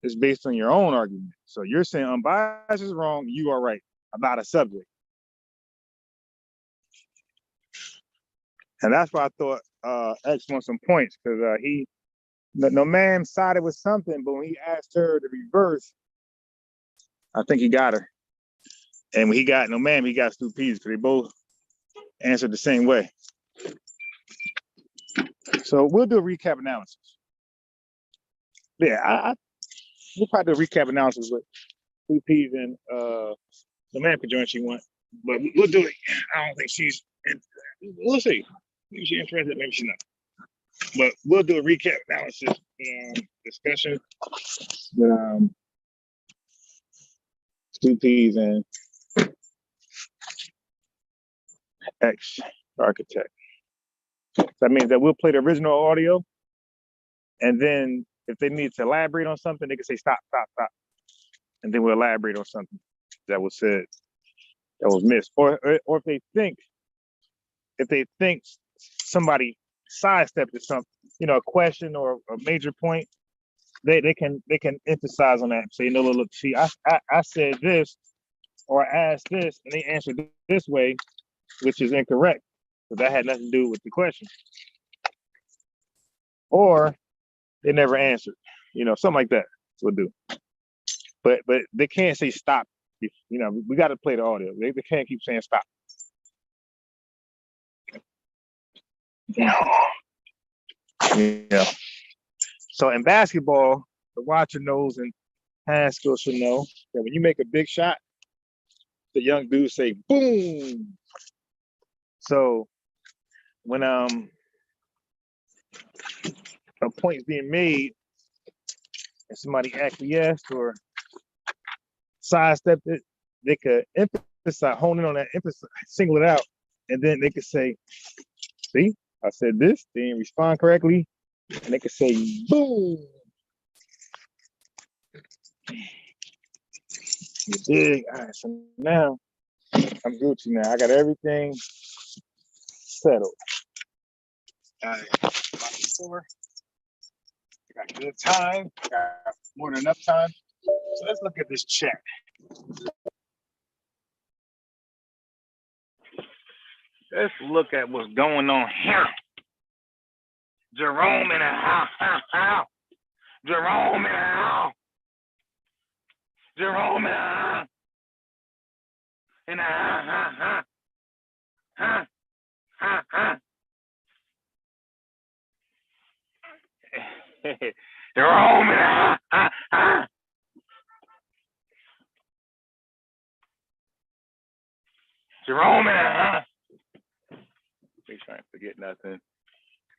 It's based on your own argument. So you're saying unbiased is wrong, you are right about a subject. And that's why I thought X won some points, because no man sided with something, but when he asked her to reverse, I think he got her. And when he got no man, he got Stu Peas, because they both answered the same way. So we'll do a recap analysis. Yeah, we'll probably do a recap analysis with Stu Peas and the man could join she want, but we'll do it. I don't think she's. We'll see. Maybe she's interested, maybe she's not. But we'll do a recap analysis discussion with Stu Peas and X Architect. That means that we'll play the original audio And then if they need to elaborate on something, they can say stop, stop, stop. And then we'll elaborate on something that was said, that was missed. Or if they think somebody sidestepped something, a question or a major point, they can emphasize on that. Say, no, look, see, I said this or I asked this, and they answered this way, which is incorrect. But that had nothing to do with the question. Or they never answered, something like that will do. But they can't say stop. We got to play the audio. They can't keep saying stop. Yeah. So in basketball, the watcher knows and hand skill should know that when you make a big shot, the young dudes say boom. So when a point's being made and somebody acquiesced or sidestepped it, they could emphasize, hone in on that, emphasize, single it out, and then they could say, see, I said this, they didn't respond correctly, and they could say boom. You dig? All right, so now I'm Gucci now. I got everything settled. All right, before. Got good time, got more than enough time. So let's look at this chat. Let's look at what's going on here. Jerome in the house. Jerome in the house. Jerome in the house. In the house. Jerome in the house. Jerome in the house. Make sure I ain't forget nothing.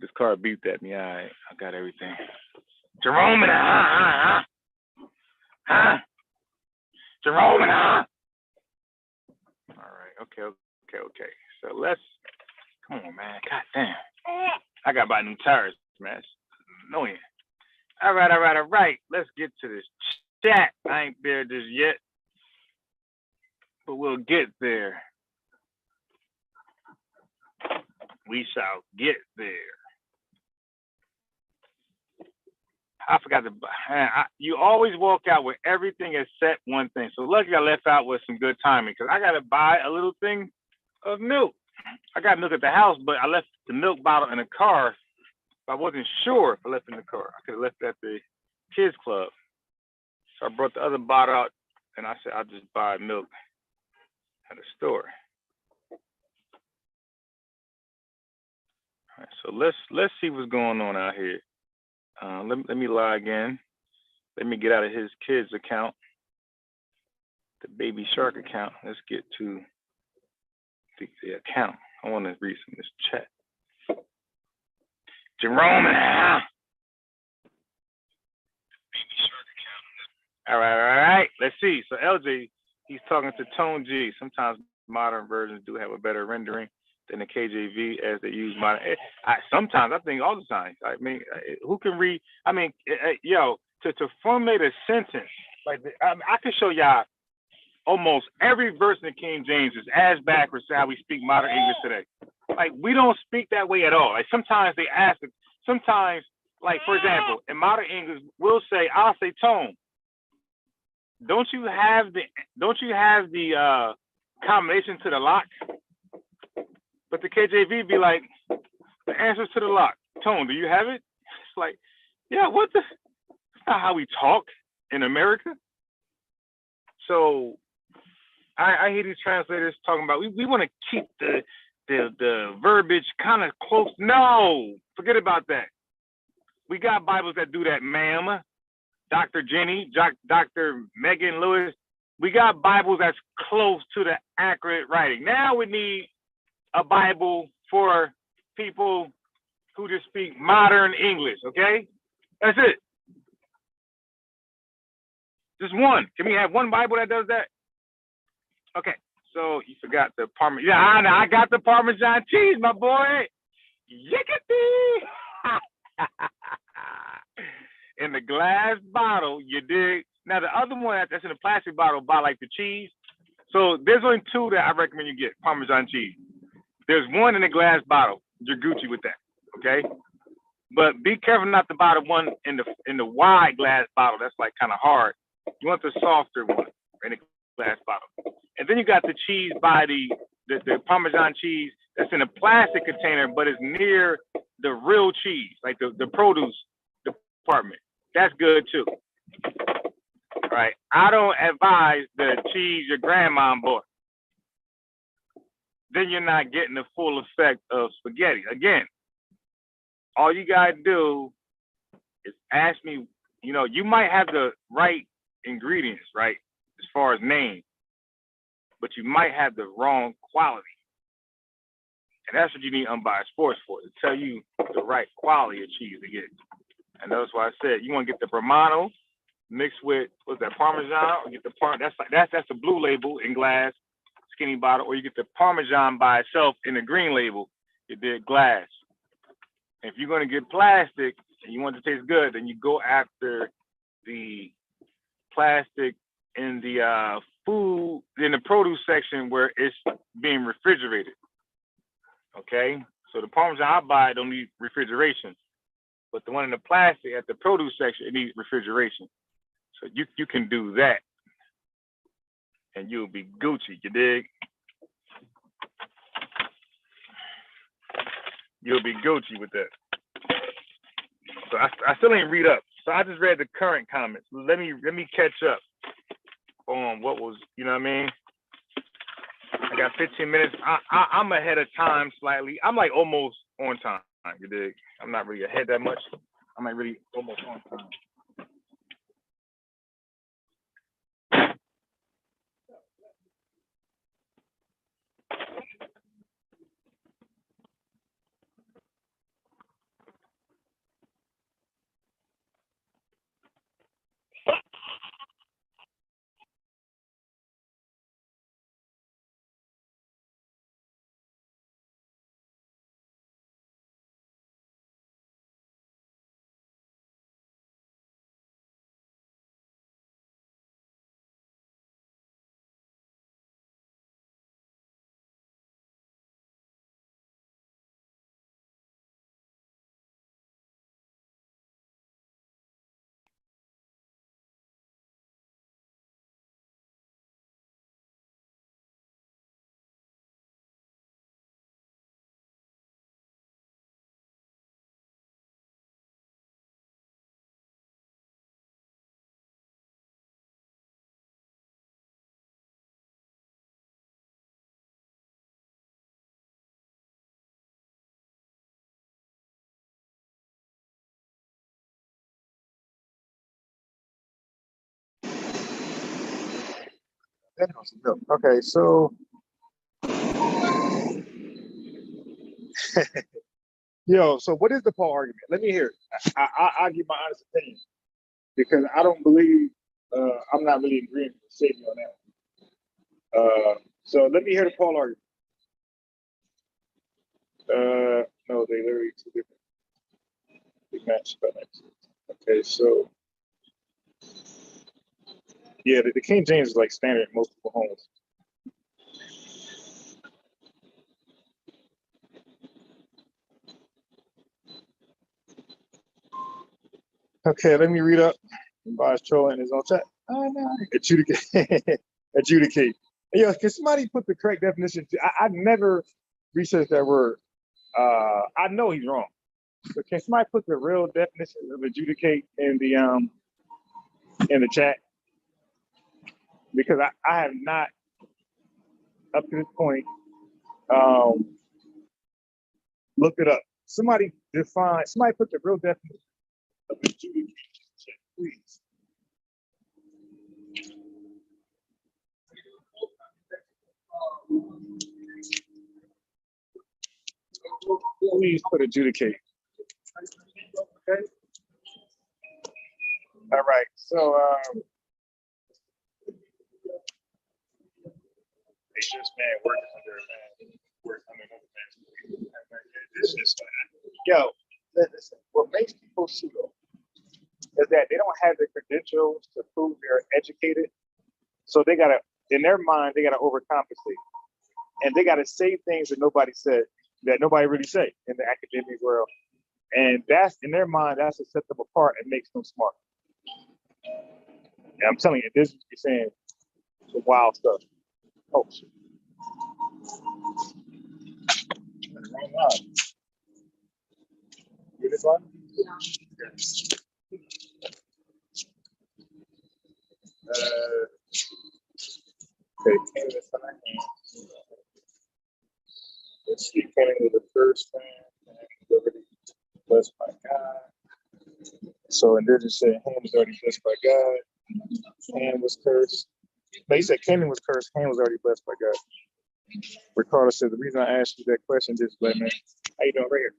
This car beeped at me. All right, I got everything. Jerome in the house. Jerome in the house. All right, okay. So let's, come on, man. God damn. I got to buy new tires, man. It's annoying. All right. Let's get to this chat. I ain't there just yet, but we'll get there. We shall get there. I forgot to buy. You always walk out with everything except one thing. So lucky I left out with some good timing because I got to buy a little thing of milk. I got milk at the house, but I left the milk bottle in the car. I wasn't sure if I left it in the car. I could have left it at the kids club. So I brought the other bottle out and I said, I'll just buy milk at a store. All right, so let's see what's going on out here. Let me log in. Let me get out of his kids account, the Baby Shark account. Let's get to the account. I want to read some of this chat. Jerome, Baby Shark account. All right. Let's see. So LJ, he's talking to Tone G. Sometimes modern versions do have a better rendering than the KJV as they use modern. Sometimes I think all the time. I mean, who can read? I mean, to formulate a sentence like I can show y'all almost every verse in the King James is as backwards to how we speak modern English today. Like we don't speak that way at all. Like sometimes they ask it. Sometimes, like for example, in modern English, I'll say Tone. Don't you have the combination to the lock? But the KJV be like, the answers to the lock. Tone, do you have it? It's like, yeah, what the? That's not how we talk in America. So I hear these translators talking about, we want to keep the verbiage kind of close. No, forget about that. We got Bibles that do that, ma'am. Dr. Jenny, Dr. Megan Lewis. We got Bibles that's close to the accurate writing. Now we need a Bible for people who just speak modern English, okay? That's it. Just one. Can we have one Bible that does that? Okay, so you forgot the Parmesan. Yeah, I got the Parmesan cheese, my boy. Yickety! in the glass bottle, you dig? Now the other one that's in a plastic bottle, buy like the cheese. So there's only two that I recommend you get, Parmesan cheese. There's one in a glass bottle. You're Gucci with that, okay? But be careful not to buy the one in the wide glass bottle. That's like kind of hard. You want the softer one in a glass bottle. And then you got the cheese by the Parmesan cheese that's in a plastic container, but it's near the real cheese, like the produce department. That's good too. Right? I don't advise the cheese your grandma bought. Then you're not getting the full effect of spaghetti. Again, all you gotta do is ask me, you might have the right ingredients, right? As far as name, but you might have the wrong quality. And that's what you need Unbiased Sports for, to tell you the right quality of cheese to get. And that's why I said you want to get the Romano mixed with what's that, Parmesan, or get the that's the blue label in glass, skinny bottle, or you get the Parmesan by itself in the green label, you did glass. And if you're gonna get plastic and you want it to taste good, then you go after the plastic in the food, in the produce section where it's being refrigerated. Okay, so the Parmesan I buy don't need refrigeration, but the one in the plastic at the produce section, it needs refrigeration. So you can do that, and you'll be Gucci. You dig? You'll be Gucci with that. So I still ain't read up. So I just read the current comments. Let me catch up on what was, you know what I mean? I got 15 minutes. I'm ahead of time slightly. I'm like almost on time, you dig? I'm not really ahead that much. I'm like really almost on time. Okay, so so what is the Paul argument? Let me hear it. I'll give my honest opinion because I don't believe I'm not really agreeing with Sadie on that. So let me hear the Paul argument. No, they literally two different. They match by next. Okay, so yeah, the King James is like standard in most people's homes. Okay, let me read up. Boss trolling his own chat. Oh no. Adjudicate. Adjudicate. Yeah, can somebody put the correct definition? I never researched that word. I know he's wrong. But can somebody put the real definition of adjudicate in the chat? Because I have not up to this point looked it up. Somebody put the real definition of adjudicate in the chat, please. Please put adjudicate. Okay. All right. So it's just working under man. It's just yo. Listen, what makes people feel is that they don't have the credentials to prove they're educated. So they gotta, in their mind, they gotta overcompensate. And they gotta say things that nobody said, that nobody really say in the academic world. And that's, in their mind, that's to set them apart and makes them smart. And I'm telling you, this is saying some wild stuff. Oh shit. You this one? Okay, Canada sign. Let's see, Canada with the first fan, liberty blessed by God. So indigenous said Ham was already blessed by God. Ham was cursed. No, he said Canaan was cursed. Ham was already blessed by God. Ricardo said the reason I asked you that question is, like, man, how you doing right here?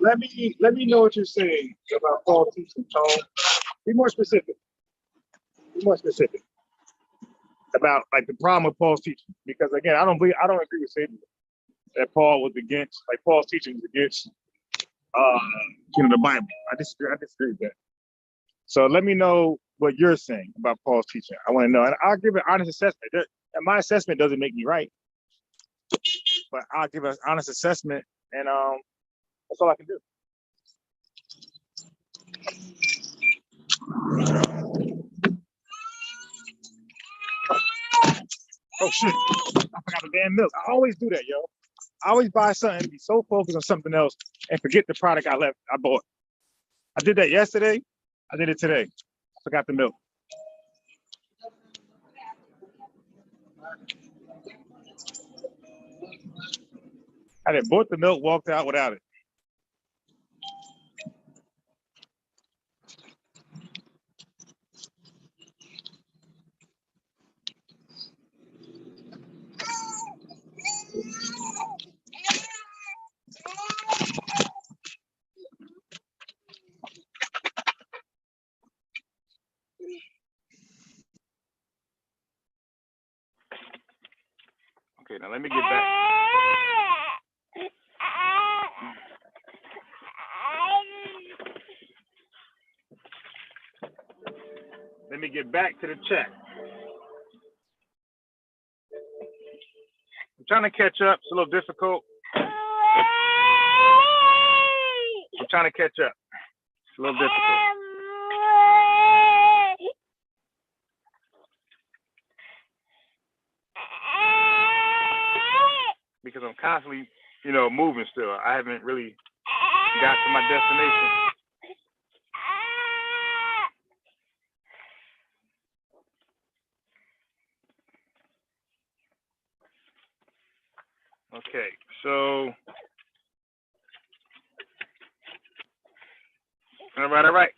Let me know what you're saying about Paul teaching, Tone. Be more specific. Be more specific about like the problem with Paul's teaching, because again, I don't agree with saying that Paul was against, like Paul's teaching was against the Bible. I disagree with that. So let me know what you're saying about Paul's teaching. I want to know, and I'll give an honest assessment. And my assessment doesn't make me right, but I'll give an honest assessment, and that's all I can do. Oh shit! I forgot the damn milk. I always do that, yo. I always buy something and be so focused on something else and forget the product I bought. I did that yesterday. I did it today. I forgot the milk. I didn't bought the milk, walked out without it. Okay, now let me get back. Let me get back to the chat. I'm trying to catch up. It's a little difficult. I'm trying to catch up. It's a little difficult. Because I'm constantly, moving still. I haven't really got to my destination. Okay, so all right.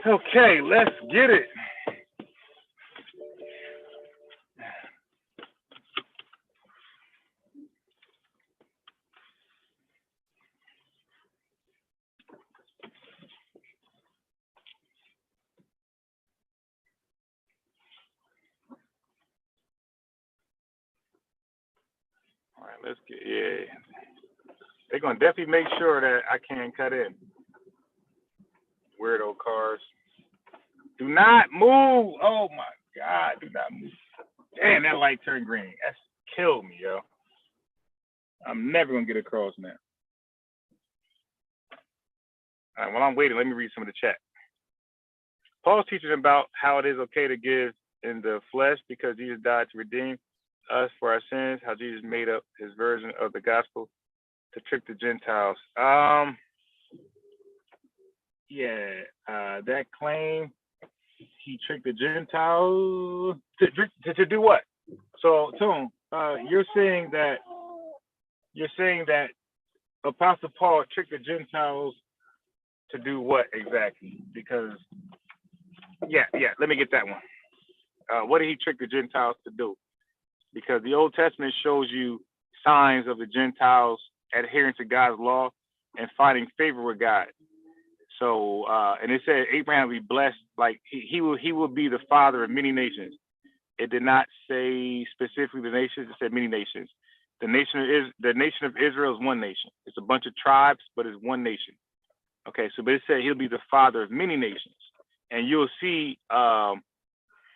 Okay, let's get it. All right, let's get, yeah. They're gonna definitely make sure that I can cut in. Weirdo cars. Do not move. Oh my God, do not move. Damn, that light turned green. That's killed me, yo. I'm never gonna get across now. All right, while I'm waiting, let me read some of the chat. Paul's teaching about how it is okay to give in the flesh because Jesus died to redeem us for our sins, how Jesus made up his version of the gospel to trick the Gentiles. That claim he tricked the Gentiles to do what? So, Tone, you're saying that you're saying that Apostle Paul tricked the Gentiles to do what exactly? Because yeah, let me get that one. What did he trick the Gentiles to do? Because the Old Testament shows you signs of the Gentiles adhering to God's law and finding favor with God. So, and it said Abraham will be blessed, like he will be the father of many nations. It did not say specifically the nations; it said many nations. The nation of Israel is one nation. It's a bunch of tribes, but it's one nation. Okay, so but it said he'll be the father of many nations, and you'll see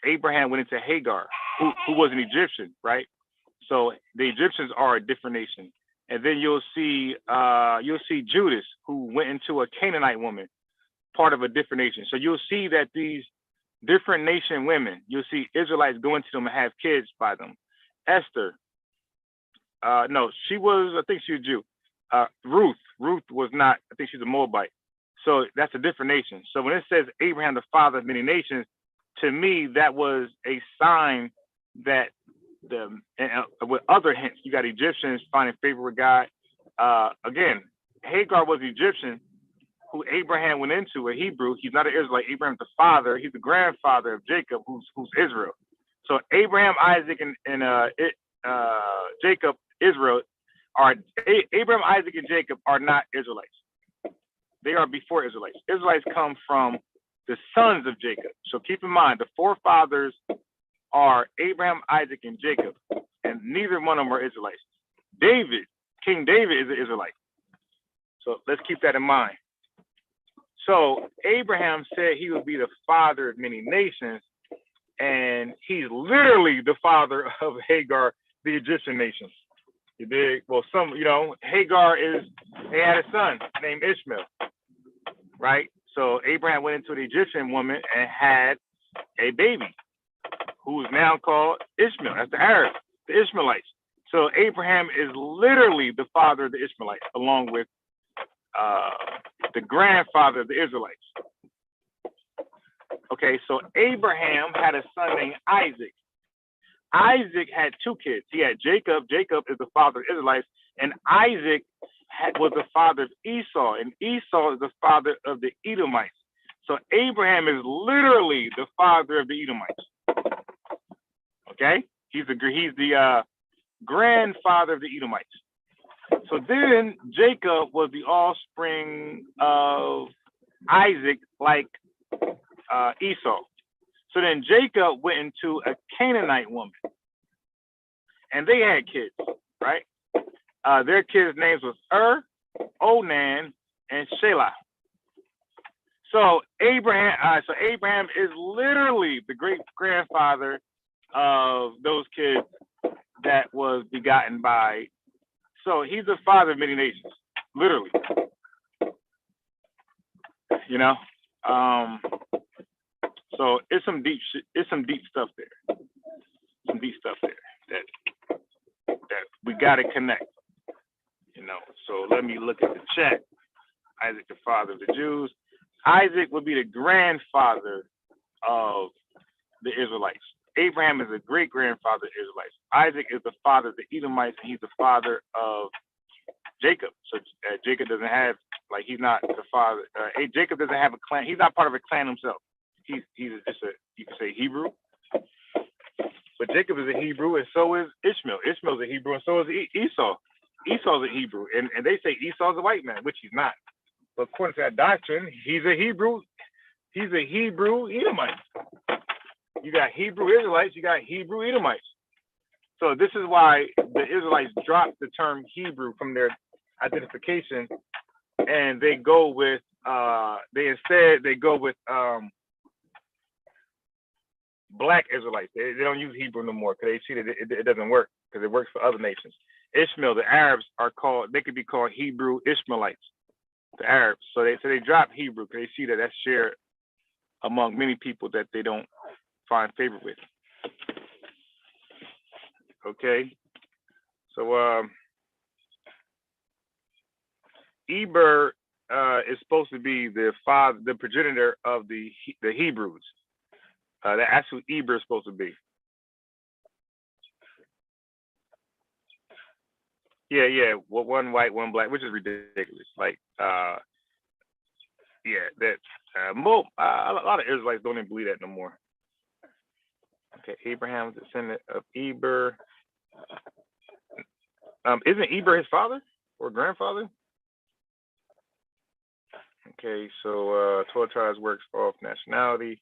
Abraham went into Hagar, who was an Egyptian, right? So the Egyptians are a different nation. And then you'll see Judas, who went into a Canaanite woman, part of a different nation. So you'll see that these different nation women, you'll see Israelites go into them and have kids by them. Esther, no, she was, I think she was Jew. Ruth was not, I think she's a Moabite. So that's a different nation. So when it says Abraham, the father of many nations, to me, that was a sign that with other hints, you got Egyptians finding favor with God. Again, Hagar was Egyptian, who Abraham went into, a Hebrew. He's not an Israelite. Abraham's the father. He's the grandfather of Jacob, who's Israel. So Abraham, Isaac, and Jacob, Israel, Abraham, Isaac, and Jacob are not Israelites. They are before Israelites. Israelites come from the sons of Jacob. So keep in mind, the forefathers are Abraham, Isaac, and Jacob, and neither one of them are Israelites. King David is an Israelite. So let's keep that in mind. So Abraham said he would be the father of many nations, and he's literally the father of Hagar, the Egyptian nation. You dig? Well, Hagar they had a son named Ishmael, right? So Abraham went into the Egyptian woman and had a baby, who is now called Ishmael. That's the Arabs, the Ishmaelites. So Abraham is literally the father of the Ishmaelites, along with the grandfather of the Israelites. Okay, so Abraham had a son named Isaac. Isaac had two kids. He had Jacob. Jacob is the father of the Israelites, and Isaac was the father of Esau, and Esau is the father of the Edomites. So Abraham is literally the father of the Edomites. Okay, he's the grandfather of the Edomites. So then Jacob was the offspring of Isaac, like Esau. So then Jacob went into a Canaanite woman, and they had kids, right? Their kids' names was Onan, and Shelah. So Abraham is literally the great grandfather of those kids that was begotten by. So he's the father of many nations, literally. So it's some deep stuff there. Some deep stuff there that we gotta connect. So let me look at the chat. Isaac, the father of the Jews. Isaac would be the grandfather of the Israelites. Abraham is the great grandfather of the Israelites. Isaac is the father of the Edomites, and he's the father of Jacob. So Jacob doesn't have, he's not the father. Jacob doesn't have a clan. He's not part of a clan himself. He's just you can say Hebrew. But Jacob is a Hebrew, and so is Ishmael. Ishmael's a Hebrew, and so is Esau. Esau's a Hebrew, and they say Esau's a white man, which he's not. But according to that doctrine, he's a Hebrew. He's a Hebrew Edomite. You got Hebrew Israelites, you got Hebrew Edomites. So this is why the Israelites dropped the term Hebrew from their identification, and they go with they go with black Israelites. They don't use Hebrew no more because they see that it doesn't work, because it works for other nations. Ishmael, the Arabs they could be called Hebrew Ishmaelites, the Arabs. So they drop Hebrew because they see that that's shared among many people that they don't find favor with. Okay, so Eber is supposed to be the progenitor of the Hebrews. That's who Eber is supposed to be. Yeah. Well, one white, one black, which is ridiculous. Like, yeah, that a lot of Israelites don't even believe that no more. Okay, Abraham was a descendant of Eber. Isn't Eber his father or grandfather? Okay, so 12 tribes works off nationality.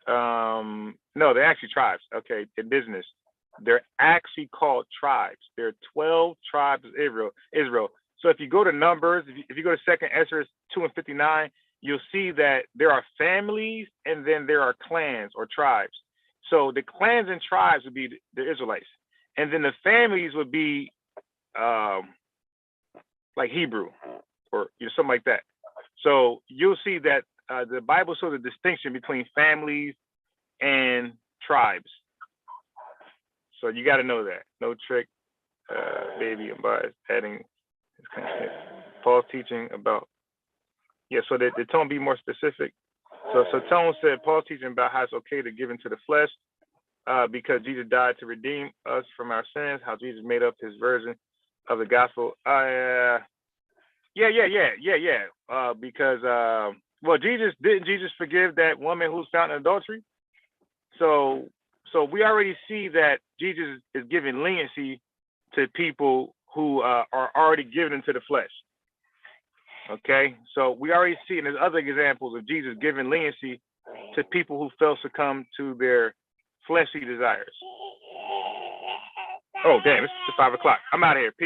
No, they're actually tribes. Okay, indigenous. They're actually called tribes. There are 12 tribes of Israel. So if you go to Numbers, if you go to 2nd Ezra 2:59, you'll see that there are families and then there are clans or tribes. So the clans and tribes would be the Israelites, and then the families would be like Hebrew or something like that. So you'll see that the Bible shows a distinction between families and tribes. So you got to know that. No trick, baby, and by adding this kind of thing. Paul's teaching about, so the tone be more specific. So Tone said Paul's teaching about how it's okay to give into the flesh because Jesus died to redeem us from our sins, how Jesus made up his version of the gospel. Because didn't Jesus forgive that woman who's found in adultery? So we already see that Jesus is giving leniency to people who are already given into the flesh. Okay, so we already see, and there's other examples of Jesus giving leniency to people who fell succumb to their fleshly desires. Oh, damn, it's 5 o'clock. I'm out of here. Peace.